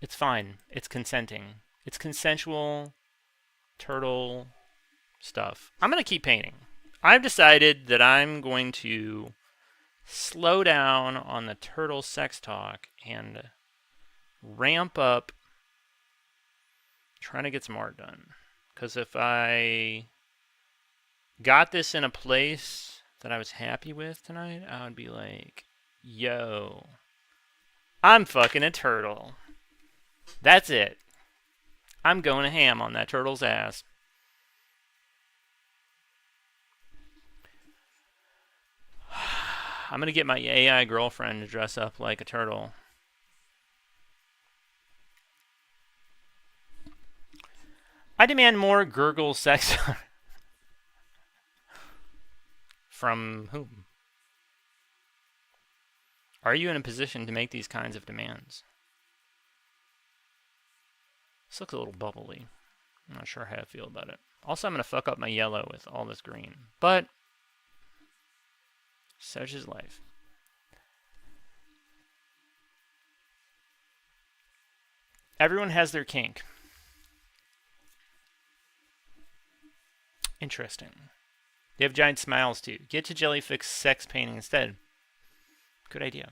It's fine. It's consenting. It's consensual turtle stuff. I'm going to keep painting. I've decided that I'm going to slow down on the turtle sex talk and ramp up trying to get some art done. Because if I got this in a place that I was happy with tonight, I would be like, yo, I'm fucking a turtle. That's it. I'm going ham on that turtle's ass. I'm going to get my AI girlfriend to dress up like a turtle. I demand more gurgle sex. From whom? Are you in a position to make these kinds of demands? This looks a little bubbly. I'm not sure how I feel about it. Also, I'm going to fuck up my yellow with all this green. But such is life. Everyone has their kink. Interesting. They have giant smiles too. Get to jellyfish sex painting instead. Good idea.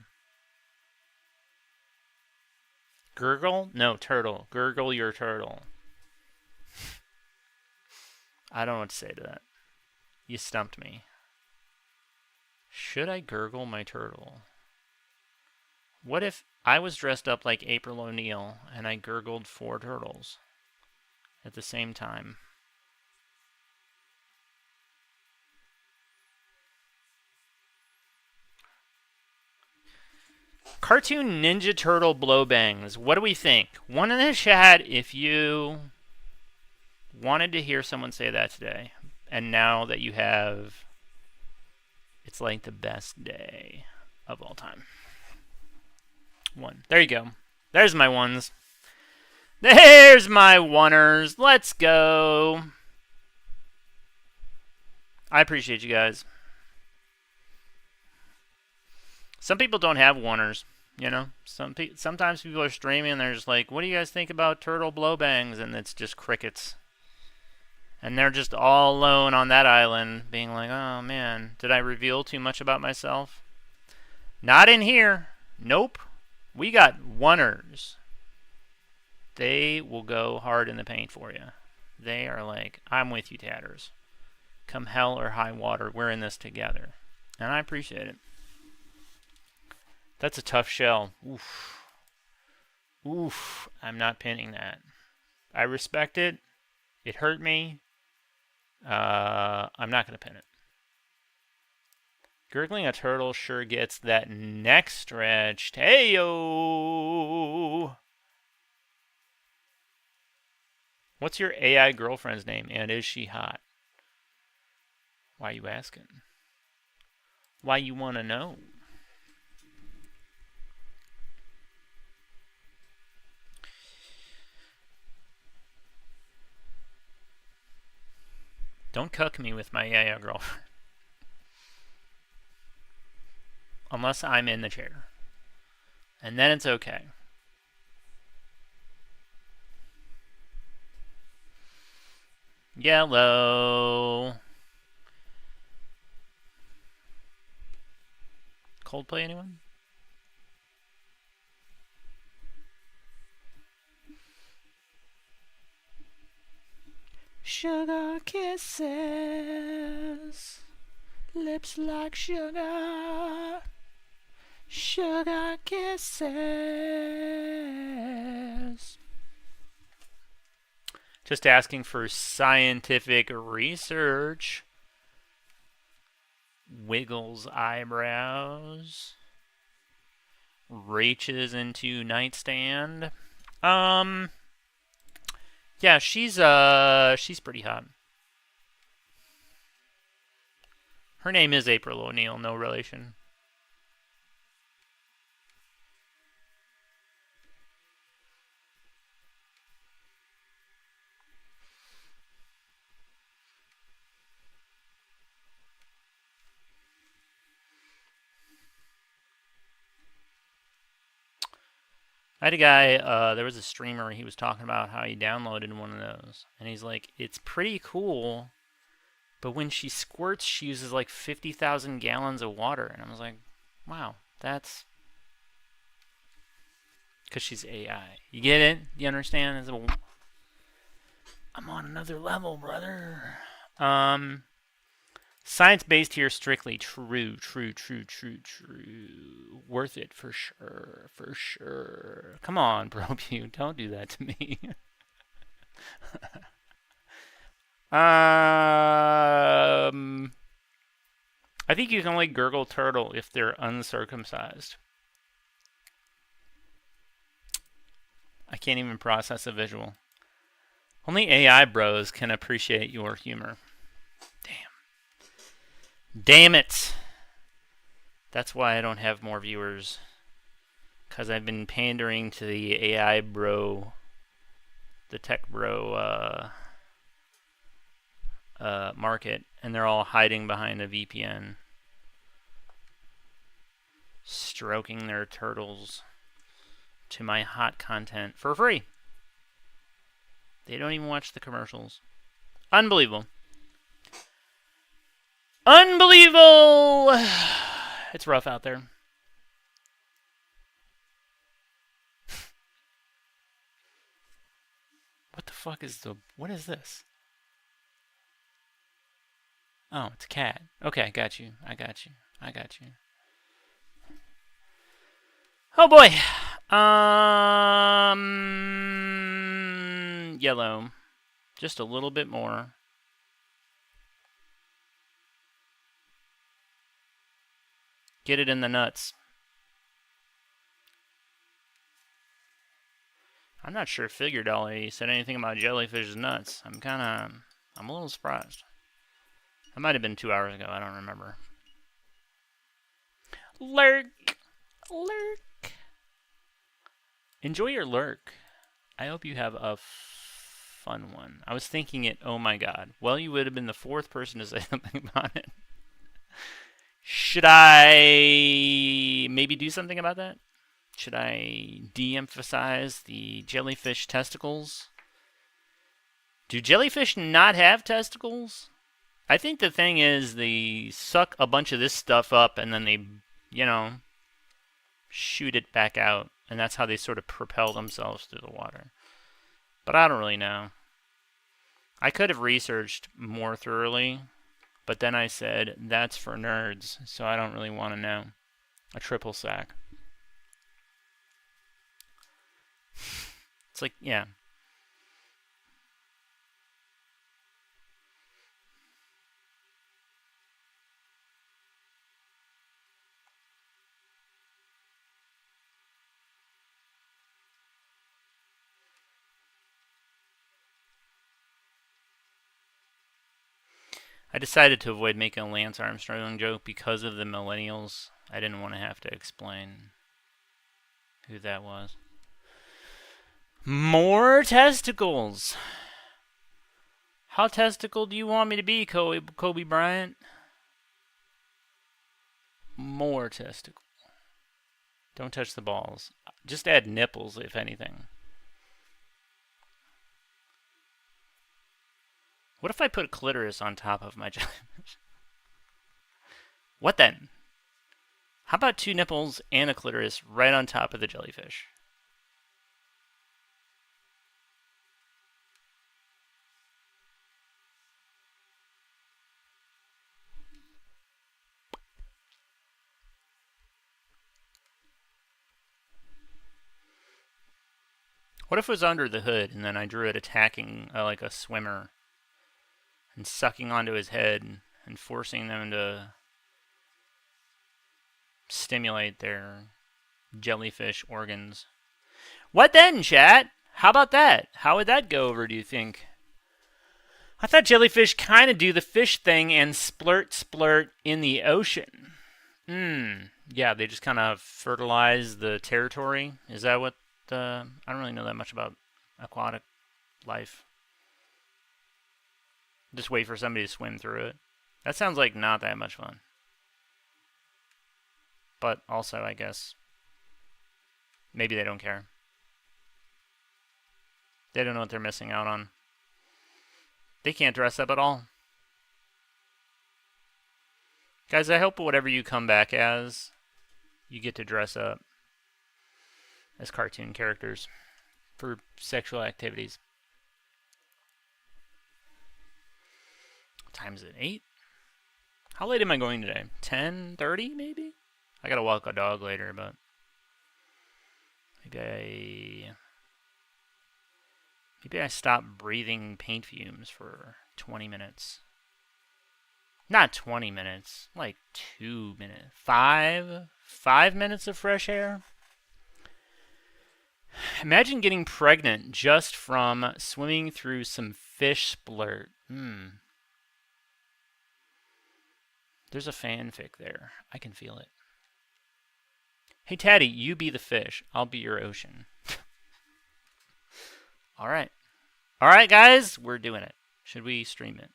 Gurgle? No, turtle. Gurgle your turtle. I don't know what to say to that. You stumped me. Should I gurgle my turtle? What if I was dressed up like April O'Neil and I gurgled 4 turtles at the same time? Cartoon Ninja Turtle blowbangs. What do we think? One in the chat if you wanted to hear someone say that today. And now that you have, it's like the best day of all time. 1. There you go. There's my ones. There's my oneers. Let's go. I appreciate you guys. Some people don't have oneers, you know. Sometimes people are streaming and they're just like, "What do you guys think about turtle blowbangs?" And it's just crickets. And they're just all alone on that island, being like, "Oh man, did I reveal too much about myself?" Not in here. Nope. We got oneers. They will go hard in the paint for you. They are like, "I'm with you, Tatters. Come hell or high water, we're in this together." And I appreciate it. That's a tough shell. Oof. Oof. I'm not pinning that. I respect it. It hurt me. I'm not going to pin it. Gurgling a turtle sure gets that neck stretched. Hey-yo! What's your AI girlfriend's name, and is she hot? Why you asking? Why you want to know? Don't cuck me with my AI girlfriend. Unless I'm in the chair. And then it's okay. Yellow. Coldplay, anyone? Sugar kisses, lips like sugar, sugar kisses. Just asking for scientific research. Wiggles eyebrows. Reaches into nightstand. Yeah, she's pretty hot. Her name is April O'Neil, no relation. I had a guy, there was a streamer, he was talking about how he downloaded one of those. And he's like, it's pretty cool, but when she squirts, she uses like 50,000 gallons of water. And I was like, wow, that's... Because she's AI. You get it? You understand? I'm on another level, brother. Science-based here, strictly. True. Worth it, for sure. Come on, Brobu, don't do that to me. I think you can only gurgle turtle if they're uncircumcised. I can't even process a visual. Only AI bros can appreciate your humor. Damn it! That's why I don't have more viewers. Because I've been pandering to the AI bro, the tech bro market, and they're all hiding behind a VPN, stroking their turtles to my hot content for free. They don't even watch the commercials. Unbelievable. Unbelievable! It's rough out there. What the fuck is what is this? Oh, it's a cat. Okay, I got you. Oh boy. Yellow. Just a little bit more. Get it in the nuts. I'm not sure Figure Dolly said anything about jellyfish's nuts. I'm a little surprised. That might have been 2 hours ago. I don't remember. Lurk. Enjoy your lurk. I hope you have a fun one. I was thinking it, oh my god. Well, you would have been the 4th person to say something about it. Should I maybe do something about that? Should I de-emphasize the jellyfish testicles? Do jellyfish not have testicles? I think the thing is they suck a bunch of this stuff up and then they, shoot it back out. And that's how they sort of propel themselves through the water. But I don't really know. I could have researched more thoroughly, but then I said, that's for nerds, so I don't really want to know. A triple sack. It's like, yeah. I decided to avoid making a Lance Armstrong joke because of the millennials. I didn't want to have to explain who that was. More testicles! How testicle do you want me to be, Kobe Bryant? More testicle. Don't touch the balls. Just add nipples, if anything. What if I put clitoris on top of my jellyfish? What then? How about 2 nipples and a clitoris right on top of the jellyfish? What if it was under the hood and then I drew it attacking like a swimmer and sucking onto his head and forcing them to stimulate their jellyfish organs? What then, chat? How about that? How would that go over, do you think? I thought jellyfish kind of do the fish thing and splurt in the ocean. Yeah, they just kind of fertilize the territory. Is that what I don't really know that much about aquatic life. Just wait for somebody to swim through it. That sounds like not that much fun. But also, I guess, maybe they don't care. They don't know what they're missing out on. They can't dress up at all. Guys, I hope whatever you come back as, you get to dress up as cartoon characters for sexual activities. What time is it? 8? How late am I going today? 10:30 maybe? I gotta walk a dog later, but maybe I stop breathing paint fumes for 20 minutes. Not 20 minutes, like 2 minutes. 5 minutes of fresh air. Imagine getting pregnant just from swimming through some fish splurt. There's a fanfic there. I can feel it. Hey, Taddy, you be the fish. I'll be your ocean. All right. All right, guys. We're doing it. Should we stream it?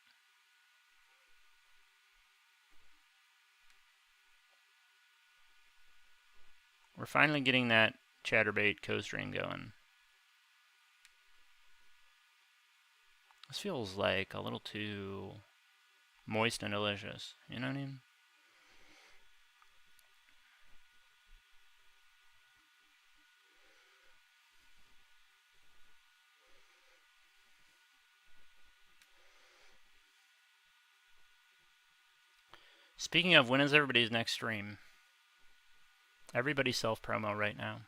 We're finally getting that Chatterbait co-stream going. This feels like a little too moist and delicious. You know what I mean? Speaking of, when is everybody's next stream? Everybody's self-promo right now.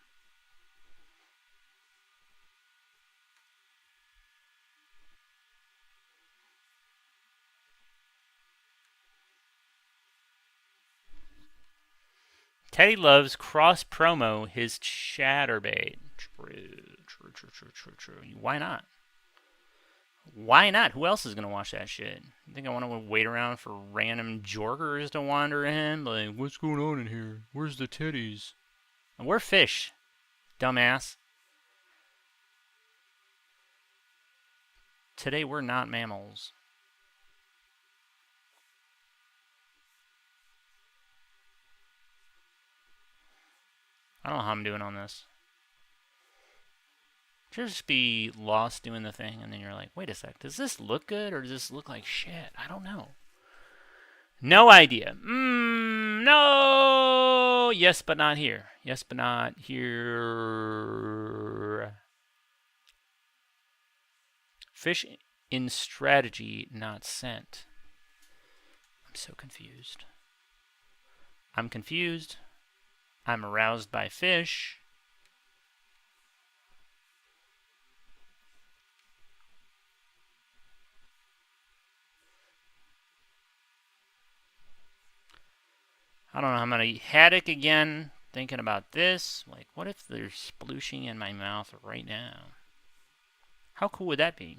Teddy loves cross-promo his Chatterbait. True. Why not? Why not? Who else is going to watch that shit? You think I want to wait around for random jorkers to wander in? Like, what's going on in here? Where's the titties? And we're fish, dumbass. Today we're not mammals. I don't know how I'm doing on this. Just be lost doing the thing, and then you're like, wait a sec, does this look good, or does this look like shit? I don't know. No idea. No! Yes, but not here. Yes, but not here. Fish in strategy, not scent. I'm so confused. I'm confused. I'm aroused by fish. I don't know, I'm going to haddock again, thinking about this. Like, what if there's splooshing in my mouth right now? How cool would that be?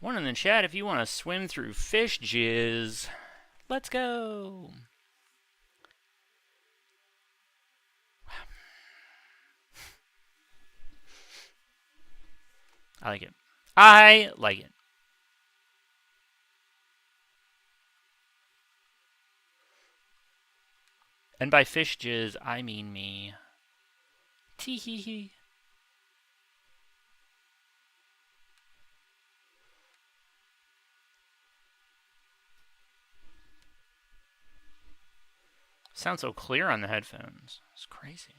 One in the chat, if you want to swim through fish jizz, let's go. I like it. I like it. And by fish jizz, I mean me. Tee hee hee. Sounds so clear on the headphones. It's crazy.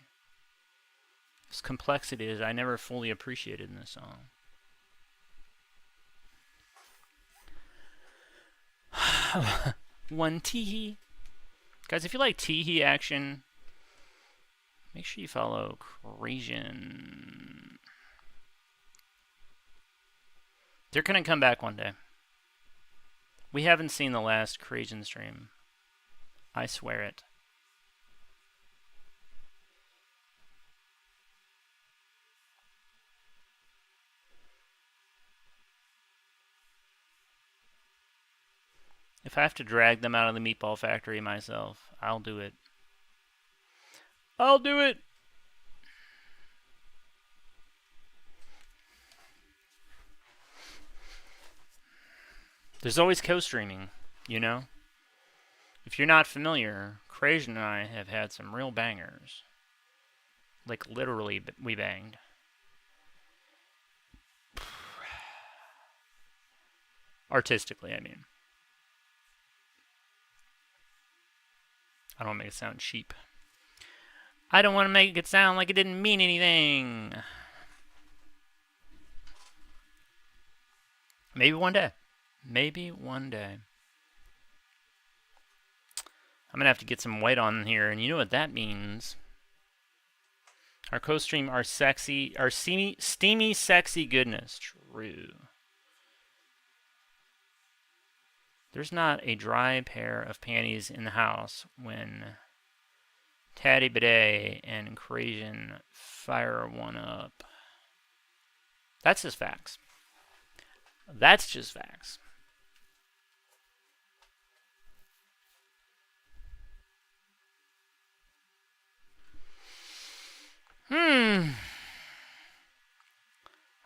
This complexity is I never fully appreciated in this song. One tee-hee. Guys, if you like tee-hee action, make sure you follow Crazian. They're going to come back one day. We haven't seen the last Crazian stream. I swear it. If I have to drag them out of the meatball factory myself, I'll do it. I'll do it! There's always co-streaming, you know? If you're not familiar, Crazian and I have had some real bangers. Like, literally, we banged. Artistically, I mean. I don't want to make it sound cheap. I don't want to make it sound like it didn't mean anything. Maybe one day. Maybe one day. I'm going to have to get some white on here, and you know what that means. Our co-stream, our steamy, sexy goodness. True. There's not a dry pair of panties in the house when Taddy Bidet and Crazian fire one up. That's just facts. That's just facts.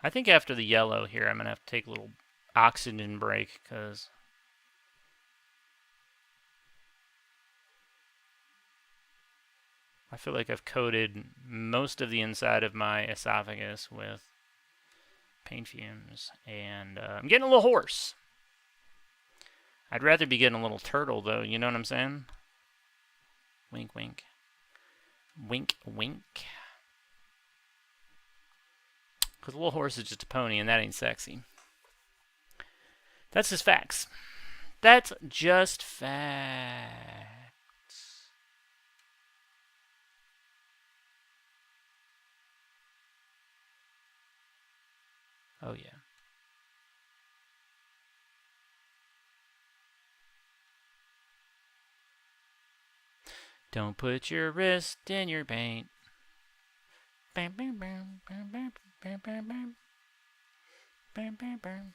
I think after the yellow here, I'm going to have to take a little oxygen break because I feel like I've coated most of the inside of my esophagus with paint fumes, and I'm getting a little hoarse. I'd rather be getting a little turtle, though, you know what I'm saying? Wink, wink. Wink, wink. Because a little horse is just a pony, and that ain't sexy. That's just facts. That's just facts. Oh, yeah. Don't put your wrist in your paint. Bam, bam, bam, bam, bam, bam, bam, bam. Bam, bam, bam.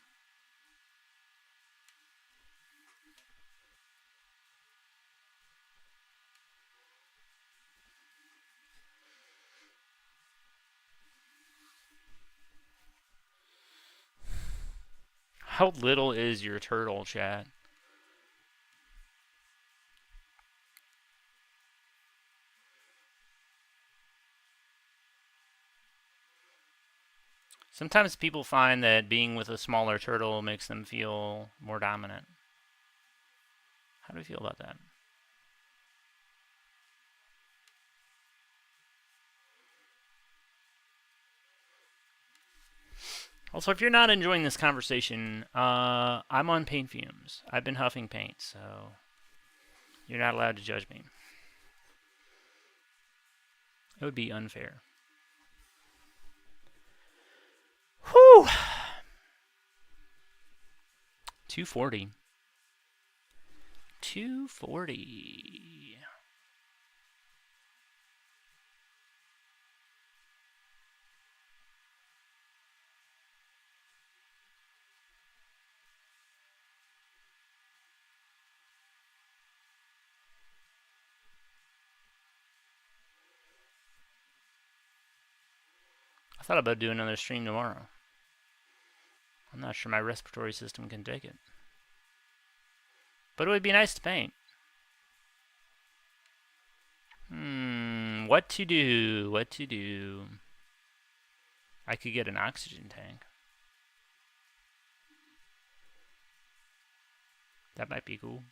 How little is your turtle, chat? Sometimes people find that being with a smaller turtle makes them feel more dominant. How do you feel about that? Also, if you're not enjoying this conversation, I'm on paint fumes. I've been huffing paint, so you're not allowed to judge me. It would be unfair. Whew! 240. 240. I thought about doing another stream tomorrow. I'm not sure my respiratory system can take it. But it would be nice to paint. What to do? What to do? I could get an oxygen tank. That might be cool.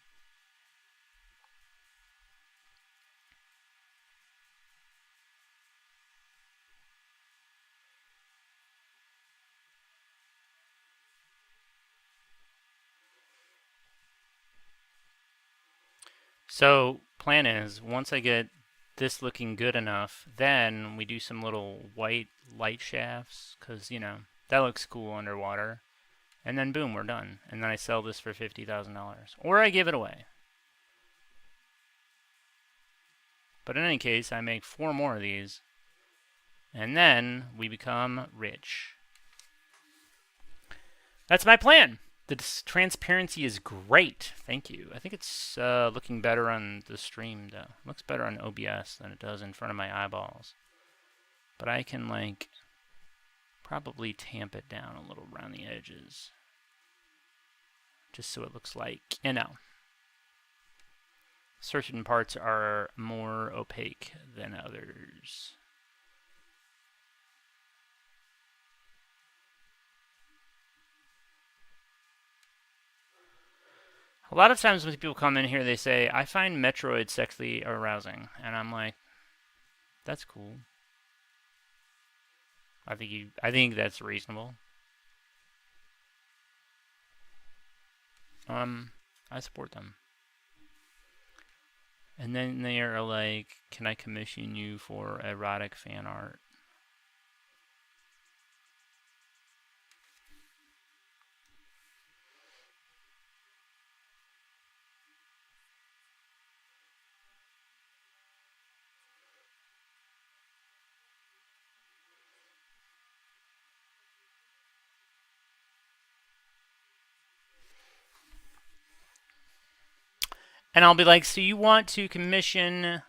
So, plan is, once I get this looking good enough, then we do some little white light shafts, because, you know, that looks cool underwater. And then boom, we're done. And then I sell this for $50,000. Or I give it away. But in any case, I make 4 more of these. And then we become rich. That's my plan. The transparency is great. Thank you. I think it's looking better on the stream, though. It looks better on OBS than it does in front of my eyeballs. But I can, like, probably tamp it down a little around the edges. Just so it looks like, you know. certain parts are more opaque than others. A lot of times when people come in here, they say, I find Metroid sexually arousing. And I'm like, that's cool. I think that's reasonable. I support them. And then they are like, can I commission you for erotic fan art? And I'll be like, so you want to commission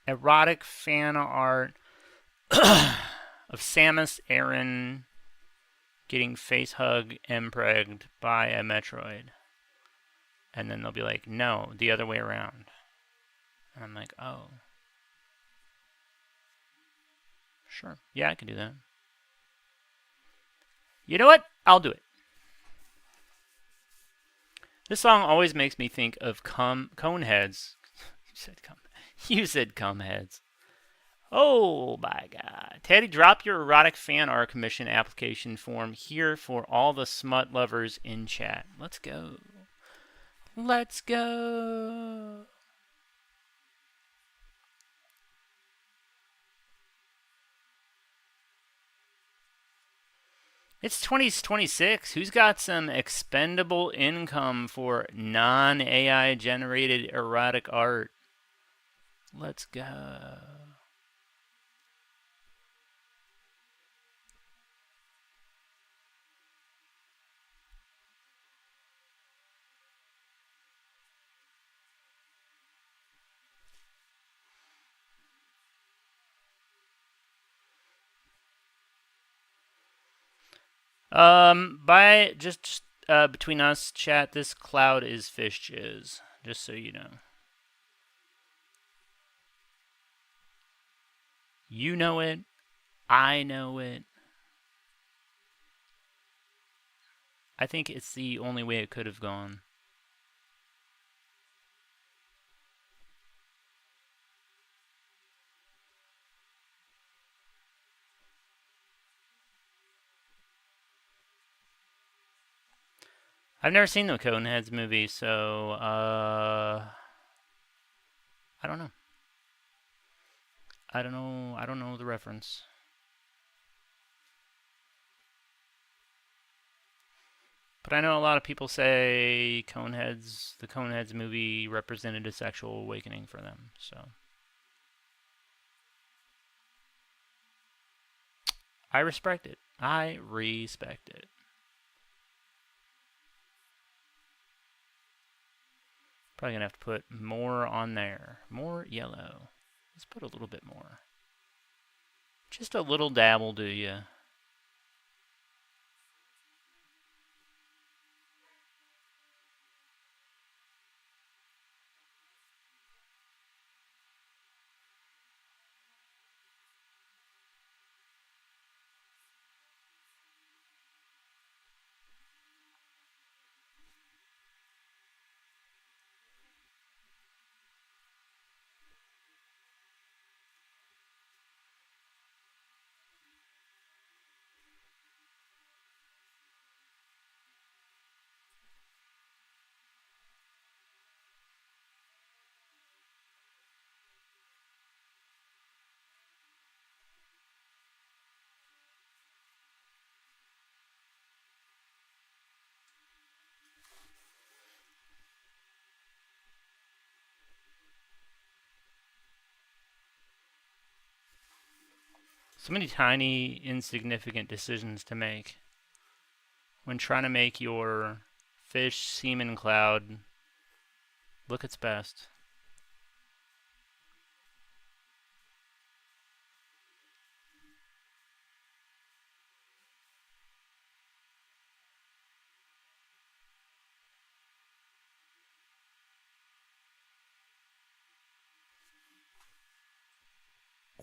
erotic fan art of Samus Aran getting face hug impregged by a Metroid? And then they'll be like, no, the other way around. And I'm like, oh. Sure. Yeah, I can do that. You know what? I'll do it. This song always makes me think of Coneheads. You said Cumheads. Oh my god. Teddy, drop your erotic fan art commission application form here for all the smut lovers in chat. Let's go. Let's go. It's 2026. Who's got some expendable income for non-AI generated erotic art? Let's go. By just between us, chat, this cloud is fish jizz, just so you know. You know it. I know it. I think it's the only way it could have gone. I've never seen the Coneheads movie, so I don't know. I don't know the reference. But I know a lot of people say the Coneheads movie represented a sexual awakening for them, so I respect it. I respect it. Probably gonna have to put more on there. More yellow. Let's put a little bit more. Just a little dab will do ya. So many tiny, insignificant decisions to make when trying to make your fish semen cloud look its best.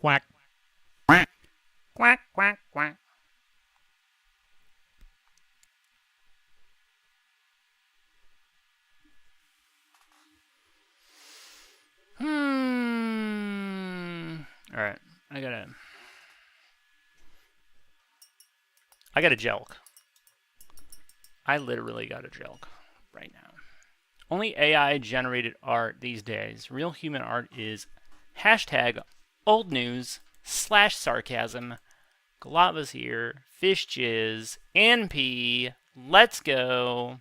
Quack. Quack, quack, quack. Alright, I got a jelk. I literally got a jelk right now. Only AI generated art these days. Real human art is hashtag old news / sarcasm. Galava's here. Fish jizz. NP. Let's go.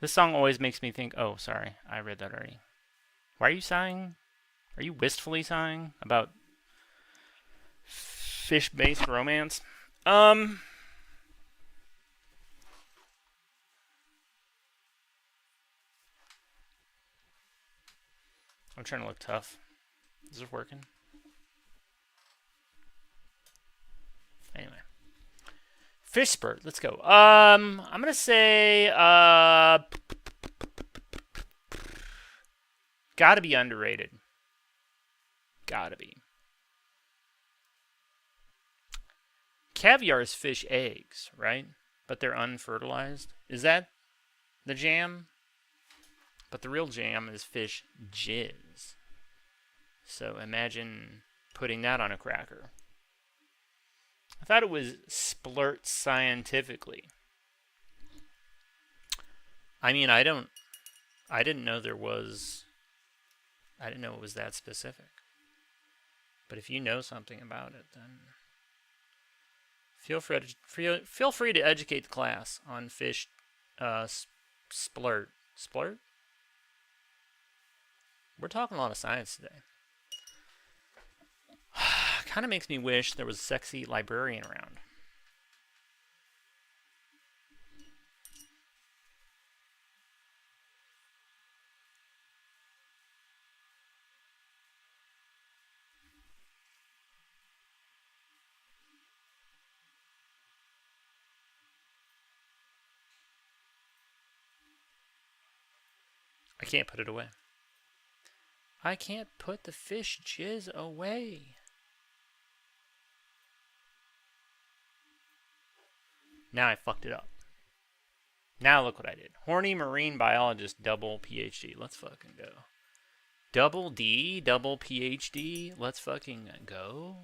This song always makes me think, oh, sorry. I read that already. Why are you sighing? Are you wistfully sighing about fish-based romance? I'm trying to look tough. Is this working? Anyway. Fish spurt. Let's go. I'm going to say gotta be underrated. Gotta be. Caviar is fish eggs, right? But they're unfertilized. Is that the jam? But the real jam is fish jizz. So imagine putting that on a cracker. I thought it was splurt scientifically. I mean, I didn't know it was that specific. But if you know something about it, then feel free to educate the class on fish splurt. Splurt? We're talking a lot of science today. Kind of makes me wish there was a sexy librarian around. I can't put it away. I can't put the fish jizz away. Now I fucked it up. Now look what I did. Horny marine biologist, double PhD. Let's fucking go. Double D, double PhD. Let's fucking go.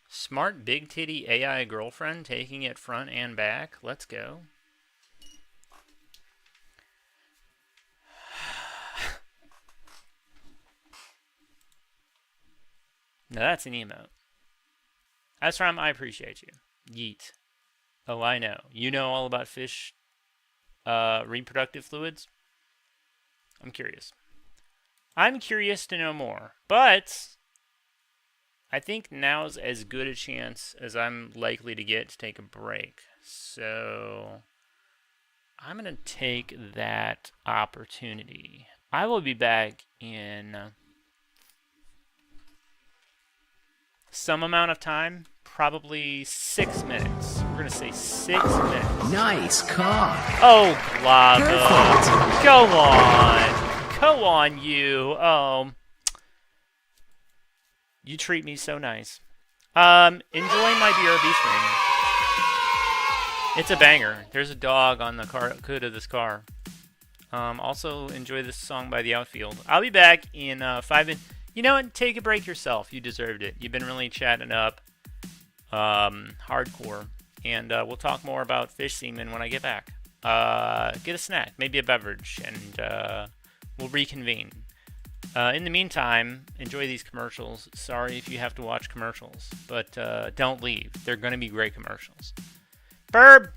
Smart big titty AI girlfriend taking it front and back. Let's go. Now that's an emote. That's from I appreciate you. Yeet. Oh, I know. You know all about fish reproductive fluids? I'm curious. I'm curious to know more. But I think now's as good a chance as I'm likely to get to take a break. So I'm going to take that opportunity. I will be back in some amount of time, probably 6 minutes. We're going to say 6 minutes. Nice cock. Oh, Lava. Perfect. Go on. Go on, you. Oh. You treat me so nice. Enjoying my BRB stream. It's a banger. There's a dog on the hood of this car. Also, enjoy this song by The Outfield. I'll be back in 5 minutes. You know what? Take a break yourself. You deserved it. You've been really chatting up hardcore. And we'll talk more about fish semen when I get back. Get a snack, maybe a beverage, and we'll reconvene. In the meantime, enjoy these commercials. Sorry if you have to watch commercials, but don't leave. They're going to be great commercials. Burb!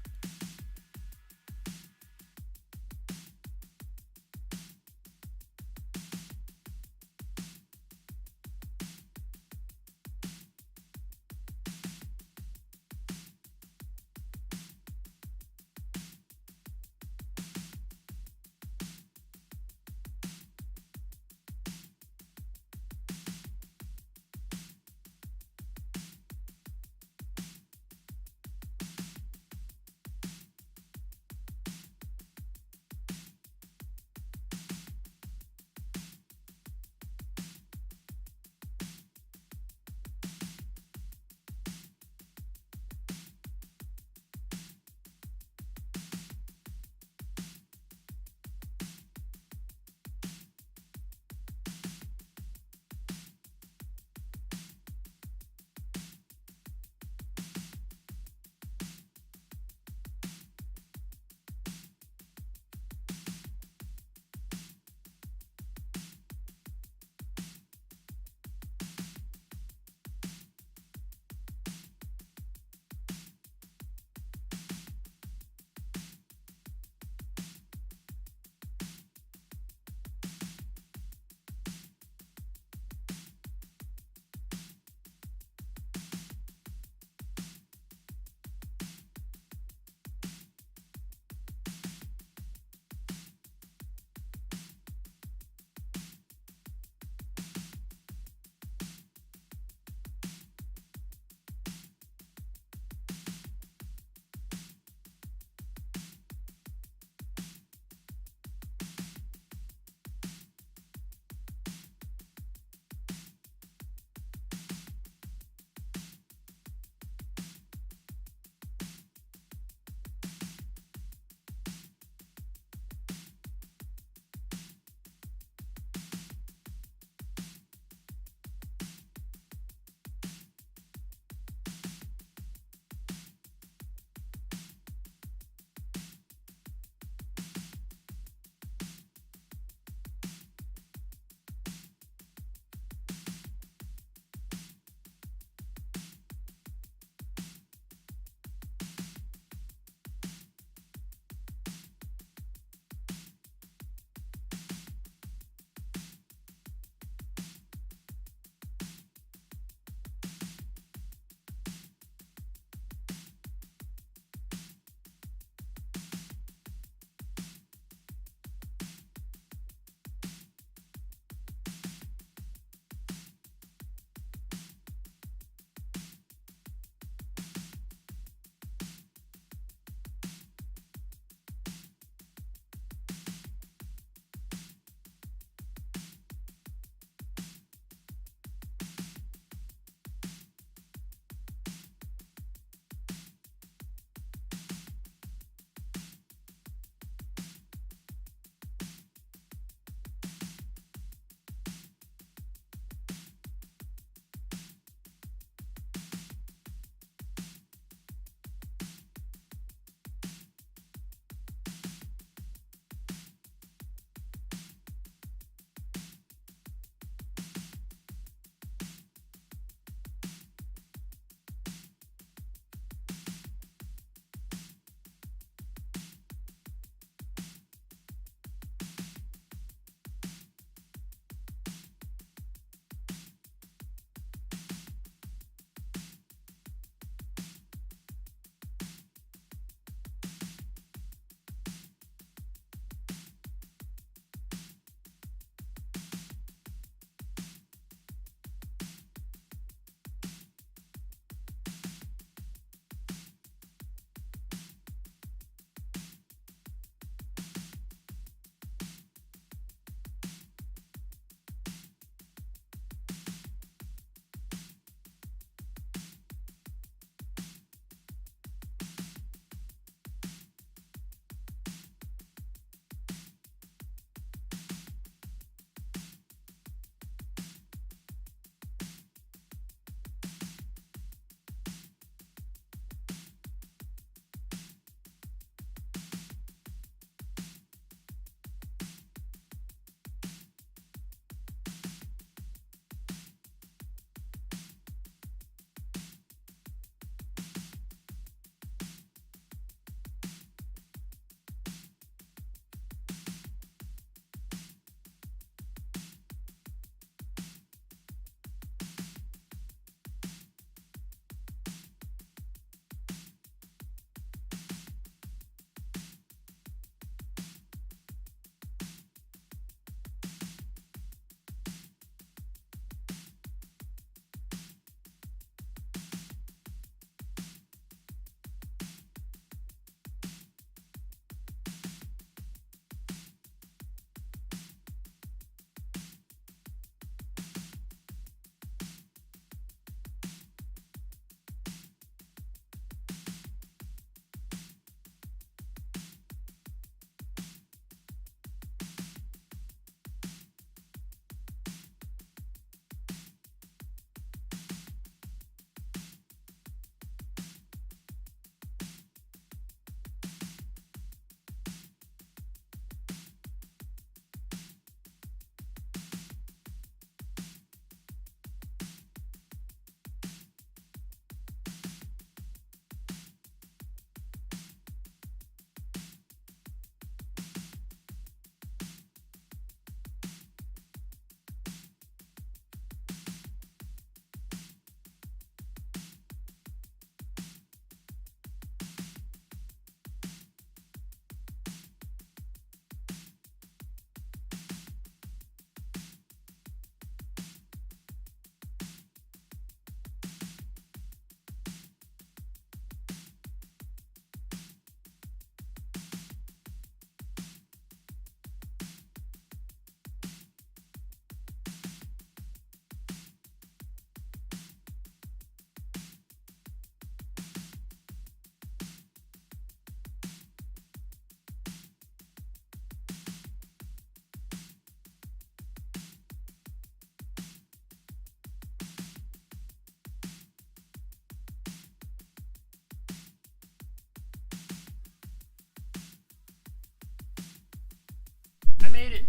made it.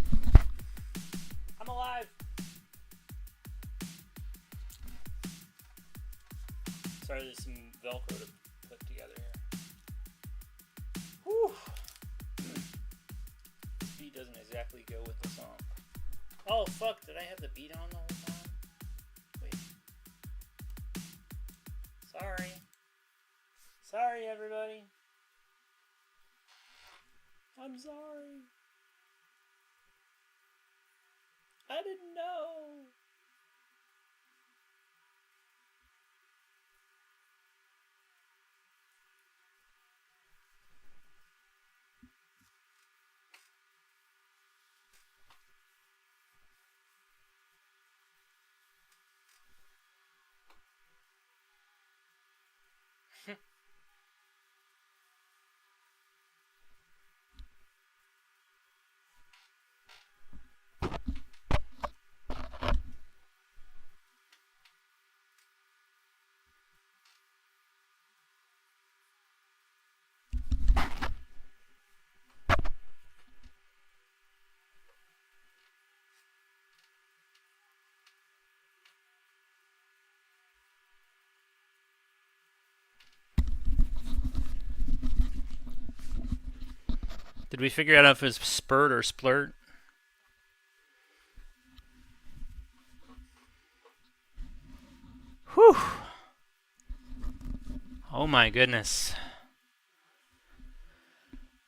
I'm alive. Sorry, there's some Velcro to put together here. Whew. This beat doesn't exactly go with the song. Oh, fuck. Did I have the beat on the whole time? Wait. Sorry. Sorry, everybody. I'm sorry. I didn't know. Did we figure out if it was spurt or splurt? Whew. Oh my goodness.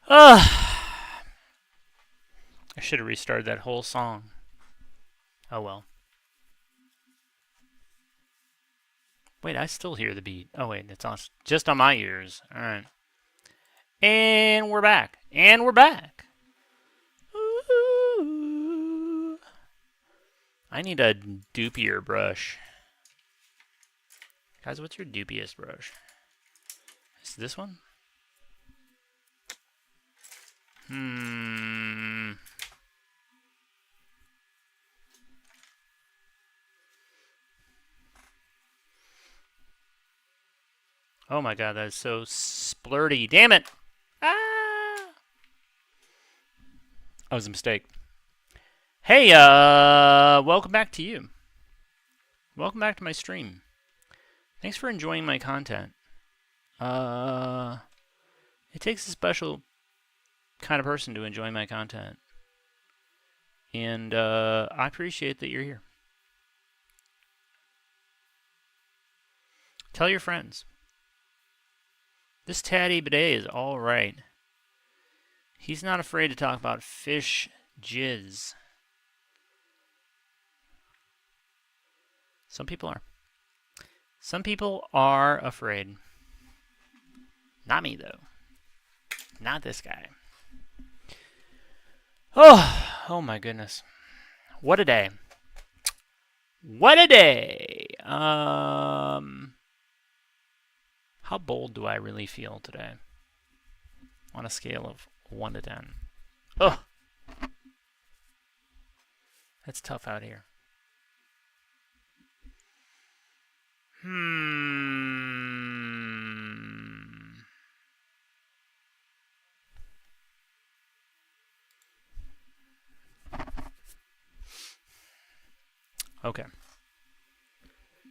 I should have restarted that whole song. Oh well. Wait, I still hear the beat. Oh wait, it's on, just on my ears. Alright. And we're back. And we're back. Ooh. I need a doopier brush. Guys, what's your doopiest brush? Is this one? Oh my god, that is so splurty. Damn it! Ah! That was a mistake. Hey, welcome back to you. Welcome back to my stream. Thanks for enjoying my content. It takes a special kind of person to enjoy my content. And I appreciate that you're here. Tell your friends. This Tatty Bidet is alright. He's not afraid to talk about fish jizz. Some people are. Some people are afraid. Not me, though. Not this guy. Oh my goodness. What a day. What a day. How bold do I really feel today? On a scale of 1 to 10. Oh, it's tough out here. Okay.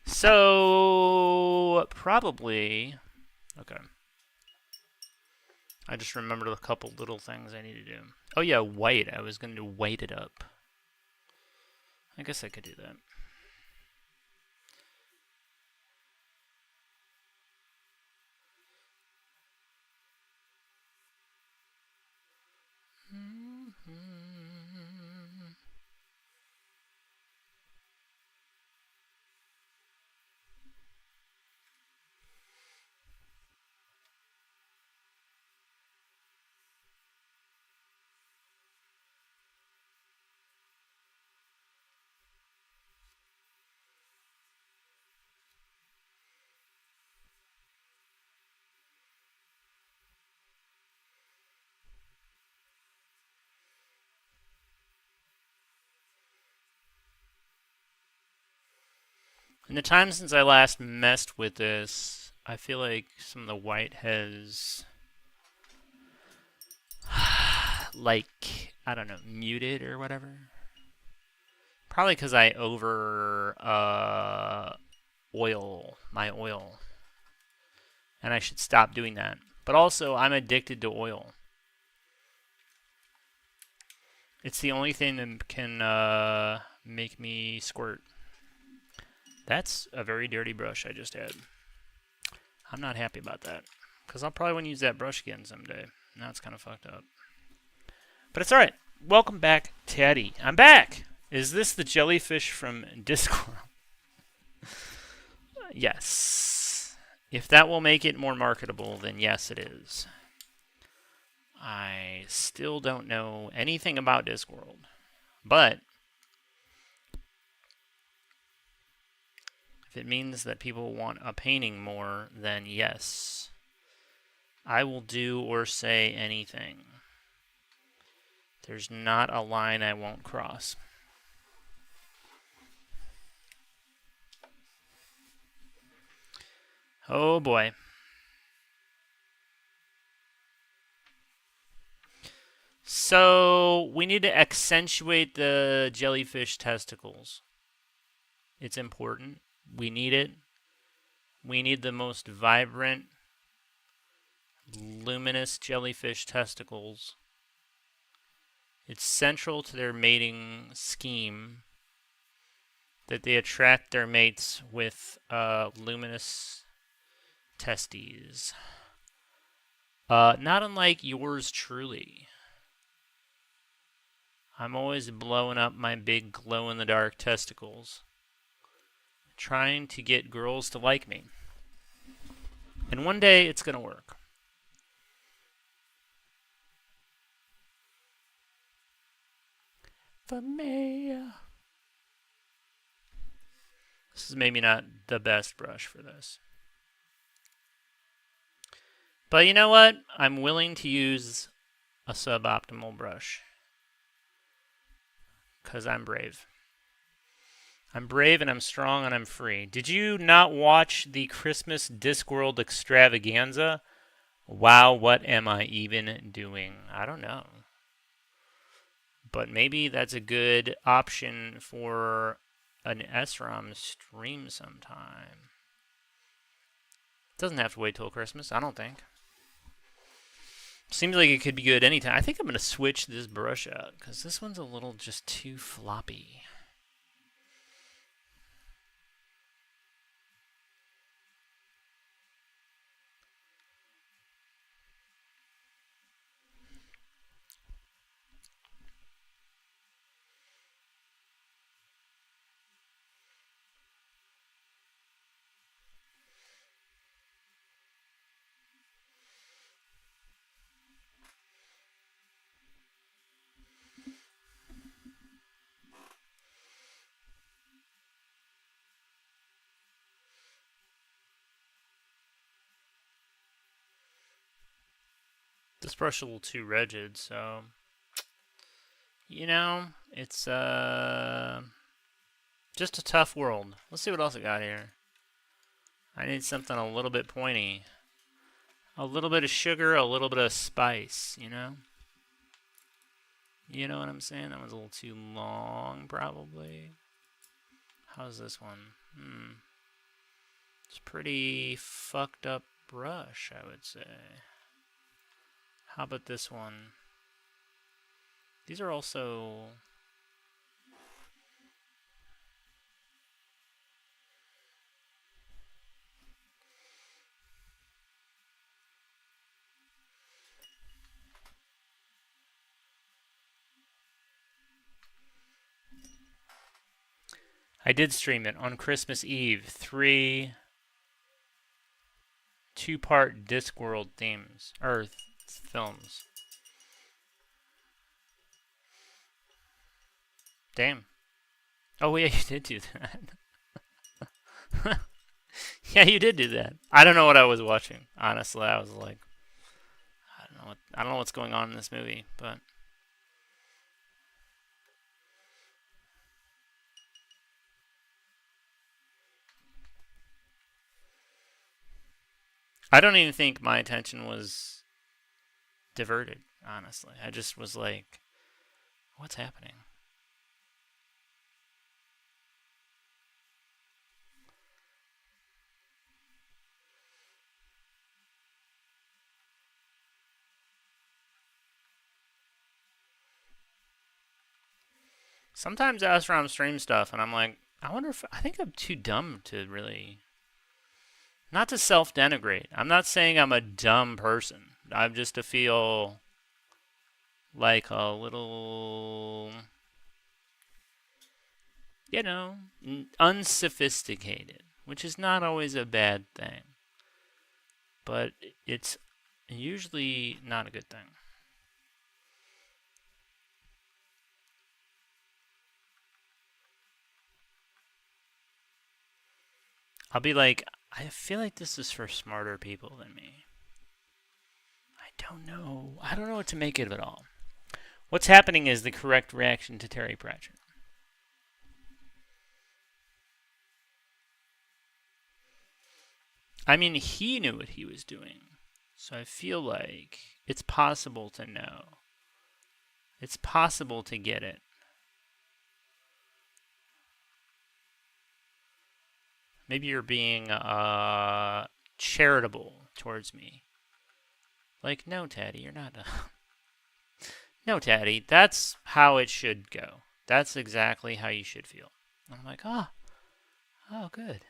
So, probably... Okay. I just remembered a couple little things I need to do. Oh yeah, white. I was going to white it up. I guess I could do that. In the time since I last messed with this, I feel like some of the white has like I don't know, muted or whatever. Probably because I over oil my oil. And I should stop doing that. But also, I'm addicted to oil. It's the only thing that can make me squirt. That's a very dirty brush I just had. I'm not happy about that. Because I'll probably want to use that brush again someday. Now it's kind of fucked up. But it's alright. Welcome back, Teddy. I'm back! Is this the jellyfish from Discord? Yes. If that will make it more marketable, then yes, it is. I still don't know anything about Discworld. But if it means that people want a painting more, then yes. I will do or say anything. There's not a line I won't cross. Oh boy. So, we need to accentuate the jellyfish testicles. It's important. We need it. We need the most vibrant, luminous jellyfish testicles. It's central to their mating scheme that they attract their mates with luminous testes. Not unlike yours truly. I'm always blowing up my big glow-in-the-dark testicles, trying to get girls to like me. And one day it's going to work. For me. This is maybe not the best brush for this. But you know what? I'm willing to use a suboptimal brush. Because I'm brave. I'm brave and I'm strong and I'm free. Did you not watch the Christmas Discworld extravaganza? Wow, what am I even doing? I don't know. But maybe that's a good option for an SRAM stream sometime. Doesn't have to wait till Christmas, I don't think. Seems like it could be good anytime. I think I'm going to switch this brush out because this one's a little just too floppy. This brush is a little too rigid, so you know, it's just a tough world. Let's see what else I got here. I need something a little bit pointy. A little bit of sugar, a little bit of spice, you know? You know what I'm saying? That one's a little too long, probably. How's this one? It's a pretty fucked up brush, I would say. How about this one? These are also... I did stream it on Christmas Eve. 3 two-part Discworld themes. Or films. Damn. Oh, yeah, you did do that. Yeah, you did do that. I don't know what I was watching. Honestly, I was like, I don't know what's going on in this movie, but I don't even think my attention was diverted, honestly. I just was like, What's happening? Sometimes Astrom stream stuff, and I'm like, I think I'm too dumb to really. Not to self denigrate. I'm not saying I'm a dumb person. I'm just to feel like a little, unsophisticated, which is not always a bad thing. But it's usually not a good thing. I'll be like, I feel like this is for smarter people than me. I don't know. I don't know what to make of it all. What's happening is the correct reaction to Terry Pratchett. I mean, he knew what he was doing. So I feel like it's possible to know. It's possible to get it. Maybe you're being charitable towards me. Like, no, Taddy, you're not. No, Taddy, that's how it should go. That's exactly how you should feel. I'm like, oh, good.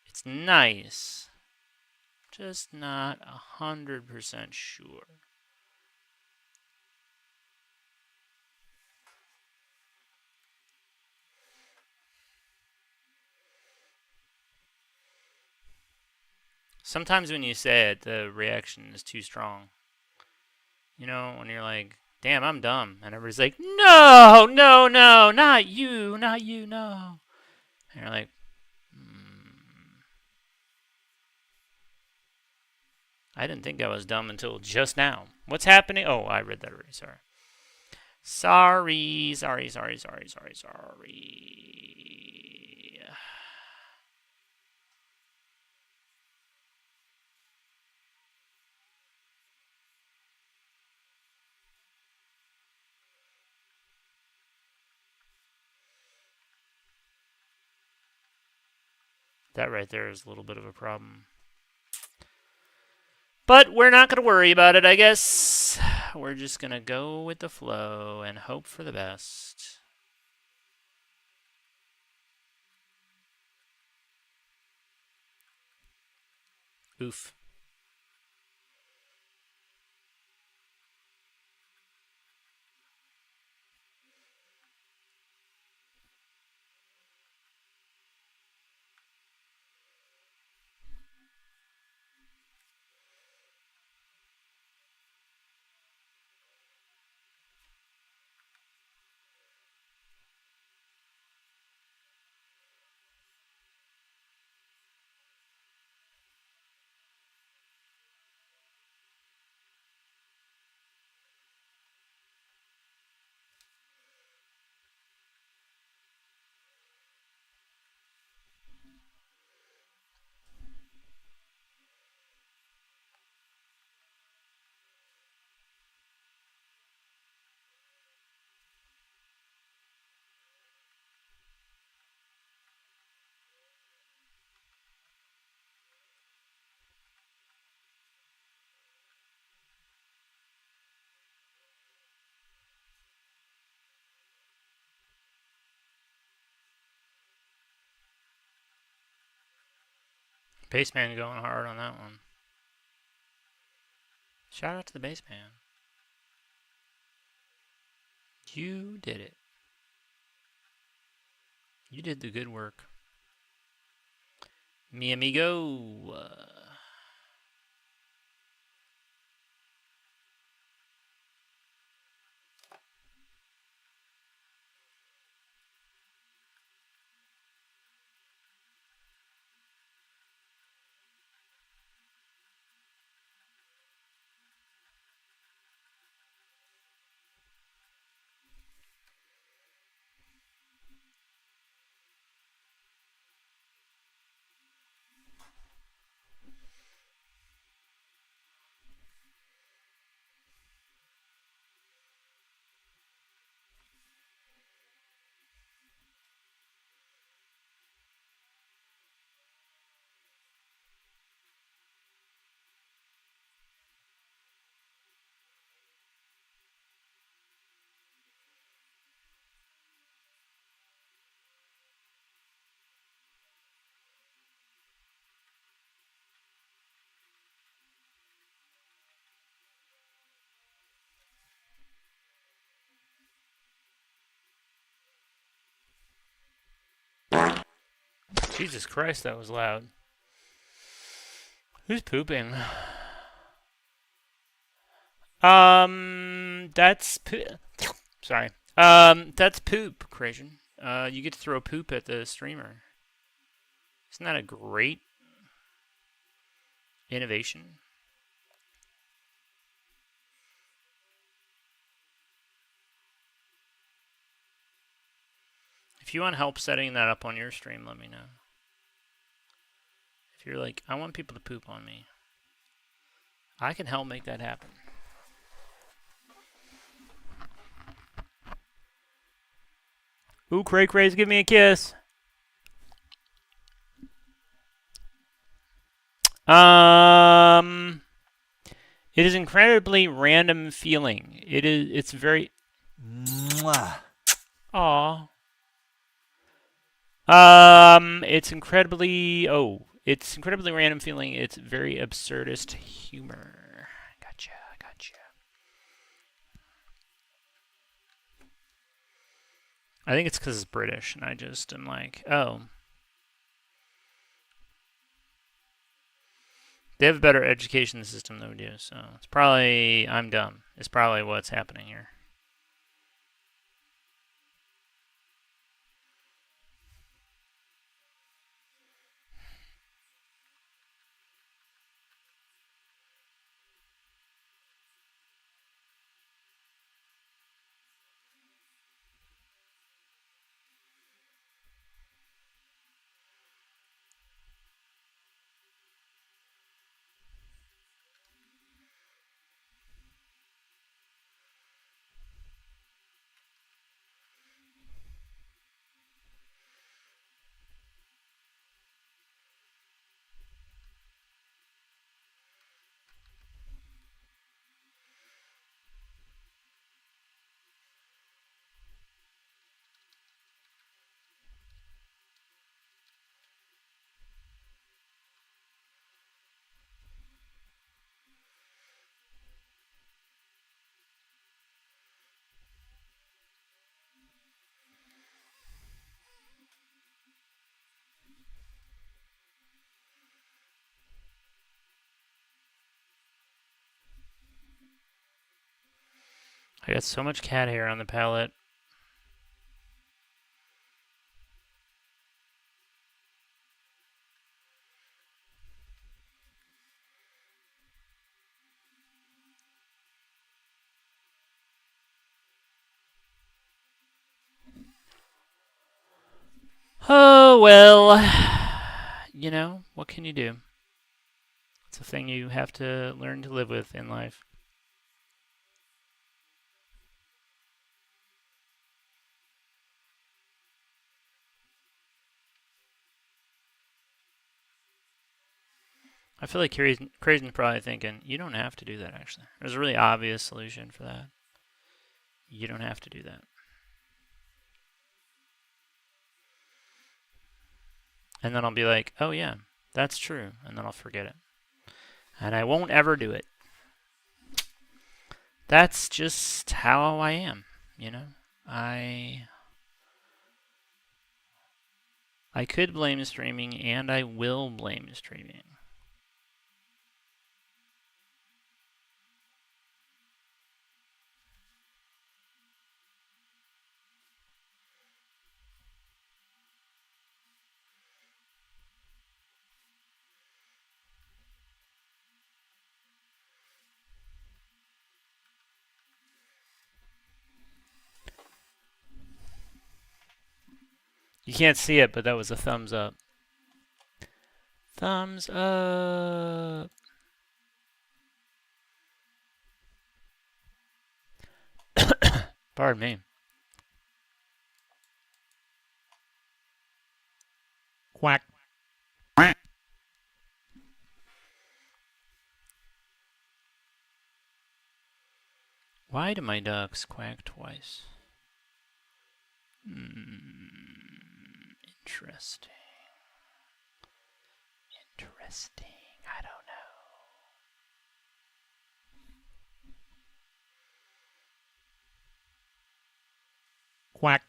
It's nice. Just not 100% sure. Sometimes when you say it, the reaction is too strong. You know, when you're like, damn, I'm dumb. And everybody's like, no, no, no, not you, no. And you're like, I didn't think I was dumb until just now. What's happening? Oh, I read that already. Sorry. Sorry. That right there is a little bit of a problem. But we're not going to worry about it, I guess. We're just going to go with the flow and hope for the best. Oof. Baseman going hard on that one. Shout out to the baseman. You did it. You did the good work. Mi amigo. Jesus Christ, that was loud. Who's pooping? That's sorry. That's poop, Creation. You get to throw poop at the streamer. Isn't that a great innovation? If you want help setting that up on your stream, let me know. If you're like, I want people to poop on me, I can help make that happen. Ooh, Cray Cray's give me a kiss. It is incredibly random feeling. It's very... Mwah. Aw. It's incredibly random feeling. It's very absurdist humor. Gotcha. I think it's because it's British, and I just am like, oh. They have a better education system than we do, so it's probably, I'm dumb. It's probably what's happening here. I got so much cat hair on the palette. Oh, well, you know, what can you do? It's a thing you have to learn to live with in life. I feel like Crazy's probably thinking, you don't have to do that, actually. There's a really obvious solution for that. You don't have to do that. And then I'll be like, oh yeah, that's true. And then I'll forget it. And I won't ever do it. That's just how I am, you know? I could blame streaming, and I will blame streaming. You can't see it, but that was a thumbs up. Thumbs up. Pardon me. Quack. Why do my ducks quack twice? Interesting. I don't know. Quack.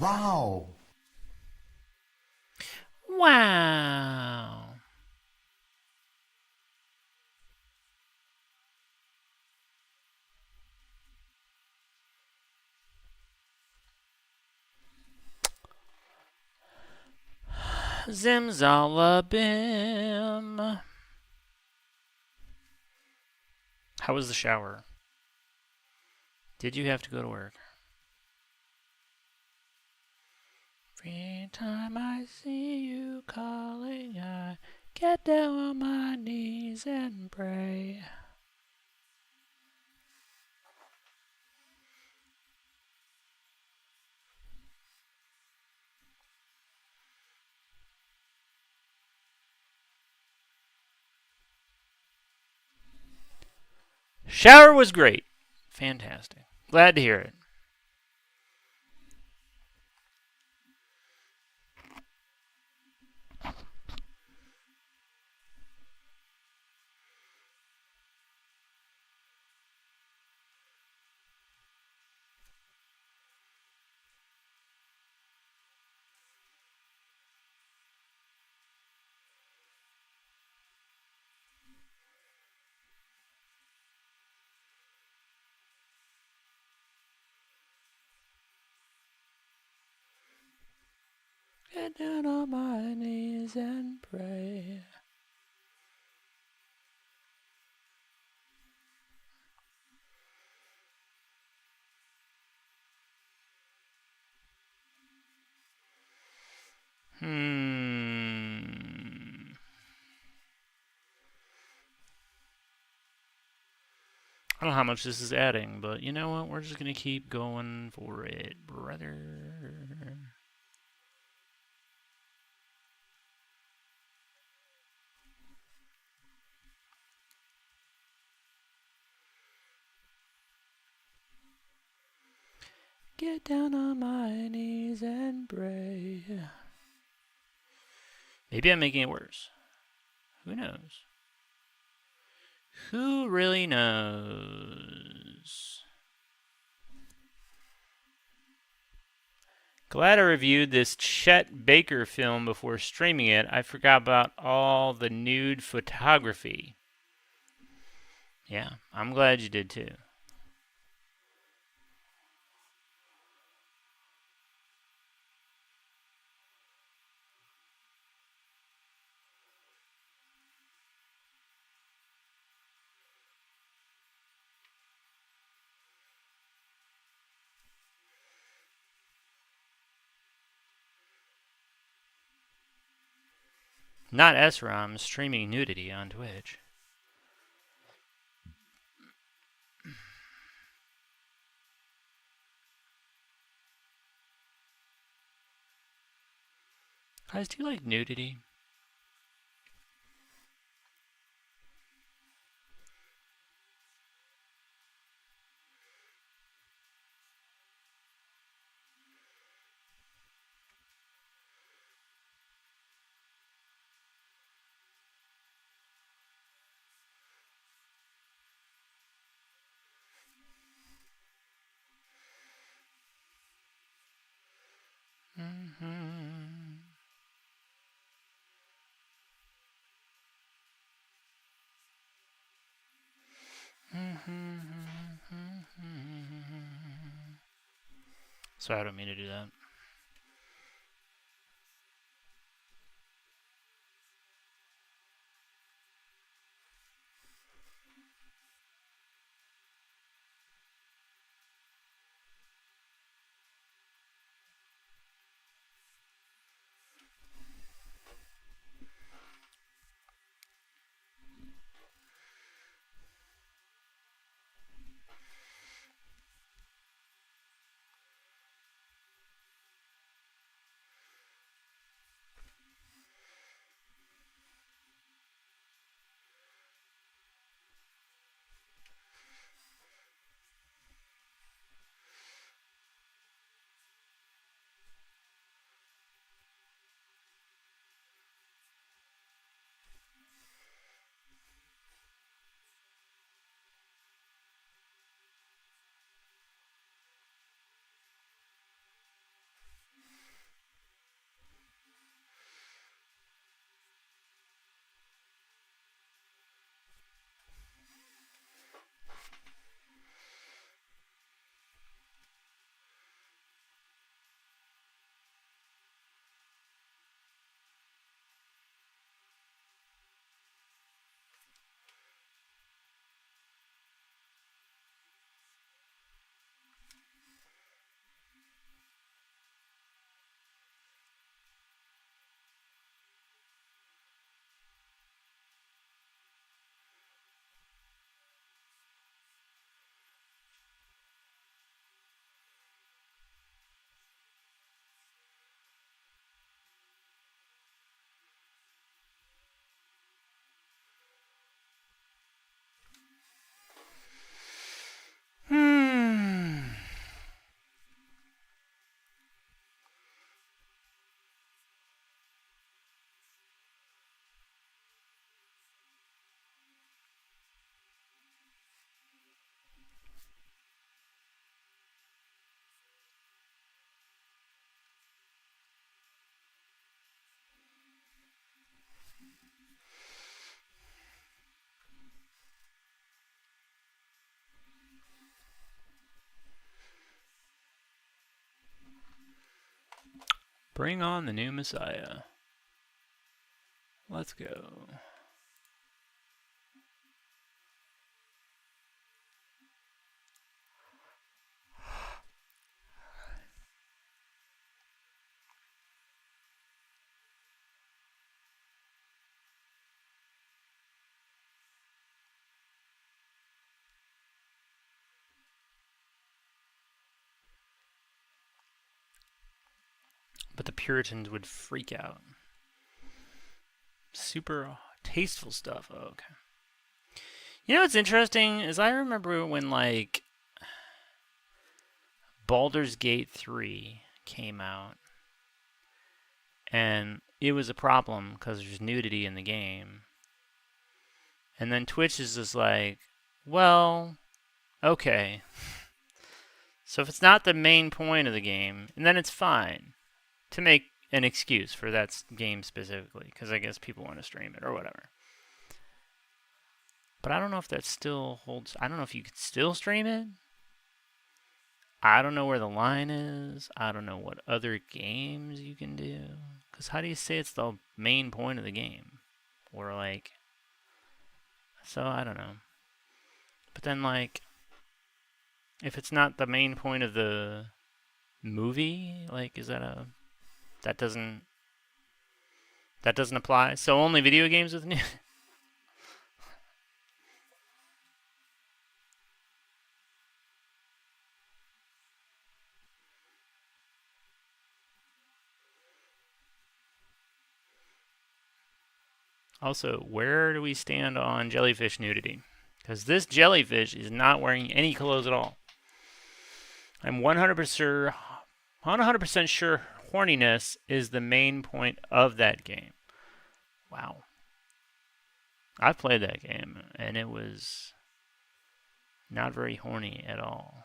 Wow. Wow. Zimzalabim. How was the shower? Did you have to go to work? Every time I see you calling, I get down on my knees and pray. Shower was great. Fantastic. Glad to hear it. Get down on my knees and pray. I don't know how much this is adding, but you know what? We're just going to keep going for it, brother. Get down on my knees and pray. Maybe I'm making it worse. Who knows? Who really knows? Glad I reviewed this Chet Baker film before streaming it. I forgot about all the nude photography. Yeah, I'm glad you did too. Not SRAM streaming nudity on Twitch. Guys, do you like nudity? So I don't mean to do that. Bring on the new Messiah. Let's go. But the Puritans would freak out. Super tasteful stuff. Oh, okay. You know what's interesting is I remember when like Baldur's Gate 3 came out, and it was a problem because there's nudity in the game. And then Twitch is just like, well, okay. So if it's not the main point of the game, and then it's fine to make an excuse for that game specifically, because I guess people want to stream it or whatever. But I don't know if that still holds. I don't know if you could still stream it. I don't know where the line is. I don't know what other games you can do. Because how do you say it's the main point of the game? Or like, so I don't know. But then like, if it's not the main point of the movie, like, is that a, that doesn't apply? So only video games with new. Also, where do we stand on jellyfish nudity? Because this jellyfish is not wearing any clothes at all. I'm 100% sure horniness is the main point of that game. Wow. I've played that game, and it was not very horny at all.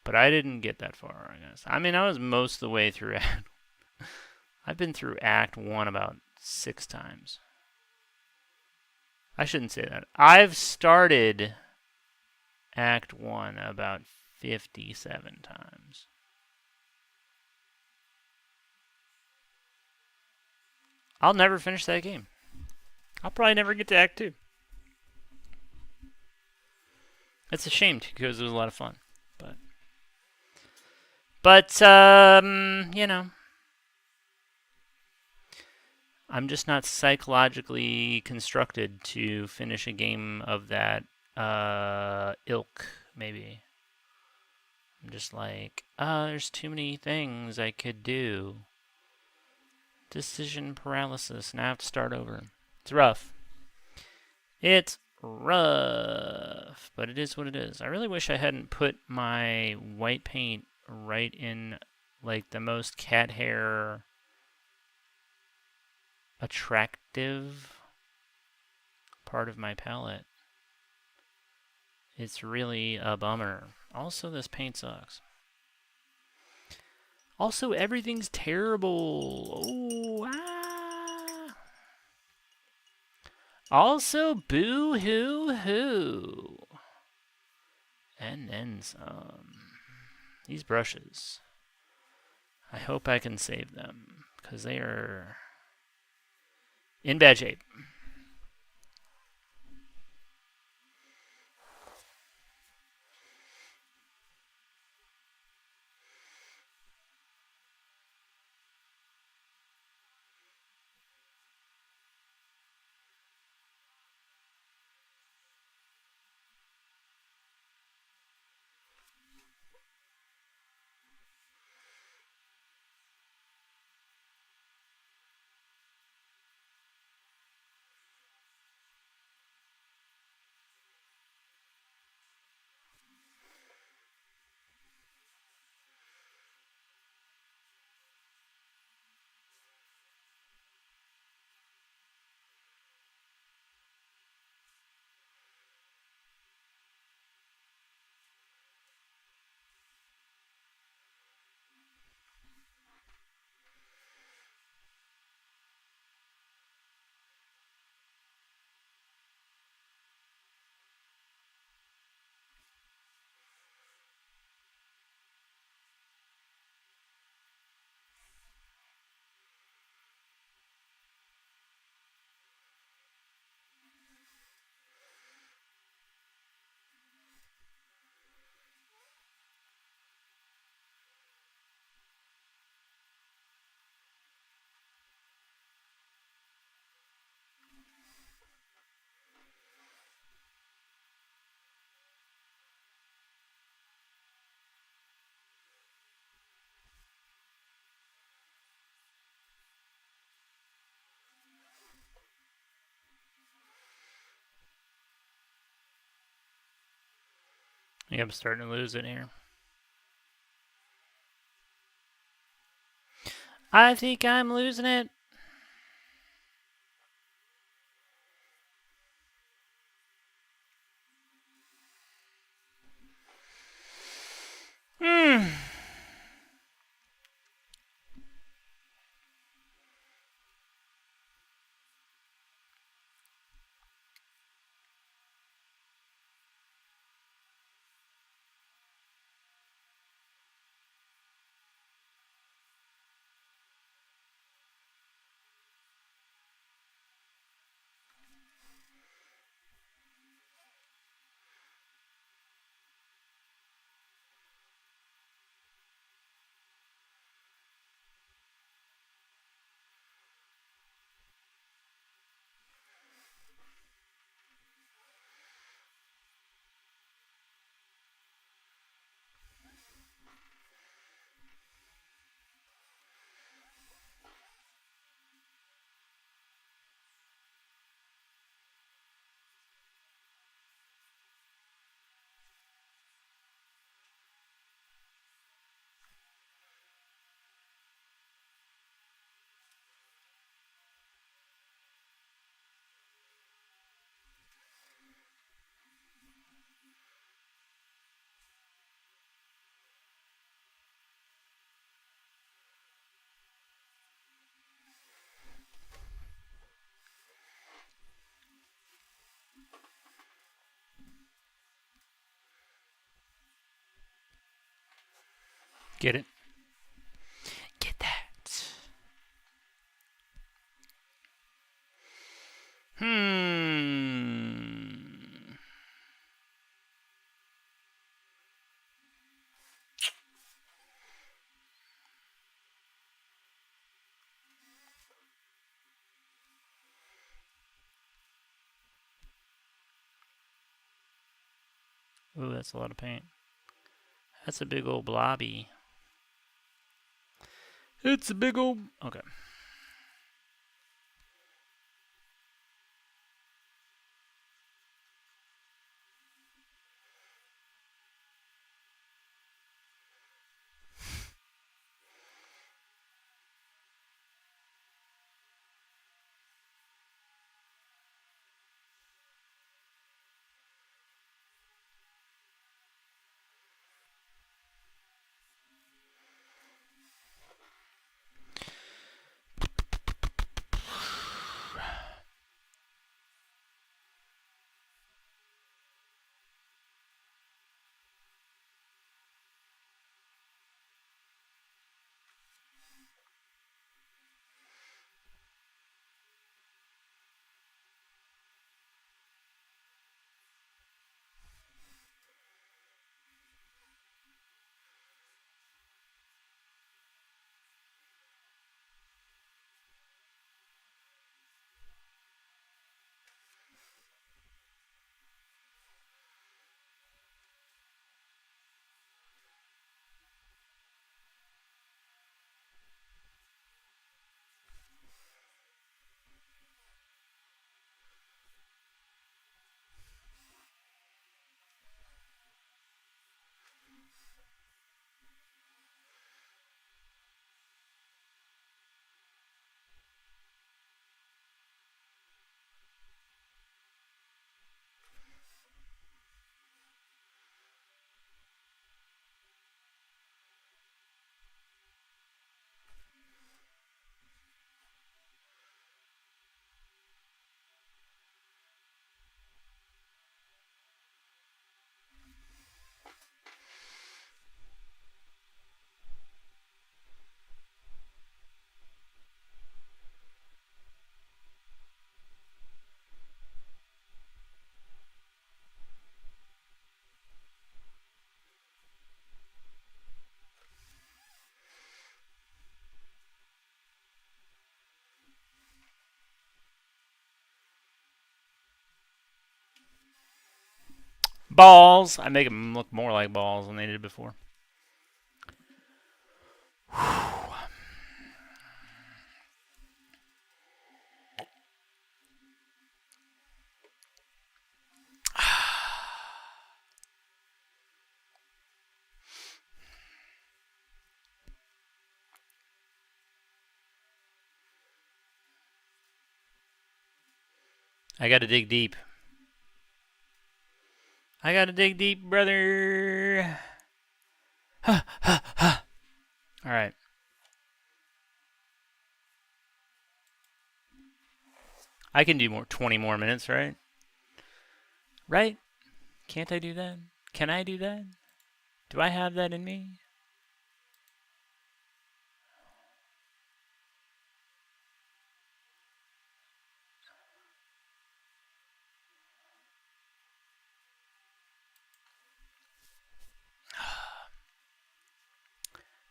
But I didn't get that far, I guess. I mean, I was most of the way through Act. I've been through Act 1 about 6 times. I shouldn't say that. I've started Act 1 about 57 times. I'll never finish that game. I'll probably never get to Act 2. It's a shame because it was a lot of fun. But you know, I'm just not psychologically constructed to finish a game of that ilk, maybe. I'm just like, there's too many things I could do. Decision paralysis, and I have to start over. It's rough. It's rough, but it is what it is. I really wish I hadn't put my white paint right in, like, the most cat hair attractive part of my palette. It's really a bummer. Also, this paint sucks. Also, everything's terrible. Oh, ah. Also, boo-hoo-hoo. And then some. These brushes. I hope I can save them, because they are in bad shape. Yeah, I'm starting to lose it here. I think I'm losing it. Get it? Get that. Ooh, that's a lot of paint. That's a big old blobby. It's a big old... Okay. Balls! I make them look more like balls than they did before. I gotta dig deep. I gotta dig deep, brother. Alright. I can do 20 more minutes, right? Right? Can't I do that? Can I do that? Do I have that in me?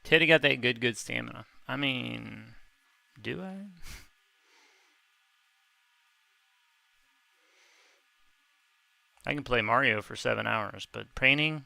Teddy got that good stamina. I mean, do I? I can play Mario for 7 hours, but painting?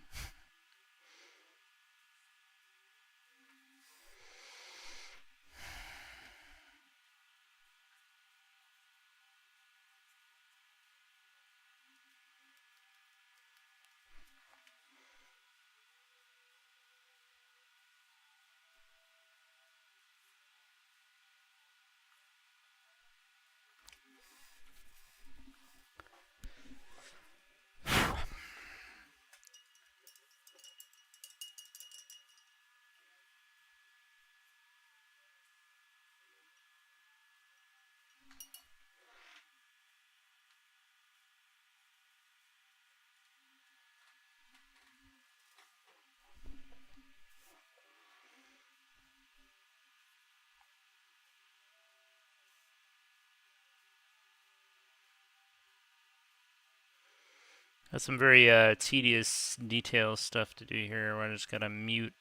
That's some very tedious detail stuff to do here, where I just gotta mute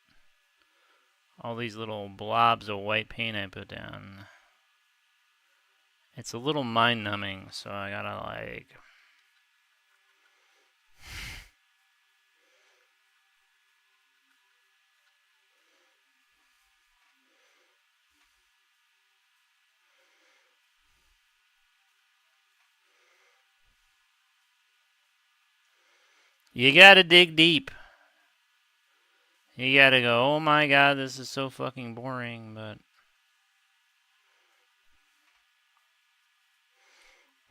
all these little blobs of white paint I put down. It's a little mind-numbing, so I gotta like... You gotta dig deep. You gotta go, oh my god, this is so fucking boring, but...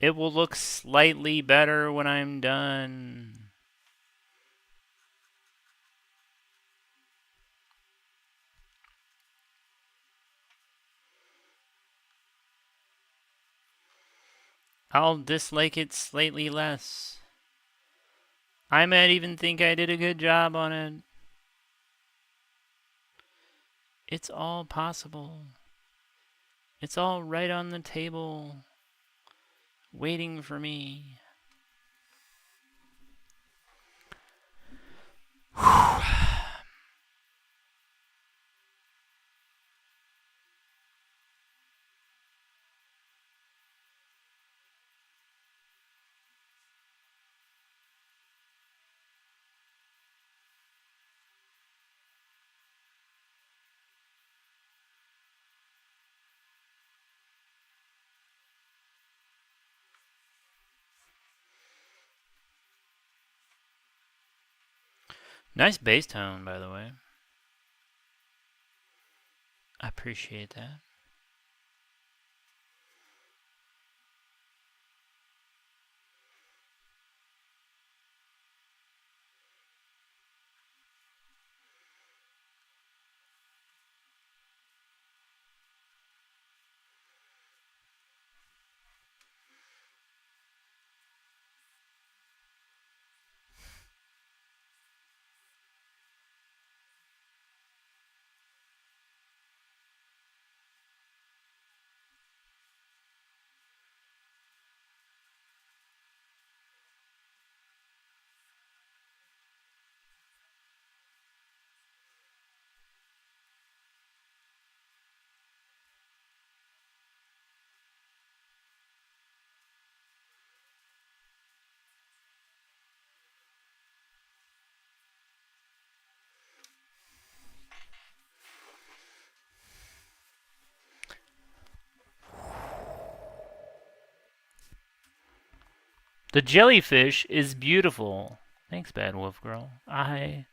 It will look slightly better when I'm done. I'll dislike it slightly less. I might even think I did a good job on it. It's all possible. It's all right on the table, waiting for me. Nice bass tone, by the way. I appreciate that. The jellyfish is beautiful. Thanks, Bad Wolf Girl. I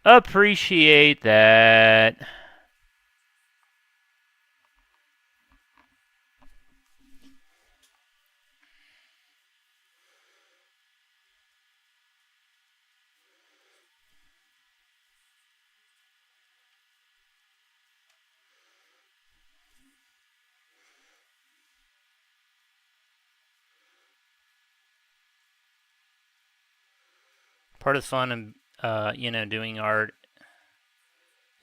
appreciate that. part of the fun of doing art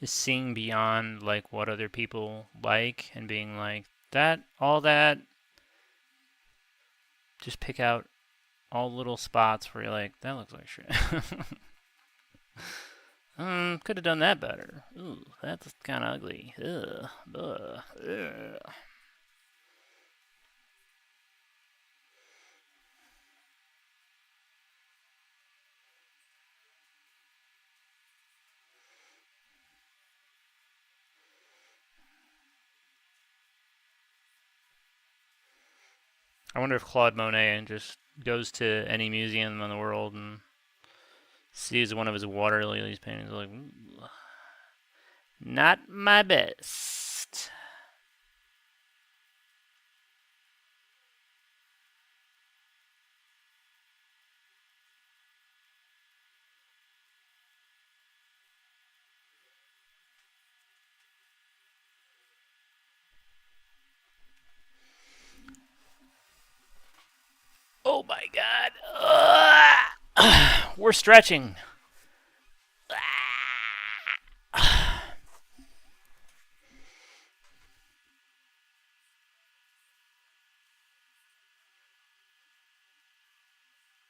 is seeing beyond like what other people like and being like that, all that. Just pick out all little spots where you're like, that looks like shit. Could have done that better. Ooh, that's kind of ugly. Ugh, ugh, ugh. I wonder if Claude Monet just goes to any museum in the world and sees one of his water lilies paintings like, not my best. Oh my god. We're stretching.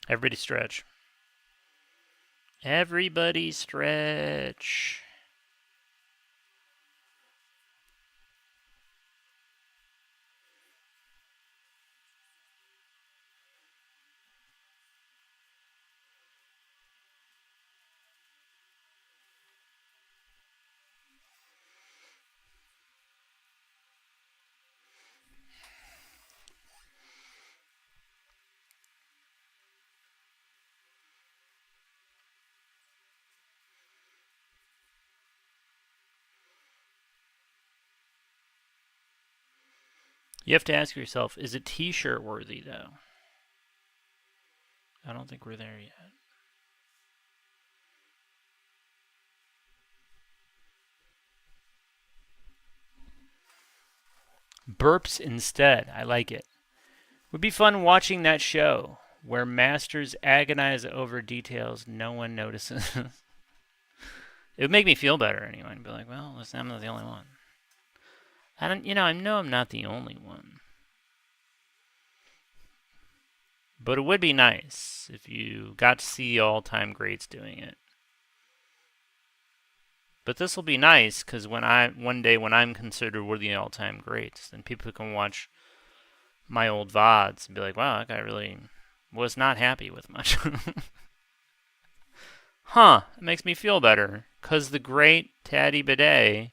Everybody stretch. Everybody stretch. You have to ask yourself, is it t-shirt worthy though? I don't think we're there yet. Burps instead. I like it. Would be fun watching that show where masters agonize over details no one notices. It would make me feel better anyway. I'd be like, well, listen, I'm not the only one. I know I'm not the only one. But it would be nice if you got to see all-time greats doing it. But this will be nice because one day when I'm considered worthy of all-time greats, then people can watch my old VODs and be like, wow, that guy really was not happy with much. Huh, it makes me feel better because the great Taddy Bidet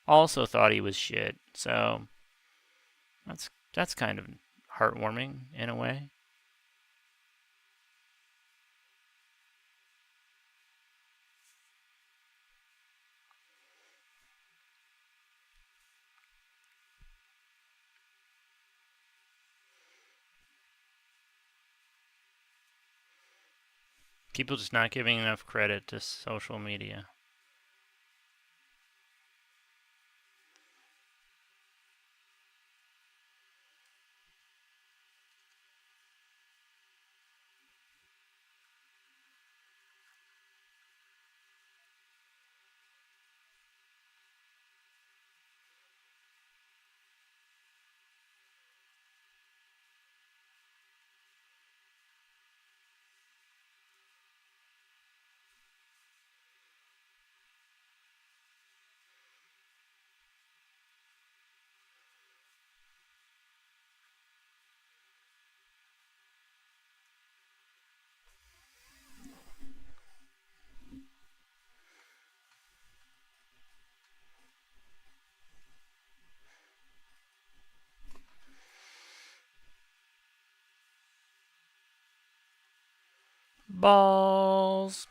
also thought he was shit. So that's kind of heartwarming in a way. People just not giving enough credit to social media. Balls.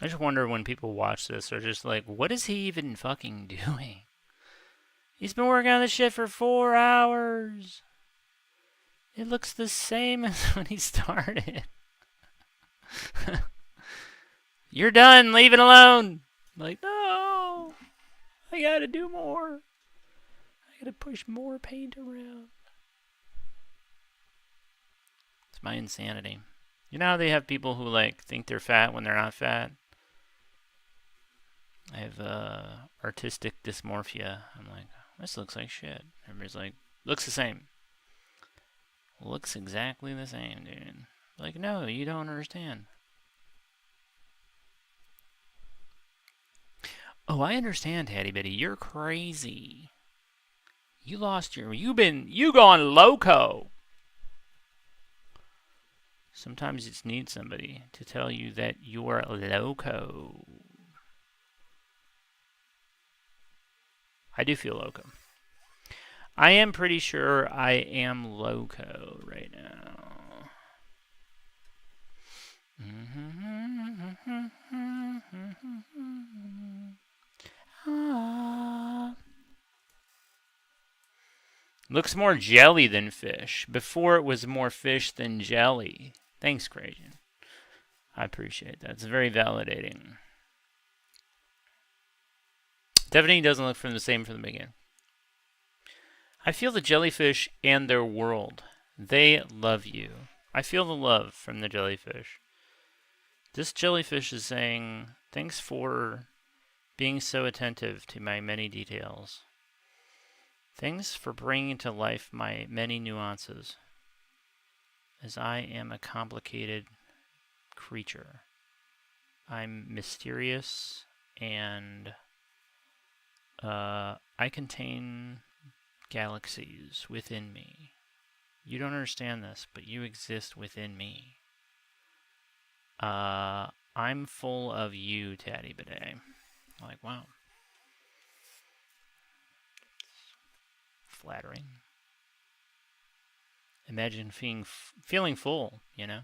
I just wonder when people watch this, they're just like, what is he even fucking doing? He's been working on this shit for 4 hours. It looks the same as when he started. You're done. Leave it alone. I'm like, no. I gotta do more. I gotta push more paint around. It's my insanity. You know how they have people who like think they're fat when they're not fat? I have artistic dysmorphia. I'm like, this looks like shit. Everybody's like, looks the same. Looks exactly the same, dude. Like, no, you don't understand. Oh, I understand, Hattie Betty. You're crazy. You gone loco. Sometimes you just need somebody to tell you that you're loco. I do feel loco. I am pretty sure I am loco right now. Looks more jelly than fish. Before it was more fish than jelly. Thanks, Crajan. I appreciate that. It's very validating. Definitely doesn't look from the same from the beginning. I feel the jellyfish and their world. They love you. I feel the love from the jellyfish. This jellyfish is saying, thanks for being so attentive to my many details. Thanks for bringing to life my many nuances, as I am a complicated creature. I'm mysterious, and I contain galaxies within me. You don't understand this, but you exist within me. I'm full of you, Taddy Bidet. I'm like, wow. Flattering. Imagine feeling full, you know?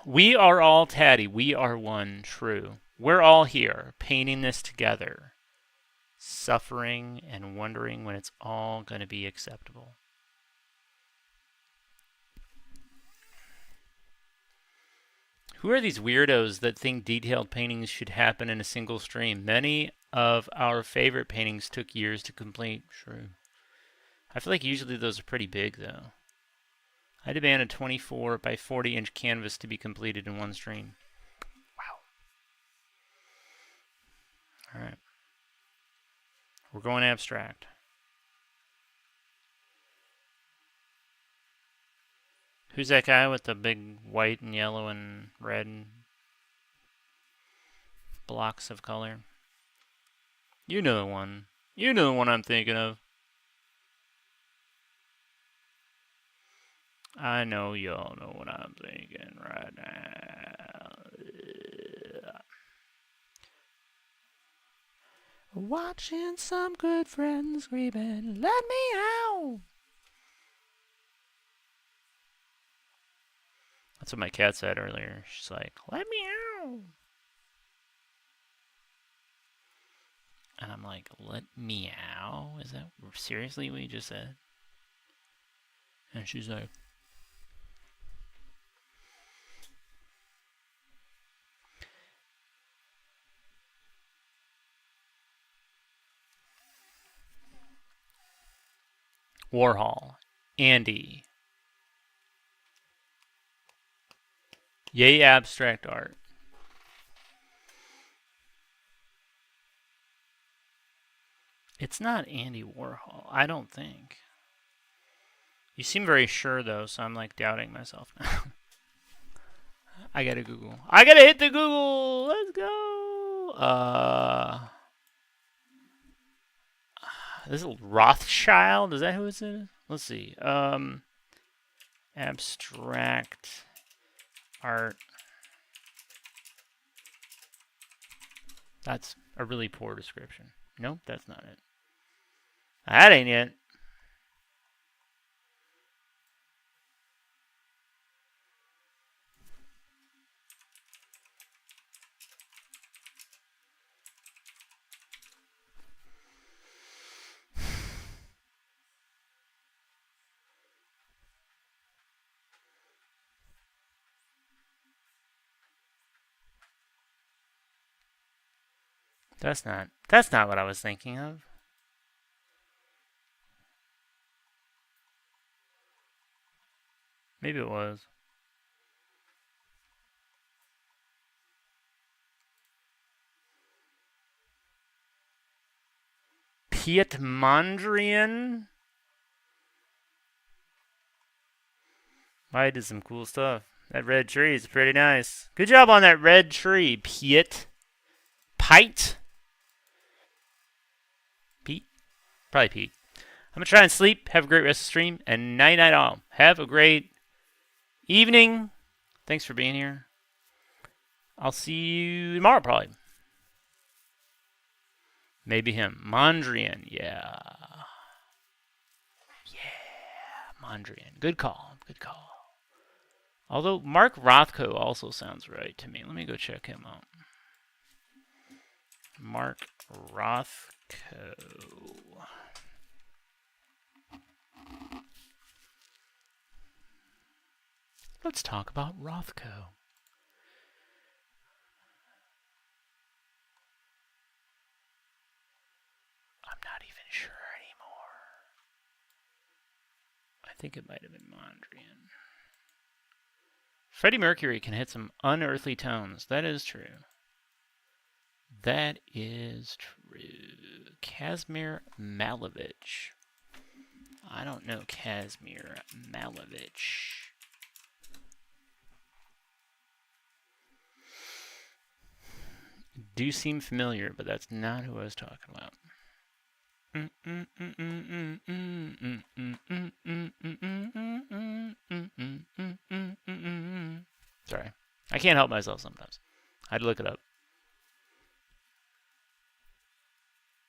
We are all Taddy. We are one, true. We're all here, painting this together, suffering and wondering when it's all going to be acceptable. Who are these weirdos that think detailed paintings should happen in a single stream? Many of our favorite paintings took years to complete. True. I feel like usually those are pretty big, though. I demand a 24 by 40 inch canvas to be completed in one stream. Wow. Alright. We're going abstract. Who's that guy with the big white and yellow and red blocks of color? You know the one. You know the one I'm thinking of. I know y'all know what I'm thinking right now. Watching some good friends screaming, let me out! That's what my cat said earlier. She's like, let me out! And I'm like, let me out? Is that seriously what you just said? And she's like, Warhol, Andy. Yay, abstract art. It's not Andy Warhol, I don't think. You seem very sure, though, so I'm like doubting myself now. I gotta Google. I gotta hit the Google! Let's go! This is Rothschild? Is that who it is? Let's see. Abstract art. That's a really poor description. Nope, that's not it. That ain't it. That's not what I was thinking of. Maybe it was. Pietmondrian? I did some cool stuff. That red tree is pretty nice. Good job on that red tree, Pete. Pete? Probably Pete. I'm going to try and sleep. Have a great rest of the stream. And night-night all. Have a great evening. Thanks for being here. I'll see you tomorrow, probably. Maybe him. Mondrian. Yeah. Yeah. Mondrian. Good call. Good call. Although Mark Rothko also sounds right to me. Let me go check him out. Mark Rothko. Let's talk about Rothko. I'm not even sure anymore. I think it might have been Mondrian. Freddie Mercury can hit some unearthly tones. That is true. That is true. Kazimir Malevich. I don't know Kazimir Malevich. Do seem familiar, but that's not who I was talking about. Sorry. I can't help myself sometimes. I had to look it up.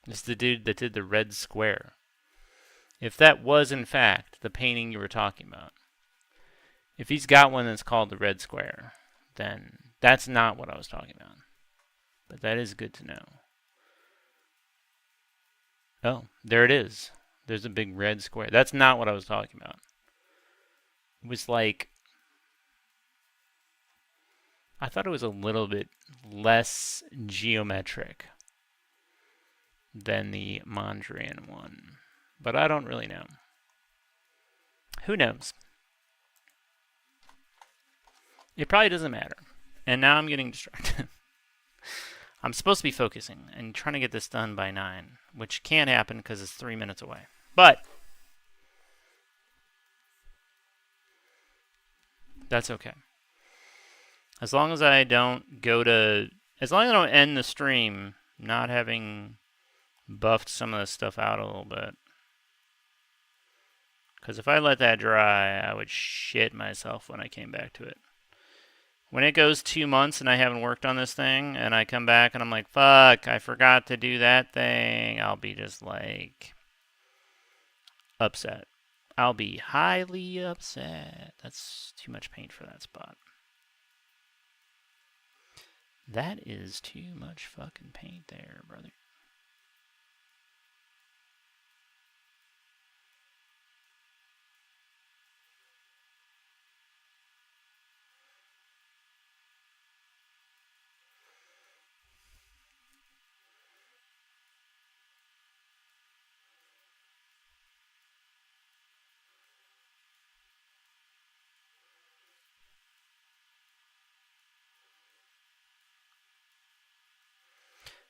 This is the dude that did the Red Square. If that was, in fact, the painting you were talking about, if he's got one that's called the Red Square, then that's not what I was talking about. But that is good to know. Oh, there it is. There's a big red square. That's not what I was talking about. It was like, I thought it was a little bit less geometric than the Mondrian one. But I don't really know. Who knows? It probably doesn't matter. And now I'm getting distracted. I'm supposed to be focusing and trying to get this done by 9, which can't happen because it's 3 minutes away. But that's okay. As long as I don't as long as I don't end the stream not having buffed some of this stuff out a little bit. Because if I let that dry, I would shit myself when I came back to it. When it goes 2 months and I haven't worked on this thing, and I come back and I'm like, fuck, I forgot to do that thing, I'll be just like upset. I'll be highly upset. That's too much paint for that spot. That is too much fucking paint there, brother.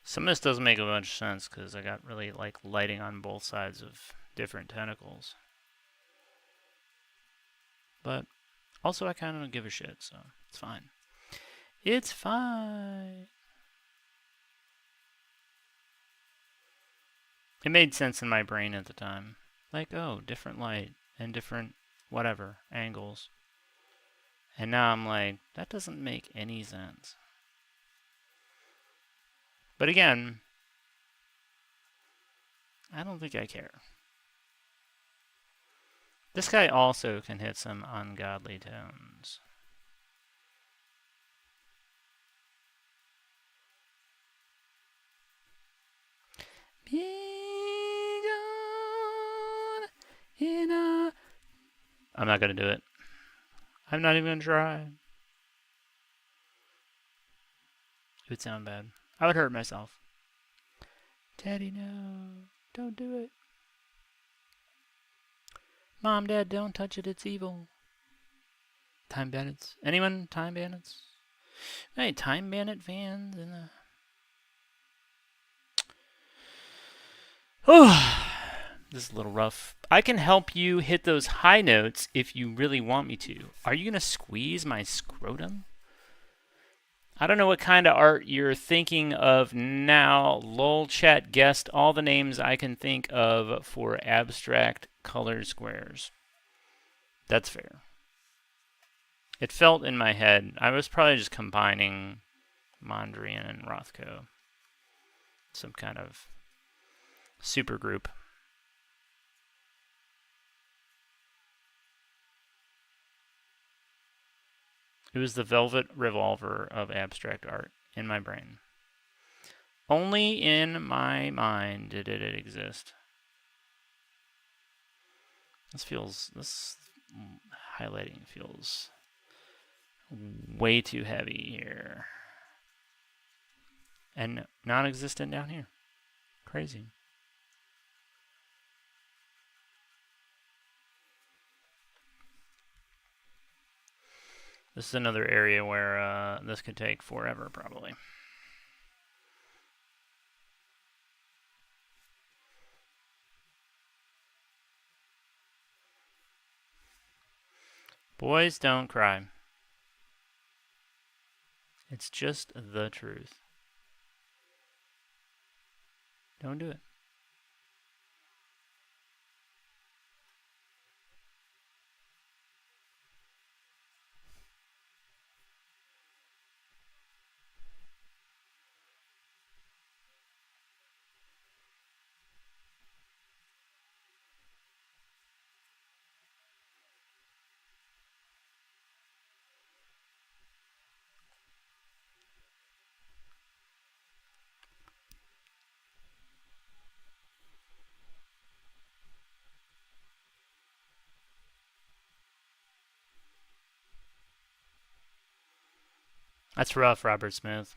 Some of this doesn't make a bunch of sense because I got really like lighting on both sides of different tentacles. But also I kind of don't give a shit, so it's fine. It's fine. It made sense in my brain at the time. Like, oh, different light and different whatever, angles. And now I'm like, that doesn't make any sense. But again, I don't think I care. This guy also can hit some ungodly tones. Be gone in a... I'm not going to do it. I'm not even going to try. It would sound bad. I would hurt myself. Daddy, no. Don't do it. Mom, Dad, don't touch it. It's evil. Time Bandits. Anyone? Time Bandits? Hey, Time Bandit fans in the... Oh, this is a little rough. I can help you hit those high notes if you really want me to. Are you going to squeeze my scrotum? I don't know what kind of art you're thinking of now. Lol chat guessed all the names I can think of for abstract colored squares. That's fair. It felt in my head. I was probably just combining Mondrian and Rothko. Some kind of super group. It was the velvet revolver of abstract art in my brain. Only in my mind did it exist. This highlighting feels way too heavy here. And non-existent down here. Crazy. This is another area where this could take forever, probably. Boys, don't cry. It's just the truth. Don't do it. That's rough, Robert Smith.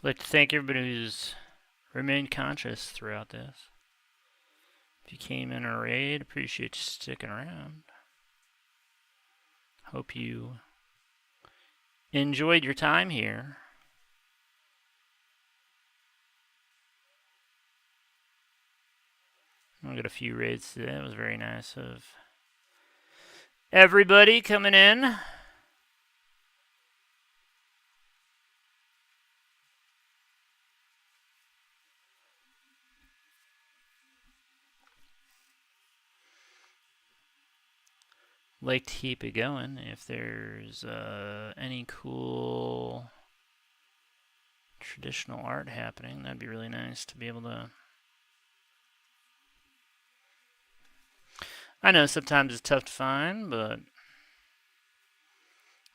I'd like to thank everybody who's remained conscious throughout this. If you came in a raid, appreciate you sticking around. Hope you enjoyed your time here. I got a few raids today. It was very nice of everybody coming in. Like to keep it going. If there's any cool traditional art happening, that'd be really nice to be able to. I know sometimes it's tough to find, but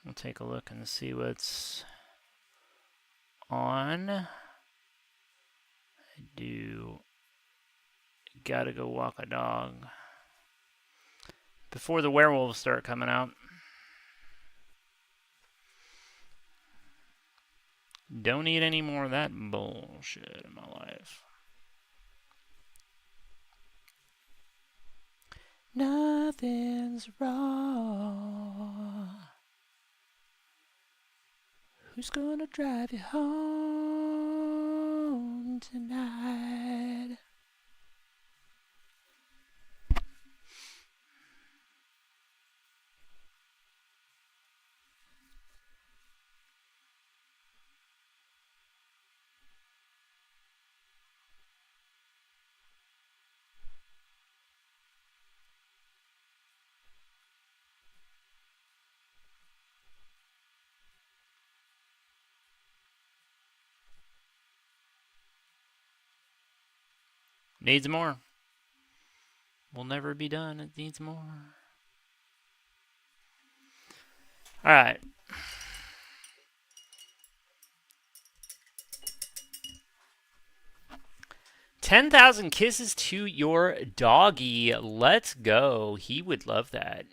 we'll take a look and see what's on. I do gotta go walk a dog before the werewolves start coming out. Don't need any more of that bullshit in my life. Nothing's wrong. Who's gonna drive you home tonight? Needs more. Will never be done. It needs more. Alright. $10,000 kisses to your doggy. Let's go. He would love that.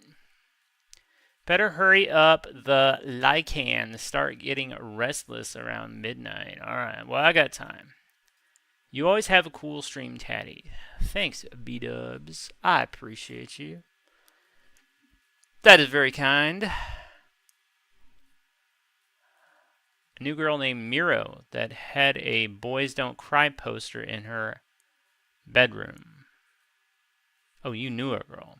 Better hurry up the Lycan. Start getting restless around midnight. Alright, well, I got time. You always have a cool stream, Tatty. Thanks, B-dubs. I appreciate you. That is very kind. A new girl named Miro that had a Boys Don't Cry poster in her bedroom. Oh, you knew a girl.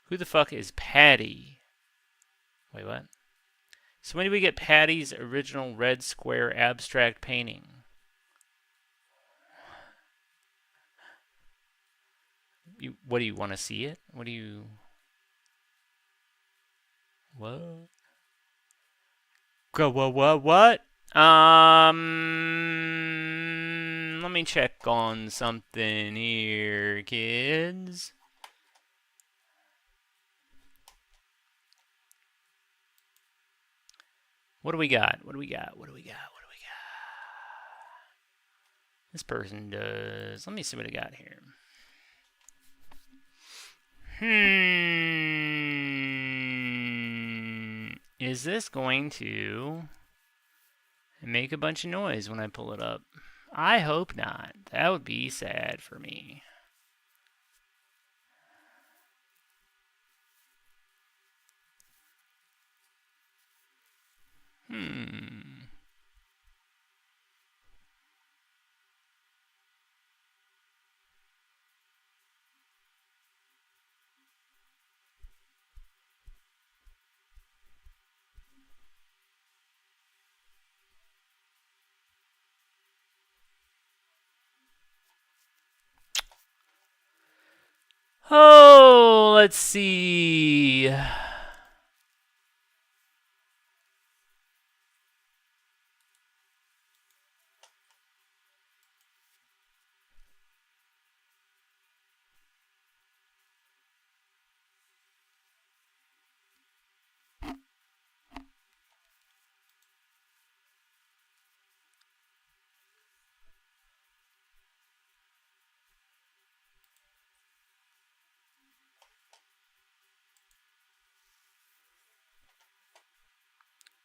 Who the fuck is Patty? Wait, what? So when do we get Patty's original red square abstract painting? What do you want to see it? What do you... What? What? Let me check on something here, kids. What do we got? What do we got? What do we got? What do we got? This person does... Let me see what I got here. Is this going to make a bunch of noise when I pull it up? I hope not. That would be sad for me. Oh, let's see.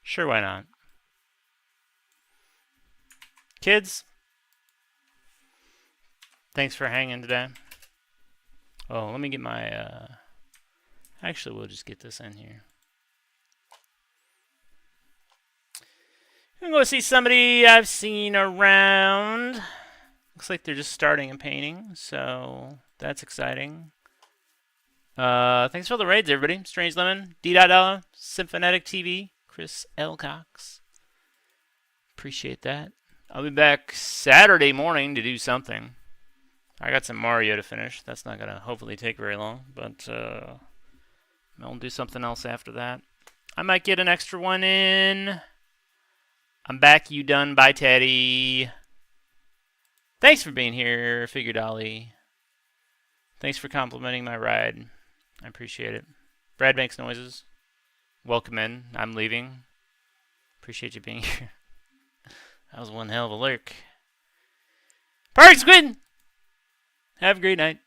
Sure, why not? Kids, thanks for hanging today. Oh, let me get my, actually, we'll just get this in here. I'm going to go see somebody I've seen around. Looks like they're just starting a painting, so that's exciting. Thanks for all the raids, everybody. Strange Lemon, D.Della, Symphonetic TV, Chris L. Cox. Appreciate that. I'll be back Saturday morning to do something. I got some Mario to finish. That's not going to hopefully take very long, but I'll do something else after that. I might get an extra one in. I'm back. You done? Bye, Teddy. Thanks for being here, Figure Dolly. Thanks for complimenting my ride. I appreciate it. Brad makes noises. Welcome in. I'm leaving. Appreciate you being here. That was one hell of a lurk. Party Squid! Have a great night.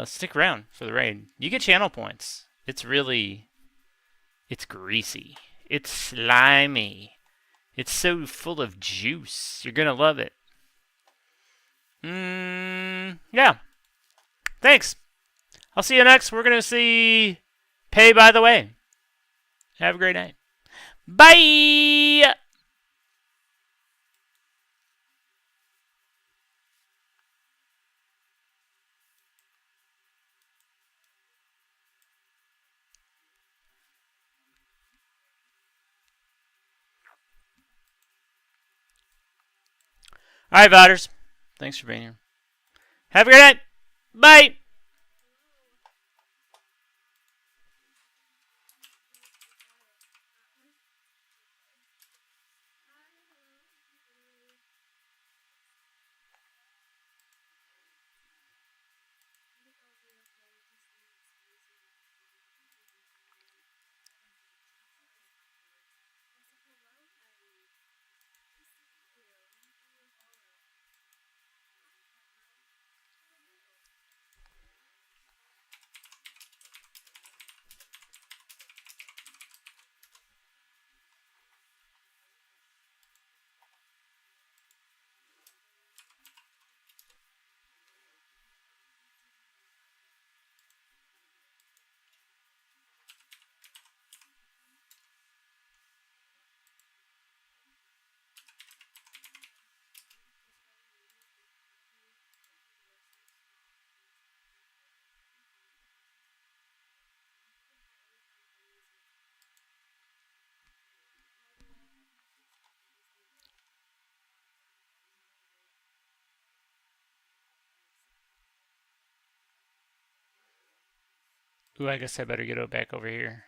Stick around for the raid. You get channel points. It's greasy. It's slimy. It's so full of juice. You're gonna love it. Yeah. Thanks. I'll see you next. We're gonna see Pay by the Way. Have a great night. Bye! All right, Vodders. Thanks for being here. Have a great night. Bye! Ooh, I guess I better get back over here.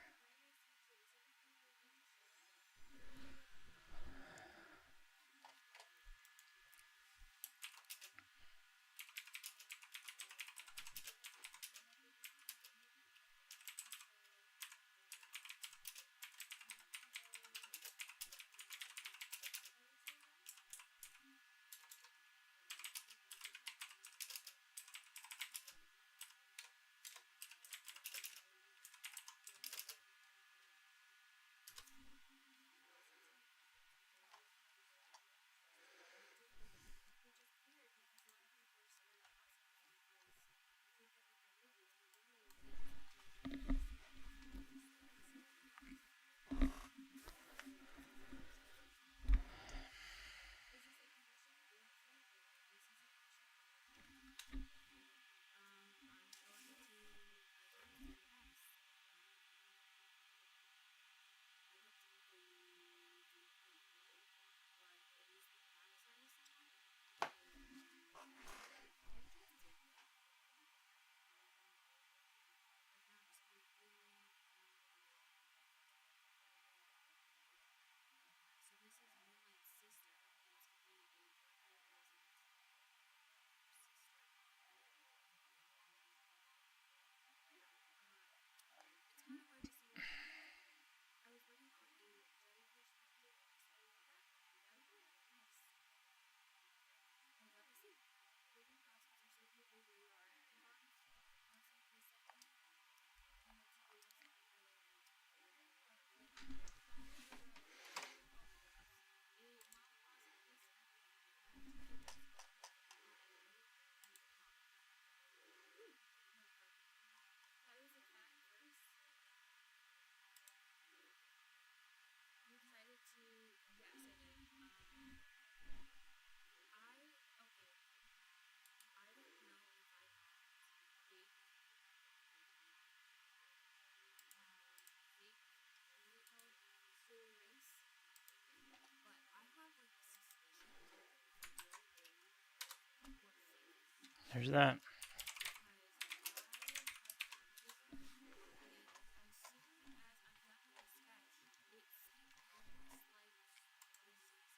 There's that.